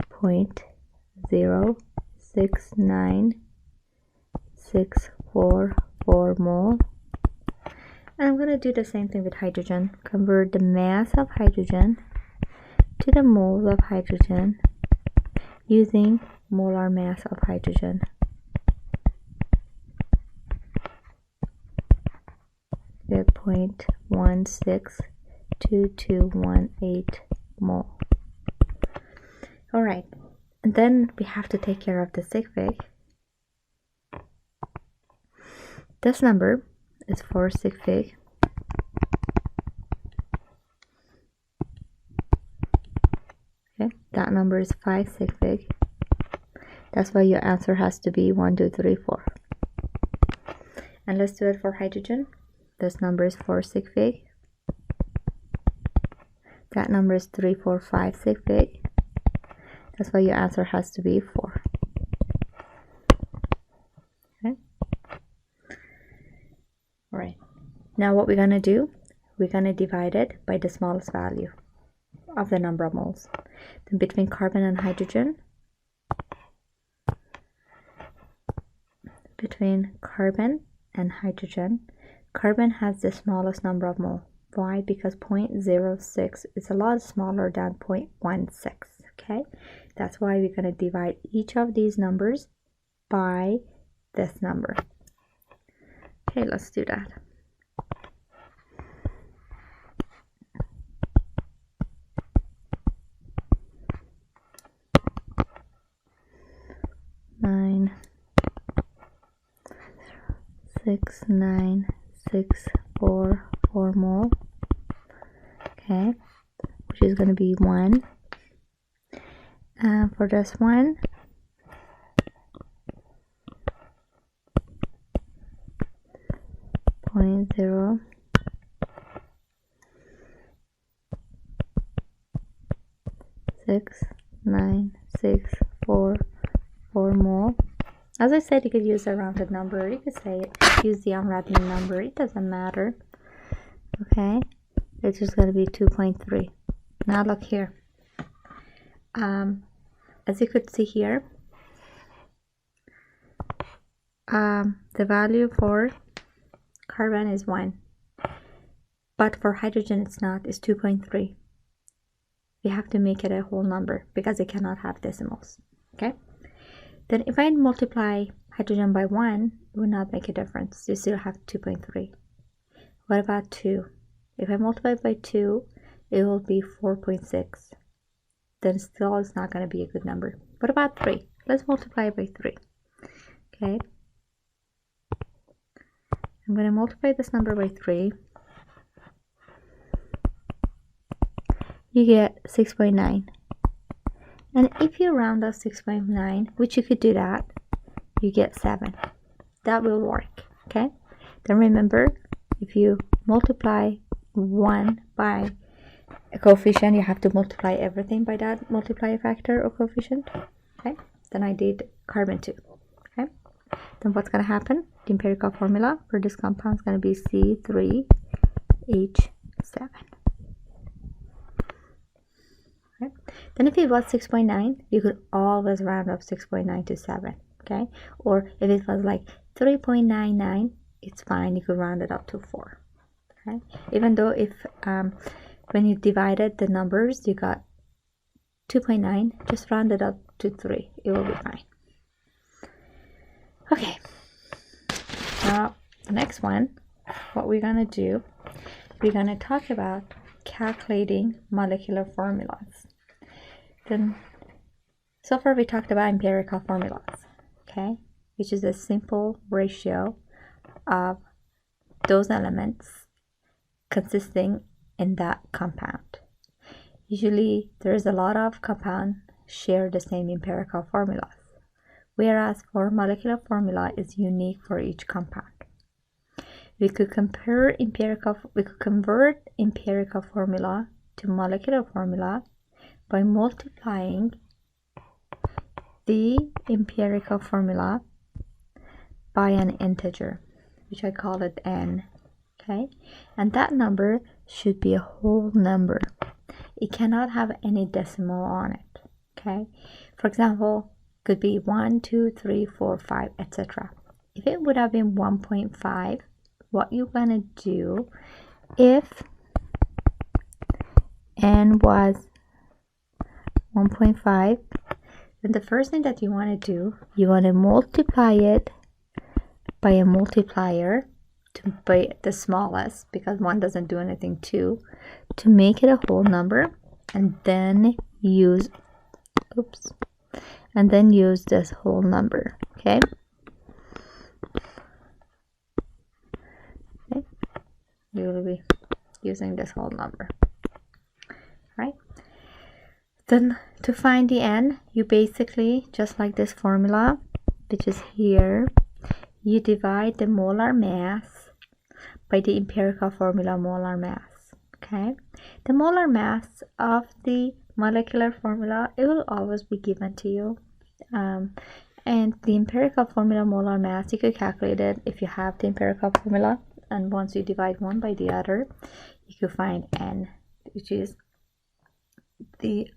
0.069644 mole. And I'm going to do the same thing with hydrogen. Convert the mass of hydrogen to the moles of hydrogen using molar mass of hydrogen. At 0.162218 mole. All right, and then we have to take care of the sig fig. This number is for sig fig. Okay, that number is 5 sig fig. That's why your answer has to be 1, 2, 3, 4. And let's do it for hydrogen. This number is 4 sig fig. That number is 3, 4, 5 sig fig. That's why your answer has to be 4. Okay. All right. Now what we're going to do, we're going to divide it by the smallest value of the number of moles. Then between carbon and hydrogen, carbon has the smallest number of mole. Why? Because 0.06 is a lot smaller than 0.16. Okay, that's why we're going to divide each of these numbers by this number. Okay, let's do that. Nine 69644 mole. Okay, which is going to be 1. And for this one, point 0 69644 mole. As I said, you could use a rounded number, you could use the unrounded number, it doesn't matter. Okay, it's just going to be 2.3. Now look here. As you could see here, the value for carbon is 1, but for hydrogen it's not, it's 2.3. We have to make it a whole number because it cannot have decimals. Okay, then if I multiply hydrogen by 1, it will not make a difference. You still have 2.3. What about 2? If I multiply by 2, it will be 4.6. Then still it's not going to be a good number. What about 3? Let's multiply by 3. Okay, I'm going to multiply this number by 3. You get 6.9. And if you round up 6.9, which you could do that, you get 7. That will work. Okay, then remember, if you multiply 1 by a coefficient, you have to multiply everything by that multiplier factor or coefficient. Okay, then I did carbon 2. Okay, then what's going to happen? The empirical formula for this compound is going to be C3H7. Okay, then if it was 6.9, you could always round up 6.9 to 7. Okay, or if it was like 3.99, it's fine, you could round it up to 4. Okay, even though if when you divided the numbers you got 2.9, just round it up to 3, it will be fine. Okay, now the next one, what we're gonna do, we're gonna talk about calculating molecular formulas. Then so far we talked about empirical formulas, okay, which is a simple ratio of those elements consisting in that compound. Usually there is a lot of compounds share the same empirical formulas, whereas for molecular formula is unique for each compound. We could convert empirical formula to molecular formula by multiplying the empirical formula by an integer, which I call it n. Okay, and that number should be a whole number. It cannot have any decimal on it. Okay, for example, could be 1, 2, 3, 4, 5, etc. If it would have been 1.5, what you're gonna do, if n was 1.5, then the first thing that you want to do, you want to multiply it by a multiplier by the smallest, because 1 doesn't do anything, 2, to make it a whole number, and then use this whole number. Okay, you will be using this whole number, right? Then to find the n, you basically, just like this formula, which is here, you divide the molar mass by the empirical formula molar mass. Okay, the molar mass of the molecular formula, it will always be given to you, and the empirical formula molar mass, you could calculate it if you have the empirical formula, and once you divide one by the other, you could find n, which is the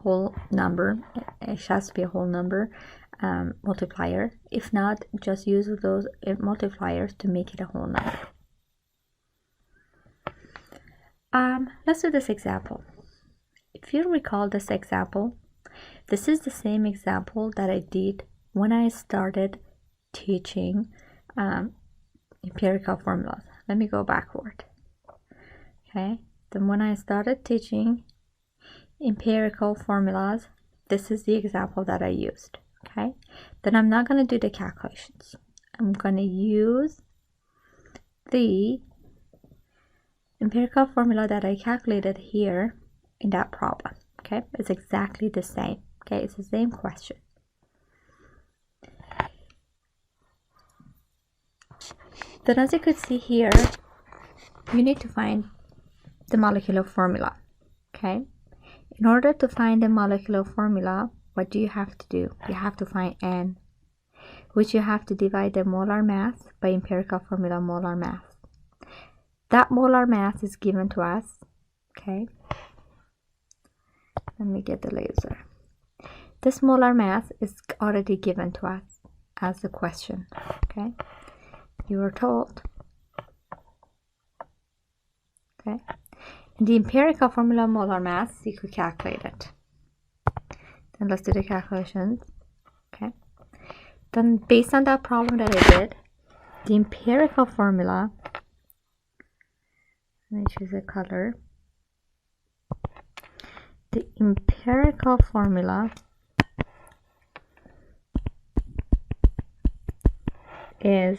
whole number. It has to be a whole number multiplier. If not, just use those multipliers to make it a whole number. Let's do this example. If you recall this example, this is the same example that I did when I started teaching empirical formulas. Let me go backward. Okay, then when I started teaching empirical formulas, this is the example that I used. Okay, then I'm not going to do the calculations. I'm going to use the empirical formula that I calculated here in that problem. Okay, it's exactly the same. Okay, it's the same question. Then as you could see here, you need to find the molecular formula. Okay, in order to find the molecular formula, what do you have to do? You have to find n, which you have to divide the molar mass by empirical formula molar mass. That molar mass is given to us. Okay, let me get the laser. This molar mass is already given to us as the question. Okay, you were told. Okay, in the empirical formula molar mass, you could calculate it. Then let's do the calculations. Okay, then based on that problem that I did, the empirical formula, let me choose a color. The empirical formula is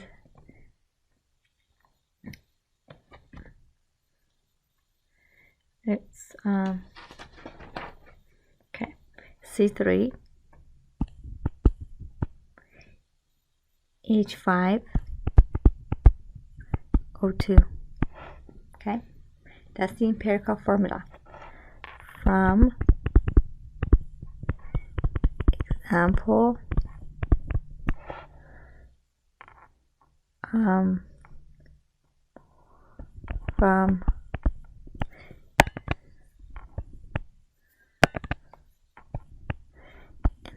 okay, C3 H5 O2. Okay, that's the empirical formula from example from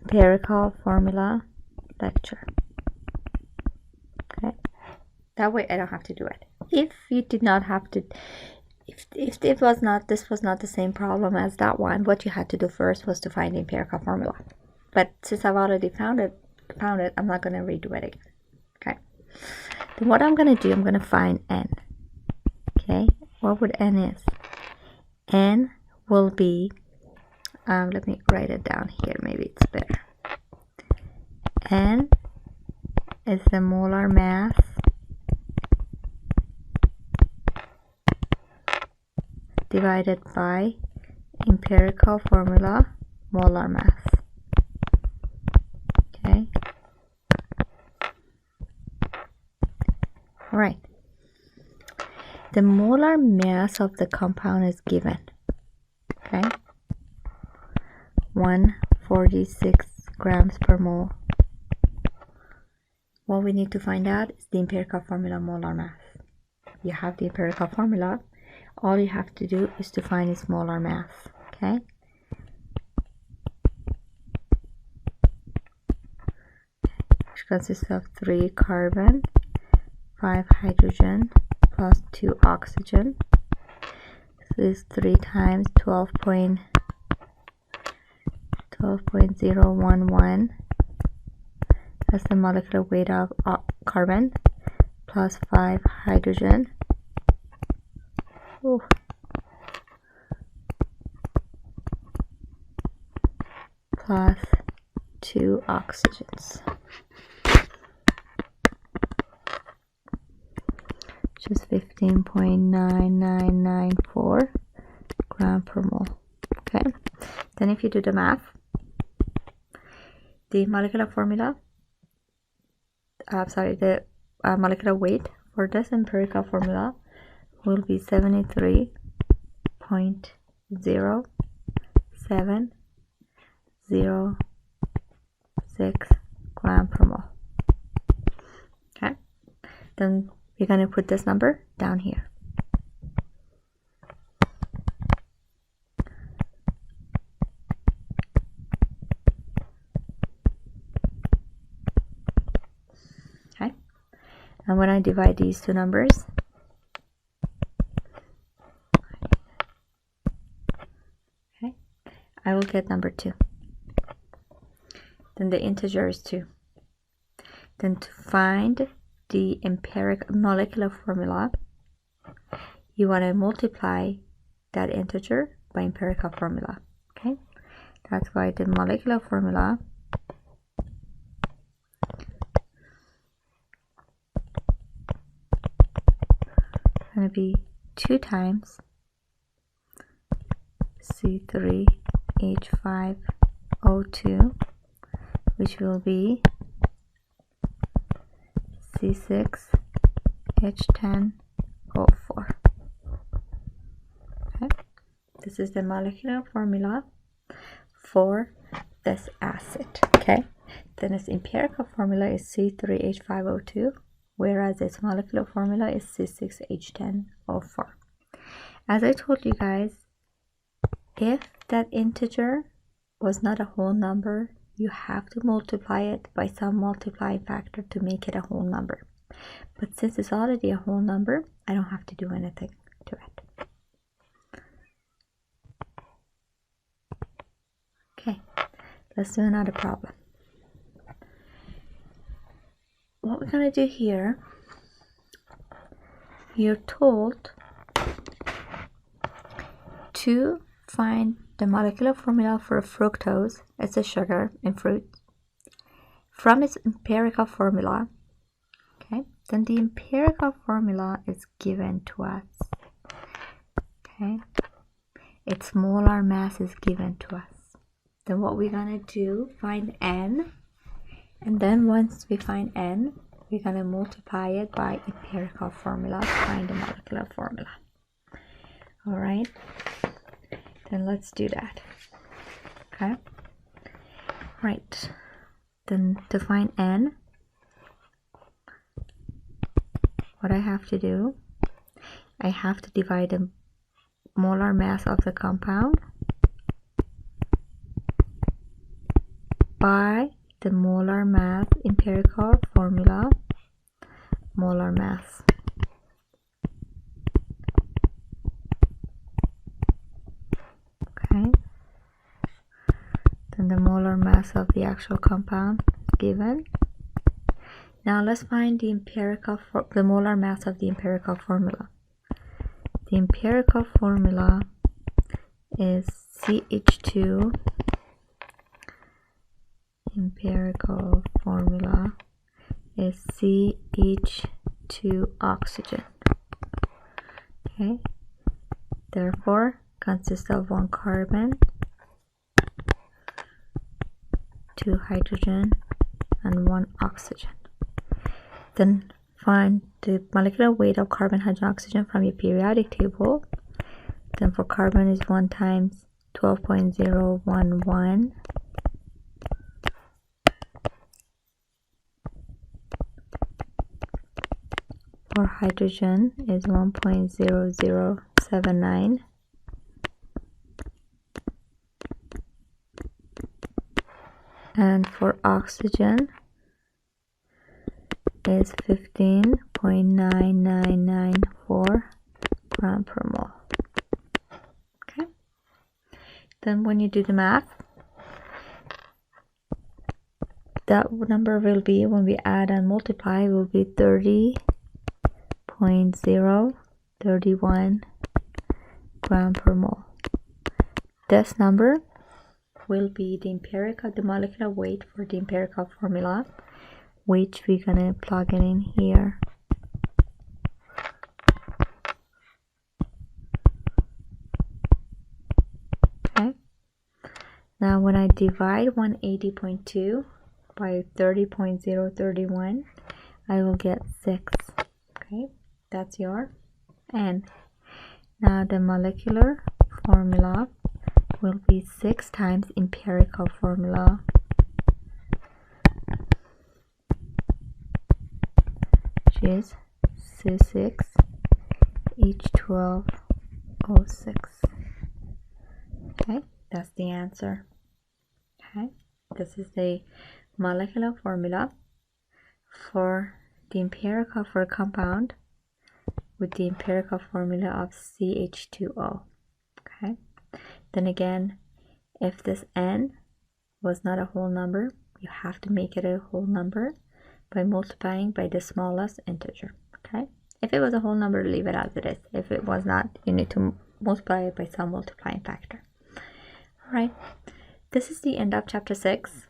empirical formula lecture. Okay, that way I don't have to do it. If you did not have to, if it was not, this was not the same problem as that one, what you had to do first was to find the empirical formula. But since I've already found it, I'm not going to redo it again. Okay, then what I'm going to do, I'm going to find n. Okay, what would n is? N will be, let me write it down here, maybe it's better. N is the molar mass divided by empirical formula molar mass. Okay, all right, the molar mass of the compound is given. Okay, 146 grams per mole. What we need to find out is the empirical formula molar mass. You have the empirical formula. All you have to do is to find its molar mass. Okay, which consists of 3 carbon, 5 hydrogen, plus 2 oxygen. This is 3 times 12.011. That's the molecular weight of carbon, plus 5 hydrogen. Ooh. Plus 2 oxygens, which is 15.9994 gram per mole. Okay, Then if you do the math, the molecular formula, the molecular weight for this empirical formula will be 73.0706 gram per mole. Okay, then we're going to put this number down here. Okay, and when I divide these two numbers, okay, I will get number 2. Then the integer is 2. Then to find the empirical molecular formula, you want to multiply that integer by empirical formula. Okay, that's why the molecular formula is going to be 2 times C3H5O2, which will be C6H10O4. Okay, this is the molecular formula for this acid. Okay, then its empirical formula is C3H5O2, whereas its molecular formula is C6H10O4. As I told you guys, if that integer was not a whole number, you have to multiply it by some multiplying factor to make it a whole number. But since it's already a whole number, I don't have to do anything to it. Okay, let's do another problem. What we're going to do here, you're told to find the molecular formula for fructose, it's a sugar in fruit, from its empirical formula. Okay, then the empirical formula is given to us. Okay, its molar mass is given to us. Then what we're gonna do, find N, and then once we find N, we're gonna multiply it by empirical formula to find the molecular formula. All right, then let's do that. Okay, right, then to find N, what I have to do, I have to divide the molar mass of the compound by the molar mass empirical formula, molar mass. Okay, then the molar mass of the actual compound given. Now let's find the the molar mass of the empirical formula. The empirical formula is CH2. Empirical formula is CH2 oxygen. Okay, therefore consists of 1 carbon, 2 hydrogen, and 1 oxygen. Then find the molecular weight of carbon, hydrogen, oxygen from your periodic table. Then for carbon is 1 times 12.011. For hydrogen is 1.0079. And for oxygen is 15.9994 gram per mole. Okay, then when you do the math, that number will be, when we add and multiply, will be 30.031 gram per mole. This number will be the molecular weight for the empirical formula, which we're gonna plug it in here. Okay, Now when I divide 180.2 by 30.031, I will get 6. Okay, that's your N. Now the molecular formula will be 6 times empirical formula, which is C6H12O6. Okay, that's the answer. Okay, this is the molecular formula for the empirical for a compound with the empirical formula of CH2O. Okay, then again, if this N was not a whole number, you have to make it a whole number by multiplying by the smallest integer. Okay, if it was a whole number, leave it as it is. If it was not, you need to multiply it by some multiplying factor. All right, this is the end of chapter 6.